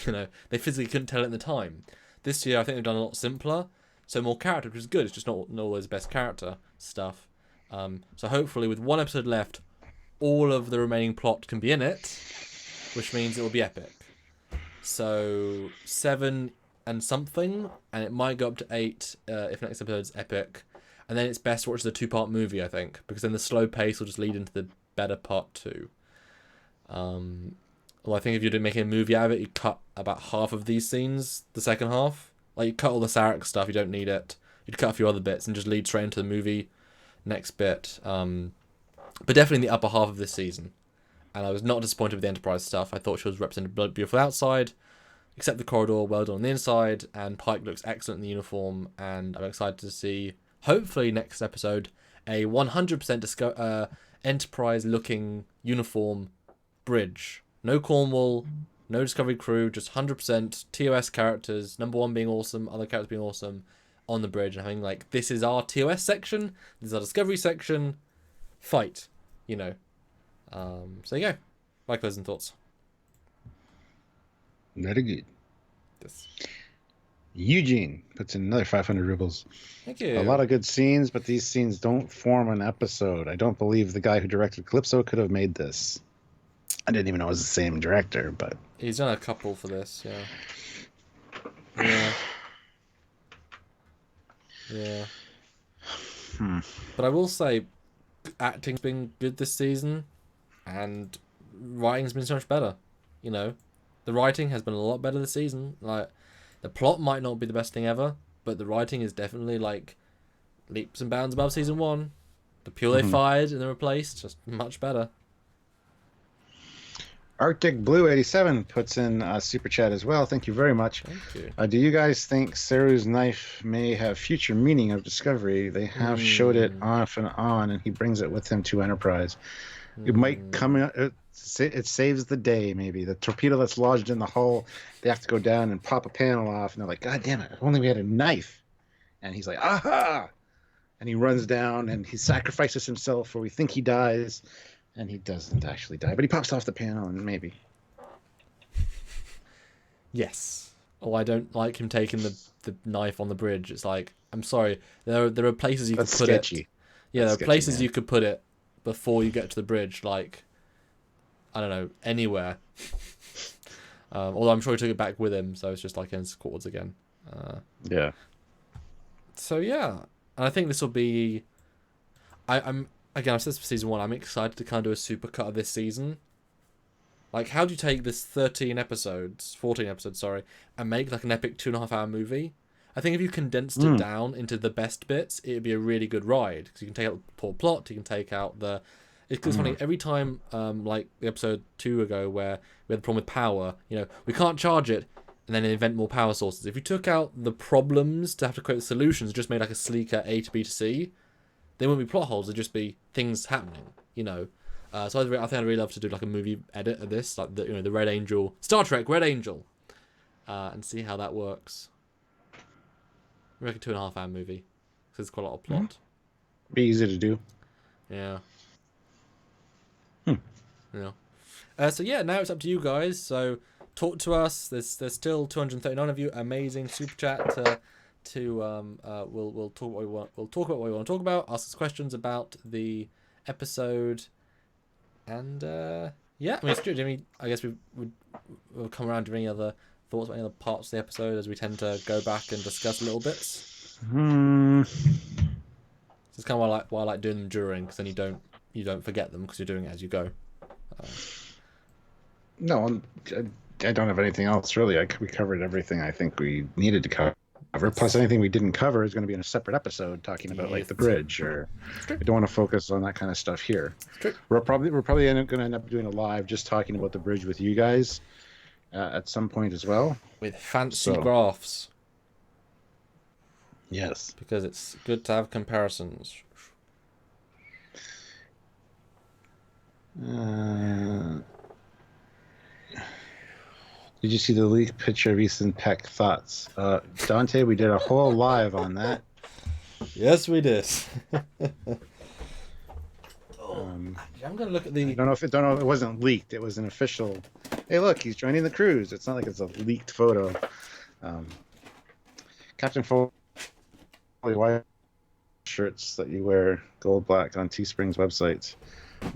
They physically couldn't tell it in the time. This year, I think they've done a lot simpler, so more character, which is good. It's just not always best character stuff. So hopefully, with 1 episode left, all of the remaining plot can be in it, which means it will be epic. So 7 and something, and it might go up to 8 if next episode's epic. And then it's best to watch the 2-part movie, I think, because then the slow pace will just lead into the better part 2. Well, I think if you're making a movie out of it, you cut about half of these scenes, the second half. Like, you cut all the Sarek stuff, you don't need it. You'd cut a few other bits and just lead straight into the movie next bit. But definitely the upper half of this season. And I was not disappointed with the Enterprise stuff. I thought she was represented beautiful outside, except the corridor, well done on the inside, and Pike looks excellent in the uniform, and I'm excited to see, hopefully next episode, a 100% Enterprise-looking uniform bridge. No Cornwall, no Discovery crew, just 100% TOS characters, number 1 being awesome, other characters being awesome, on the bridge, and having, like, this is our TOS section, this is our Discovery section, fight, So there you go. My closing thoughts. Very good. Yes. Eugene puts in another 500 rubles. Thank you. A lot of good scenes, but these scenes don't form an episode. I don't believe the guy who directed Calypso could have made this. I didn't even know it was the same director, but... He's done a couple for this, yeah. Yeah. But I will say, acting's been good this season, and writing's been so much better. The writing has been a lot better this season. Like, the plot might not be the best thing ever, but the writing is definitely, like, leaps and bounds above season 1. The people they fired and then replaced, just much better. Arctic Blue 87 puts in a super chat as well. Thank you very much. Thank you. Do you guys think Saru's knife may have future meaning of Discovery? They have showed it off and on, and he brings it with him to Enterprise. It might come in, it saves the day, maybe. The torpedo that's lodged in the hull, they have to go down and pop a panel off, and they're like, God damn it, if only we had a knife. And he's like, aha! And he runs down, and he sacrifices himself, or we think he dies. And he doesn't actually die, but he pops off the panel, and maybe. Yes. Oh, I don't like him taking the knife on the bridge. It's like, I'm sorry, there are places you could put sketchy. it. Yeah, That's there are places sketchy, you could put it before you get to the bridge, like, I don't know, anywhere. Although I'm sure he took it back with him, so it's just like in his quarters again. Yeah. So yeah, and I think this will be. I'm again. I've said this for season 1. I'm excited to kind of do a super cut of this season. Like, how do you take this 14 episodes, and make like an epic 2.5-hour movie? I think if you condensed it down into the best bits, it'd be a really good ride, because you can take out the poor plot, you can take out the It's funny, every time, like the episode 2 ago where we had the problem with power, we can't charge it, and then invent more power sources. If you took out the problems to have to create the solutions, just made like a sleeker A to B to C, they wouldn't be plot holes, they'd just be things happening, So I think I'd really love to do like a movie edit of this, like the Red Angel, Star Trek Red Angel, and see how that works. I reckon 2.5 hour movie, because there's quite a lot of plot. Be easy to do. Yeah. So yeah, now it's up to you guys. So talk to us. There's still 239 of you. Amazing super chat. We'll talk what we want. We'll talk about what we want to talk about. Ask us questions about the episode, and yeah. I mean, Stuart, Jimmy. I guess we'll come around to any other thoughts about any other parts of the episode, as we tend to go back and discuss little bits. It's kind of why I like doing them during, because then you don't forget them because you're doing it as you go. No, I don't have anything else really. We covered everything I think we needed to cover. Plus, anything we didn't cover is going to be in a separate episode talking about like the bridge, or we don't want to focus on that kind of stuff here. We're probably going to end up doing a live just talking about the bridge with you guys at some point as well, with fancy graphs. Yes, because it's good to have comparisons. Did you see the leaked picture of Ethan Peck? Thoughts? Dante, we did a whole live on that. Yes, we did. I'm going to look at the... I don't know, it wasn't leaked. It was an official... Hey, look, he's joining the cruise. It's not like it's a leaked photo. Captain Foley white shirts that you wear gold black on Teespring's website,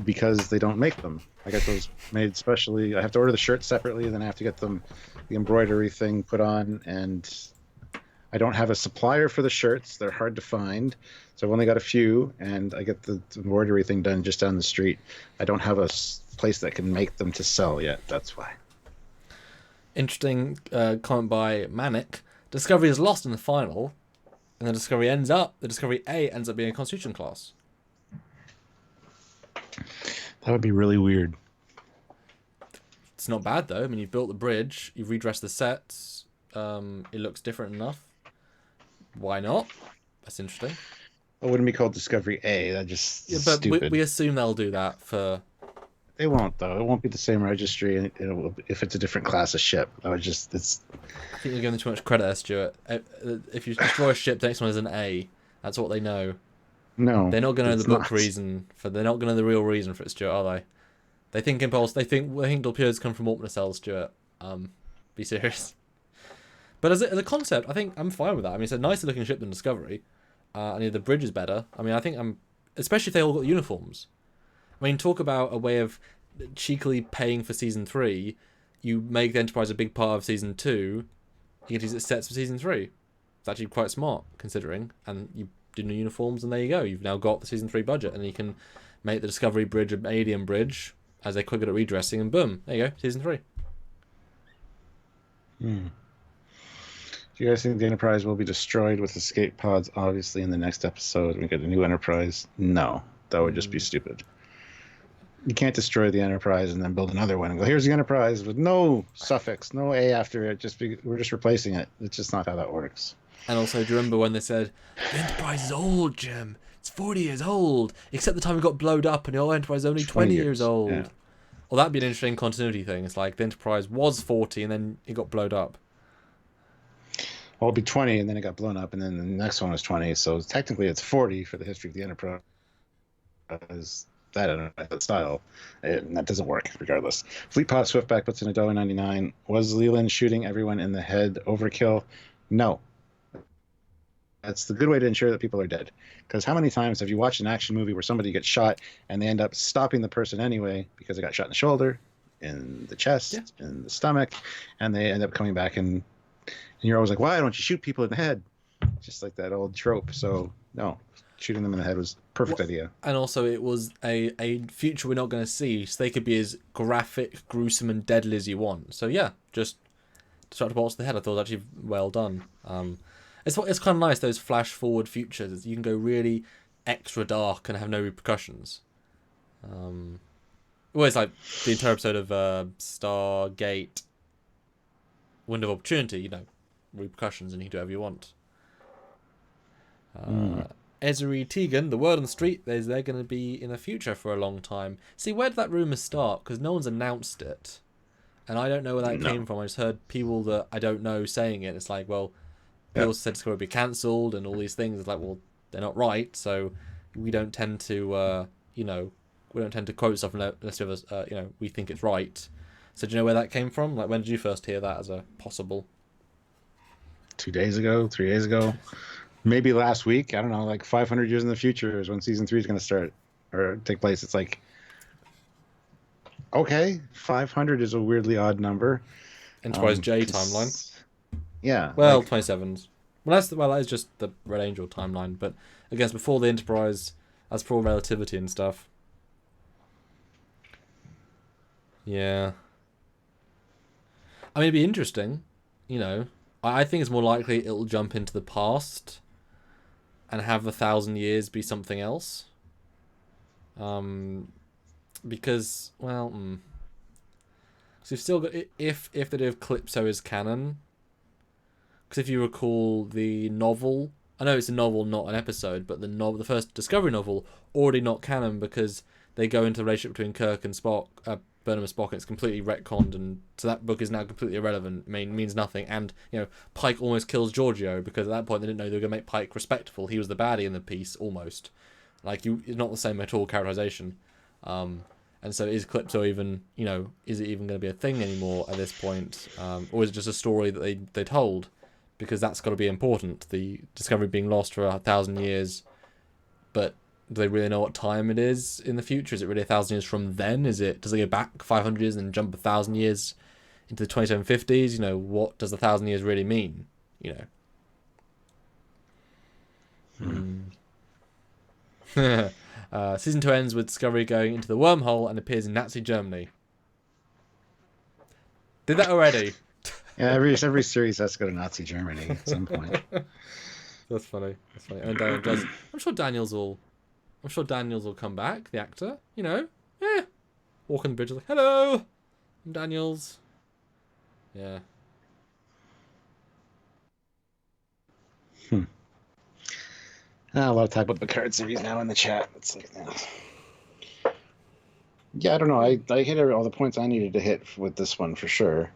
because they don't make them. I get those made specially. I have to order the shirts separately, and then I have to get them the embroidery thing put on, and I don't have a supplier for the shirts. They're hard to find, so I've only got a few, and I get the embroidery thing done just down the street. I don't have a place that can make them to sell yet. That's why. Interesting comment by Manic. Discovery is lost in the final, and the Discovery A ends up being a Constitution class. That would be really weird. It's not bad though. I mean, you've built the bridge, you've redressed the sets. It looks different enough. Why not? That's interesting. It wouldn't be called Discovery A. That just stupid. We assume they'll do that for. They won't though. It won't be the same registry, and if it's a different class of ship. I think you're giving them too much credit there, Stuart. If you destroy a ship, the next one is an A. That's what they know. No, they're not going to know the book reason for. They're not going to know the real reason for it, Stuart, are they? They think impulse. They think torpedoes come from Orphan cells, Stuart. Be serious. But as a concept, I think I'm fine with that. I mean, it's a nicer looking ship than Discovery. And the bridge is better. I mean, I think especially if they all got uniforms. I mean, talk about a way of cheekily paying for season 3. You make the Enterprise a big part of season 2. You get to use its sets for season 3. It's actually quite smart considering, and you do new uniforms, and there you go. You've now got the season 3 budget, and you can make the Discovery bridge an Alien bridge as they're quicker at redressing, and boom, there you go, season 3. Do you guys think the Enterprise will be destroyed with escape pods? Obviously, in the next episode, we get a new Enterprise. No, that would just be stupid. You can't destroy the Enterprise and then build another one and go, here's the Enterprise with no suffix, no A after it. We're just replacing it. It's just not how that works. And also, do you remember when they said, the Enterprise is old, Jim? It's 40 years old. Except the time it got blowed up and the old Enterprise is only 20 years old. Yeah. Well, that'd be an interesting continuity thing. It's like the Enterprise was 40 and then it got blowed up. Well, it'd be 20 and then it got blown up and then the next one was 20. So technically it's 40 for the history of the Enterprise. That style, and that doesn't work regardless. Fleet Pot Swiftback puts in $1.99. Was Leland shooting everyone in the head overkill? No. That's the good way to ensure that people are dead. Because how many times have you watched an action movie where somebody gets shot and they end up stopping the person anyway because they got shot in the shoulder, in the chest, in the stomach, and they end up coming back and you're always like, why don't you shoot people in the head? Just like that old trope. So no. Shooting them in the head was a perfect idea. And also it was a future we're not going to see, so they could be as graphic, gruesome and deadly as you want. So yeah, just destructive bolts to the head. I thought it was actually well done. It's kind of nice, those flash forward futures. You can go really extra dark and have no repercussions. Well, it's like the entire episode of Stargate Window of Opportunity, repercussions, and you can do whatever you want. Ezri Tegan, the word on the street is they're going to be in the future for a long time. See, where did that rumour start? Because no one's announced it. And I don't know where that came from. I just heard people that I don't know saying it. It's like, well, people said it's going to be cancelled and all these things. It's like, well, they're not right. So we don't tend to, we don't tend to quote stuff unless we think it's right. So do you know where that came from? Like, when did you first hear that as a possible? 2 days ago, 3 days ago, maybe last week. I don't know. Like 500 years in the future is when season 3 is going to start or take place. It's like, okay, 500 is a weirdly odd number. Enterprise J timeline. Yeah. Well, 27s. Well, that is just the Red Angel timeline. But I guess before the Enterprise, as for all relativity and stuff. Yeah. I mean, it'd be interesting. I think it's more likely it'll jump into the past and have 1,000 years be something else. Because, well, so you've still got, if they do have Calypso as canon, because if you recall the novel, I know it's a novel, not an episode, but the first Discovery novel, already not canon because they go into the relationship between Kirk and Spock, Burnham and Spock, and it's completely retconned, and so that book is now completely irrelevant. Means nothing. And Pike almost kills Georgiou because at that point they didn't know they were going to make Pike respectful. He was the baddie in the piece almost. Like it's not the same at all characterization. And so is Calypso even, is it even going to be a thing anymore at this point? Or is it just a story that they told? Because that's got to be important. The Discovery being lost for 1,000 years, but do they really know what time it is in the future? Is it really 1,000 years from then? Does it go back 500 years and jump 1,000 years into the 2750s? What does 1,000 years really mean? Season 2 ends with Discovery going into the wormhole and appears in Nazi Germany. Did that already? Yeah, every series has to go to Nazi Germany at some point. That's funny. And Daniel does. I'm sure Daniels will come back. The actor, walk on the bridge like, "Hello, I'm Daniels." Yeah. A lot of talk about the Picard series now in the chat. It's like, yeah, I don't know. I hit all the points I needed to hit with this one for sure.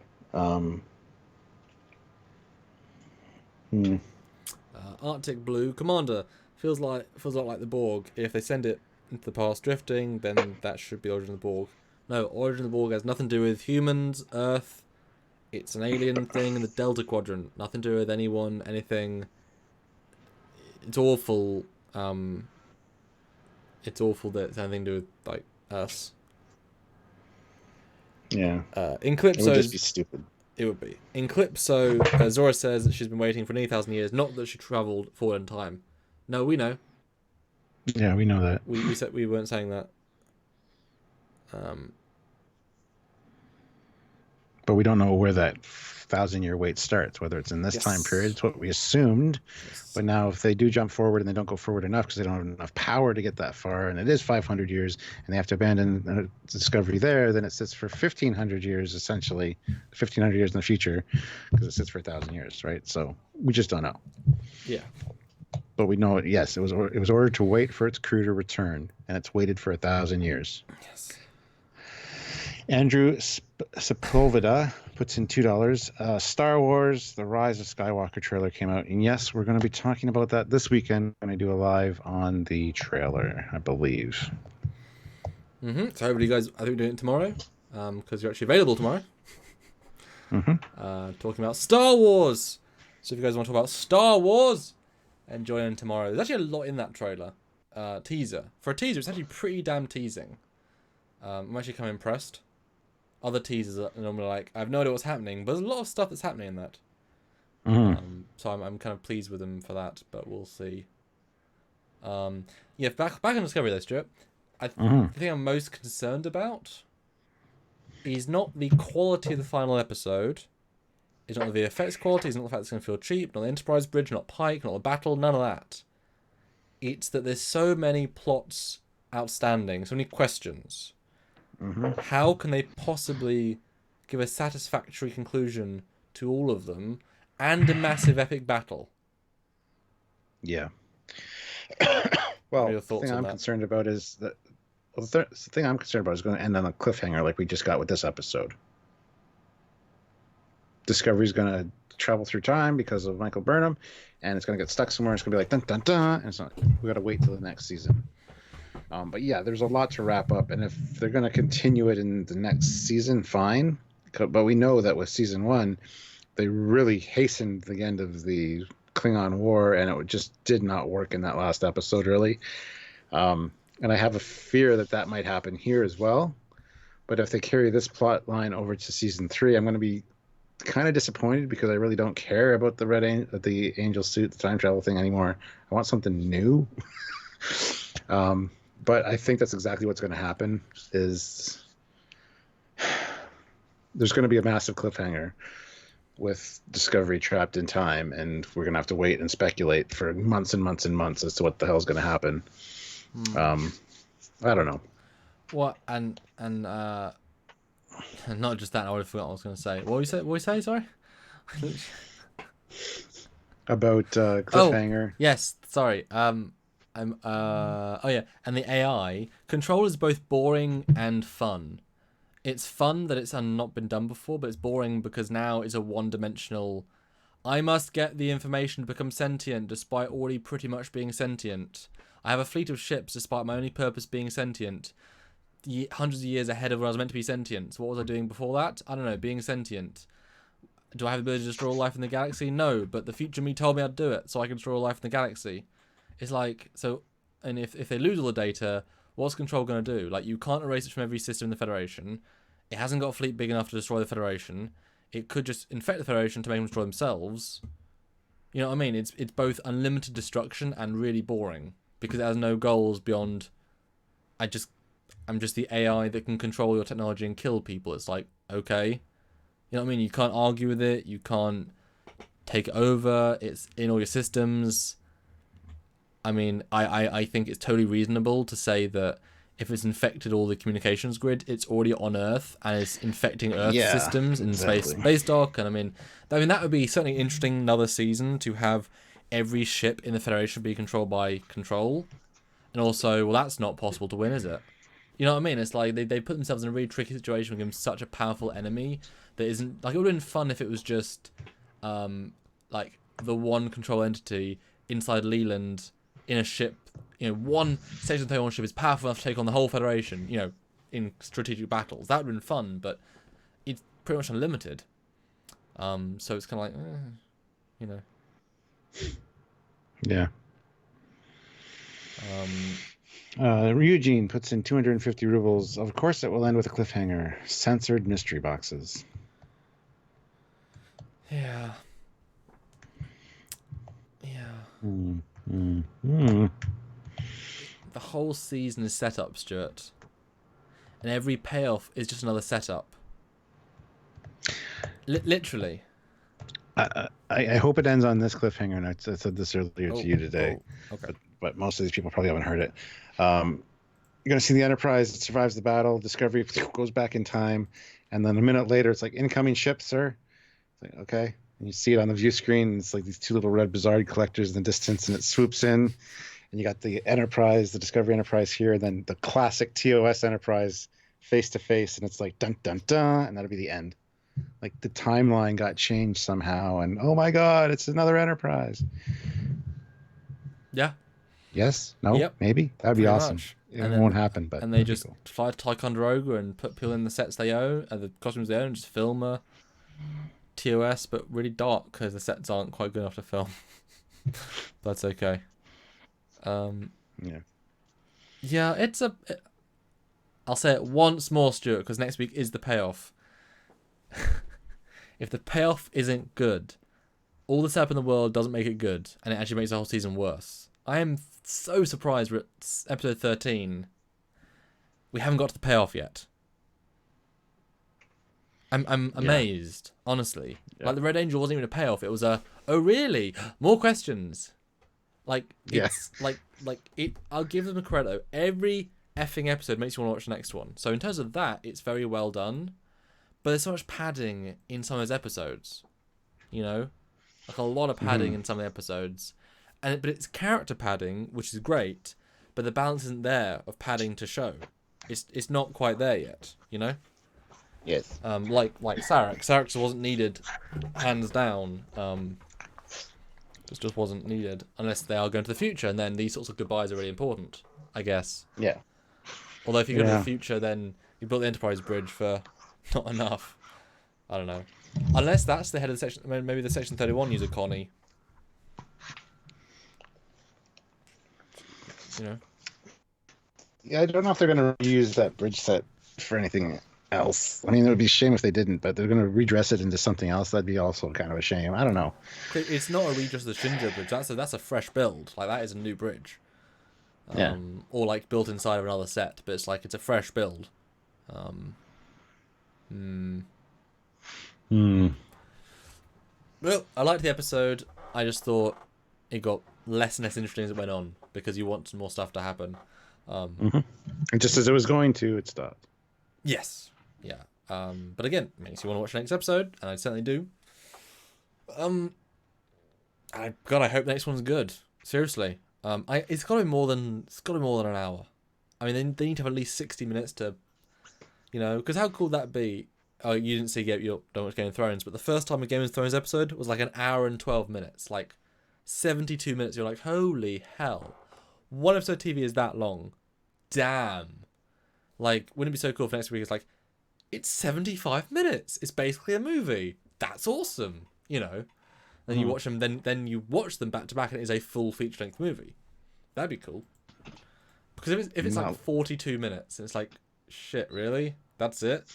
Arctic Blue Commander feels like the Borg. If they send it into the past drifting, then that should be Origin of the Borg. No, Origin of the Borg has nothing to do with humans, Earth. It's an alien thing in the Delta Quadrant. Nothing to do with anyone, anything. It's awful. It's awful that it's anything to do with like us. Yeah. In Calypso, it would just be stupid. It would be. In Calypso, Zora says that she's been waiting for 8,000 years, not that she travelled forward in time. No, we know. Yeah, we know that. We said we weren't saying that. But we don't know where that 1,000-year wait starts, whether it's in this time period. It's what we assumed. Yes. But now if they do jump forward and they don't go forward enough because they don't have enough power to get that far, and it is 500 years, and they have to abandon Discovery there, then it sits for 1,500 years, essentially, 1,500 years in the future, because it sits for 1,000 years, right? So we just don't know. Yeah. But we know, yes, it was ordered to wait for its crew to return, and it's waited for 1,000 years. Yes. Andrew Sepulveda puts in $2. Star Wars: The Rise of Skywalker trailer came out, and yes, we're going to be talking about that this weekend when I do a live on the trailer, I believe. So hopefully you guys, I think we're doing it tomorrow, because you're actually available tomorrow. Talking about Star Wars. So if you guys want to talk about Star Wars, and join in tomorrow. There's actually a lot in that trailer. Teaser. For a teaser, it's actually pretty damn teasing. I'm actually kind of impressed. Other teasers are normally like, I have no idea what's happening, but there's a lot of stuff that's happening in that. So I'm kind of pleased with them for that, but we'll see. Yeah, back on Discovery though, Stuart. The thing I'm most concerned about is not the quality of the final episode. It's not the VFX quality, it's not the fact it's going to feel cheap, not the Enterprise bridge, not Pike, not the battle, none of that. It's that there's so many plots outstanding, so many questions. Mm-hmm. How can they possibly give a satisfactory conclusion to all of them and a massive epic battle? Yeah. What are Well, your the thoughts thing on I'm that? concerned about is that the thing I'm concerned about is going to end on a cliffhanger like we just got with this episode. Discovery's going to travel through time because of Michael Burnham, and it's going to get stuck somewhere. It's going to be like dun dun dun, and it's not. We got to wait till the next season. But yeah, there's a lot to wrap up, and if they're going to continue it in the next season, fine. But we know that with season 1, they really hastened the end of the Klingon War, and it just did not work in that last episode, really. And I have a fear that that might happen here as well. But if they carry this plot line over to season 3, I'm going to be kind of disappointed because I really don't care about the angel suit, the time travel thing anymore. I want something new. But I think that's exactly what's going to happen. Is there's going to be a massive cliffhanger with Discovery trapped in time, and we're going to have to wait and speculate for months and months and months as to what the hell's going to happen. I don't know. What and not just that. I would have forgotten what I was going to say. What did you say? Sorry. About cliffhanger. Oh, yes. Sorry. Oh yeah. And the AI control is both boring and fun. It's fun that it's not been done before, but it's boring because now it's a one-dimensional. I must get the information to become sentient, despite already pretty much being sentient. I have a fleet of ships, despite my only purpose being sentient. Hundreds of years ahead of when I was meant to be sentient. So what was I doing before that? I don't know, being sentient. Do I have the ability to destroy all life in the galaxy? No, but the future me told me I'd do it, so I can destroy all life in the galaxy. It's like, so, and if they lose all the data, what's Control going to do? Like, you can't erase it from every system in the Federation. It hasn't got a fleet big enough to destroy the Federation. It could just infect the Federation to make them destroy themselves. You know what I mean? It's both unlimited destruction and really boring because it has no goals beyond. I'm just the AI that can control your technology and kill people. It's like, okay, you know what I mean? You can't argue with it. You can't take it over. It's in all your systems. I mean, I think it's totally reasonable to say that if it's infected all the communications grid, it's already on Earth and it's infecting Earth systems in space dock. And I mean that would be certainly interesting. Another season to have every ship in the Federation be controlled by Control, and also, well, that's not possible to win, is it? You know what I mean? It's like they put themselves in a really tricky situation with him, such a powerful enemy that isn't like it would have been fun if it was just like the one Control entity inside Leland in a ship. You know, one Section 31 ship is powerful enough to take on the whole Federation, you know, in strategic battles. That would have been fun, but it's pretty much unlimited. So it's kind of like, you know. Yeah. Eugene puts in 250 rubles. Of course it will end with a cliffhanger. Censored mystery boxes. Yeah. The whole season is set up, Stuart. And every payoff is just another setup. Literally. I hope it ends on this cliffhanger, and I said this earlier to you today. Okay. But most of these people probably haven't heard it. You're going to see the Enterprise that survives the battle. Discovery goes back in time. And then a minute later, it's like, incoming ship, sir. It's like, okay. And you see it on the view screen. And it's like these two little red Bizarre collectors in the distance, and it swoops in. And you got the Enterprise, the Discovery Enterprise here, and then the classic TOS Enterprise face to face, and it's like dun dun dun, and that'll be the end. Like the timeline got changed somehow, and oh my God, it's another Enterprise. Yeah. Yes. No. Yep. Maybe that'd be awesome. Much. It won't happen, but and they just fly to Ticonderoga and put people in the sets they own, the costumes they own, and just film a TOS, but really dark because the sets aren't quite good enough to film. That's okay. Yeah, I'll say it once more, Stuart, because next week is the payoff. If the payoff isn't good, all the setup in the world doesn't make it good, and it actually makes the whole season worse. I am so surprised we're at episode 13. We haven't got to the payoff yet. I'm amazed, honestly. Yeah. Like the Red Angel wasn't even a payoff. It was a, oh really? More questions. Like it's like it. I'll give them a credit though. Every effing episode makes you want to watch the next one. So in terms of that, it's very well done. But there's so much padding in some of those episodes. You know? Like a lot of padding in some of the episodes. But it's character padding, which is great, but the balance isn't there of padding to show. It's not quite there yet, you know? Yes. Like Sarek. Sarek wasn't needed, hands down. Just wasn't needed unless they are going to the future, and then these sorts of goodbyes are really important, I guess. Yeah. Although if you go to the future, then you built the Enterprise bridge for not enough. I don't know. Unless that's the head of the section. Maybe the Section 31 user Connie. You know. Yeah, I don't know if they're going to use that bridge set for anything else. I mean, it would be a shame if they didn't, but they're going to redress it into something else. That'd be also kind of a shame. I don't know. It's not a redress of the Shinjo bridge. That's a fresh build. Like, that is a new bridge. Yeah. Or like built inside of another set, but it's a fresh build. Well, I liked the episode. I just thought it got less and less interesting as it went on because you want some more stuff to happen. And just as it was going to, it stopped. Yes. Yeah. But again, it makes you want to watch the next episode, and I certainly do. I hope the next one's good. Seriously. It's got to be more than an hour. I mean, they need to have at least 60 minutes to, you know, because how cool would that be? Oh, you didn't see don't watch Game of Thrones, but the first time a Game of Thrones episode was like an hour and 12 minutes, like 72 minutes. You're like, holy hell, one episode of TV is that long? Damn. Like, wouldn't it be so cool if next week it's like, it's 75 minutes. It's basically a movie. That's awesome. You know. Then you watch them. Then you watch them back to back, and it is a full feature length movie. That'd be cool. Because if it's like 42 minutes, and it's like, shit, really? That's it?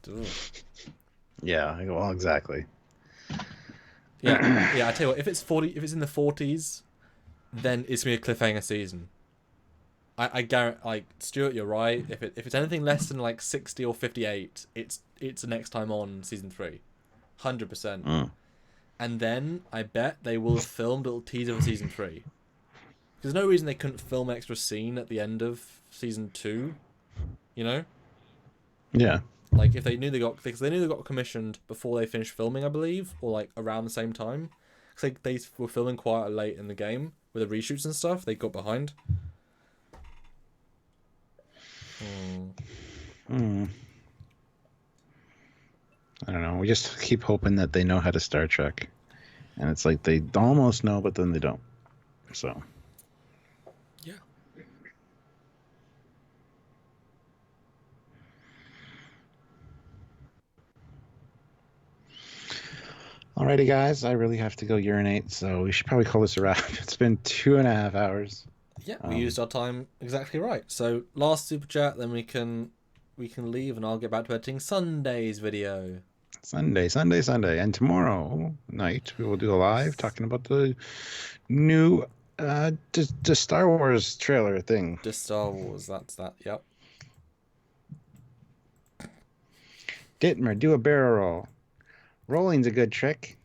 Ugh. Yeah. Well, exactly. Yeah. I tell you what. If it's in the 40s, then it's gonna be a cliffhanger season. I guarantee. Like, Stuart, you're right. If it's anything less than like 60 or 58, it's the next time on season 3, 100%. And then I bet they will have filmed a little teaser for season 3. There's no reason they couldn't film an extra scene at the end of season 2. You know? Yeah. Like if they knew they got commissioned before they finished filming, I believe, or like around the same time. Because they were filming quite late in the game with the reshoots and stuff. They got behind. I don't know. We just keep hoping that they know how to Star Trek. And it's like they almost know, but then they don't. So. Yeah. Alrighty, guys. I really have to go urinate, so we should probably call this a wrap. It's been 2.5 hours. Yeah, we used our time exactly right. So last super chat, then we can leave, and I'll get back to editing Sunday's video. Sunday, and tomorrow night we will do a live talking about the new the Star Wars trailer thing. Just Star Wars. That's that. Yep. Dittmer, do a barrel roll. Rolling's a good trick.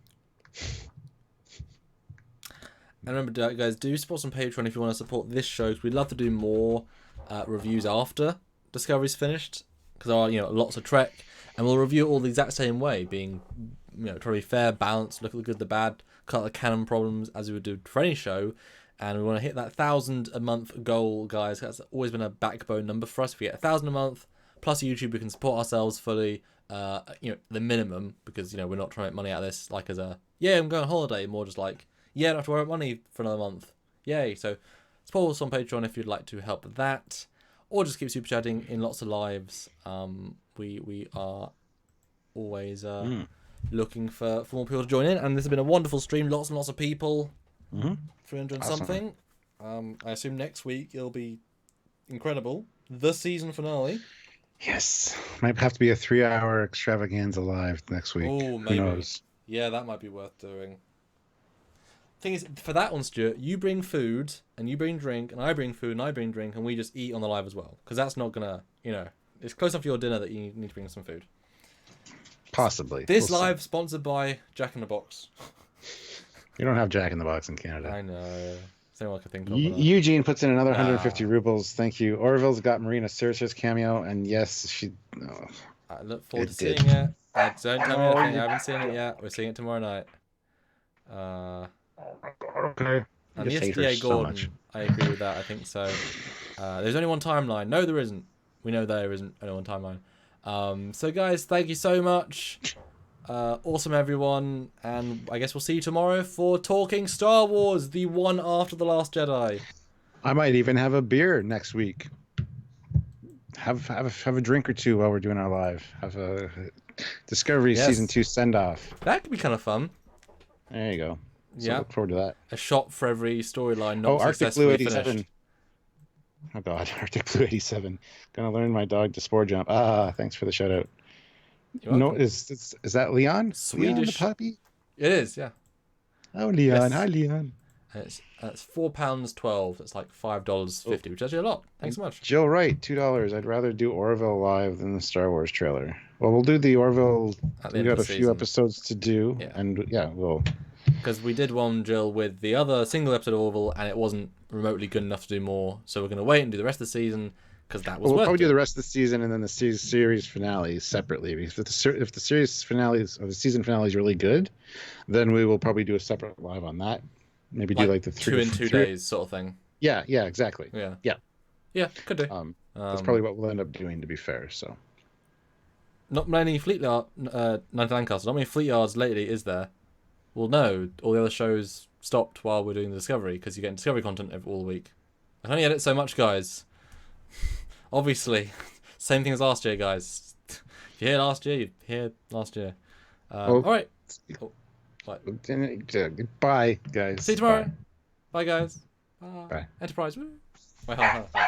And remember, guys, do support us on Patreon if you want to support this show. Because we'd love to do more reviews after Discovery's finished. Because there are, lots of Trek. And we'll review it all the exact same way. Being, try to be fair, balanced, look at the good, the bad, cut the canon problems as we would do for any show. And we want to hit that 1,000 a month goal, guys. That's always been a backbone number for us. If we get 1,000 a month, plus YouTube, we can support ourselves fully. The minimum. Because, we're not trying to make money out of this. Like as a, I'm going on holiday. More just like, I don't have to worry about money for another month. Yay. So support us on Patreon if you'd like to help with that. Or just keep super chatting in lots of lives. We are always looking for more people to join in. And this has been a wonderful stream. Lots and lots of people. 300 and something. I assume next week it'll be incredible. The season finale. Yes. Might have to be a 3-hour extravaganza live next week. Oh, maybe. Who knows? Yeah, that might be worth doing. Thing is, for that one, Stuart, you bring food and you bring drink, and I bring food and I bring drink, and we just eat on the live as well. Because that's not gonna, it's close enough for your dinner that you need to bring some food. Possibly. This live sponsored by Jack in the Box. You don't have Jack in the Box in Canada. I know. the only one I can think of. Eugene puts in another 150 Ah. rubles. Thank you. Orville's got Marina Sirtis cameo, and yes, she. Oh, I look forward to It did. seeing it. Don't tell me Oh, anything. you- I haven't seen it yet. We're seeing it tomorrow night. okay. And I the just hate her SDA so Gordon, much. I agree with that. I think so. There's only one timeline. No, there isn't. We know there isn't only one timeline. So guys, thank you so much. Awesome, everyone. And I guess we'll see you tomorrow for Talking Star Wars, the one after The Last Jedi. I might even have a beer next week. Have a drink or two while we're doing our live. Have a Discovery Yes. season 2 send off. That could be kind of fun. There you go. So Yeah. look forward to that. A shot for every storyline not Arctic Blue successfully 87. finished. Oh god, Arctic Blue 87. Gonna learn my dog to spore jump. Thanks for the shout out. You're No, welcome. is that Leon? Leon the Swedish. puppy? It is, yeah. Oh, Leon. Yes. Hi, Leon. And it's £4.12. That's like $5.50, which is actually a lot. Thanks so much. Jill Wright, $2. I'd rather do Orville live than the Star Wars trailer. Well, we'll do the Orville. At the We end of got a the few season. episodes to do, Yeah. and yeah, we'll. Because we did one, Jill, with the other single episode of Orville, and it wasn't remotely good enough to do more. So we're going to wait and do the rest of the season, because that was We'll worth probably it. do the rest of the season and then the series finale separately. Because if the series finales or the season finale is really good, then we will probably do a separate live on that. Maybe do like the 2 in 2 days sort of thing. Yeah, exactly. Yeah. Yeah. Yeah, could do. That's probably what we'll end up doing, to be fair. So. Not many Fleet Yard, 90 Lancaster, not many Fleet Yards lately, is there? Well, no. All the other shows stopped while we're doing the Discovery, because you're getting Discovery content all week. I can only edit so much, guys. Obviously. Same thing as last year, guys. If you hear last year, you hear last year. All right. Oh, bye. Goodbye, guys. See you tomorrow. Bye. Bye, guys. Bye. Enterprise. Woo. Wait, hold on.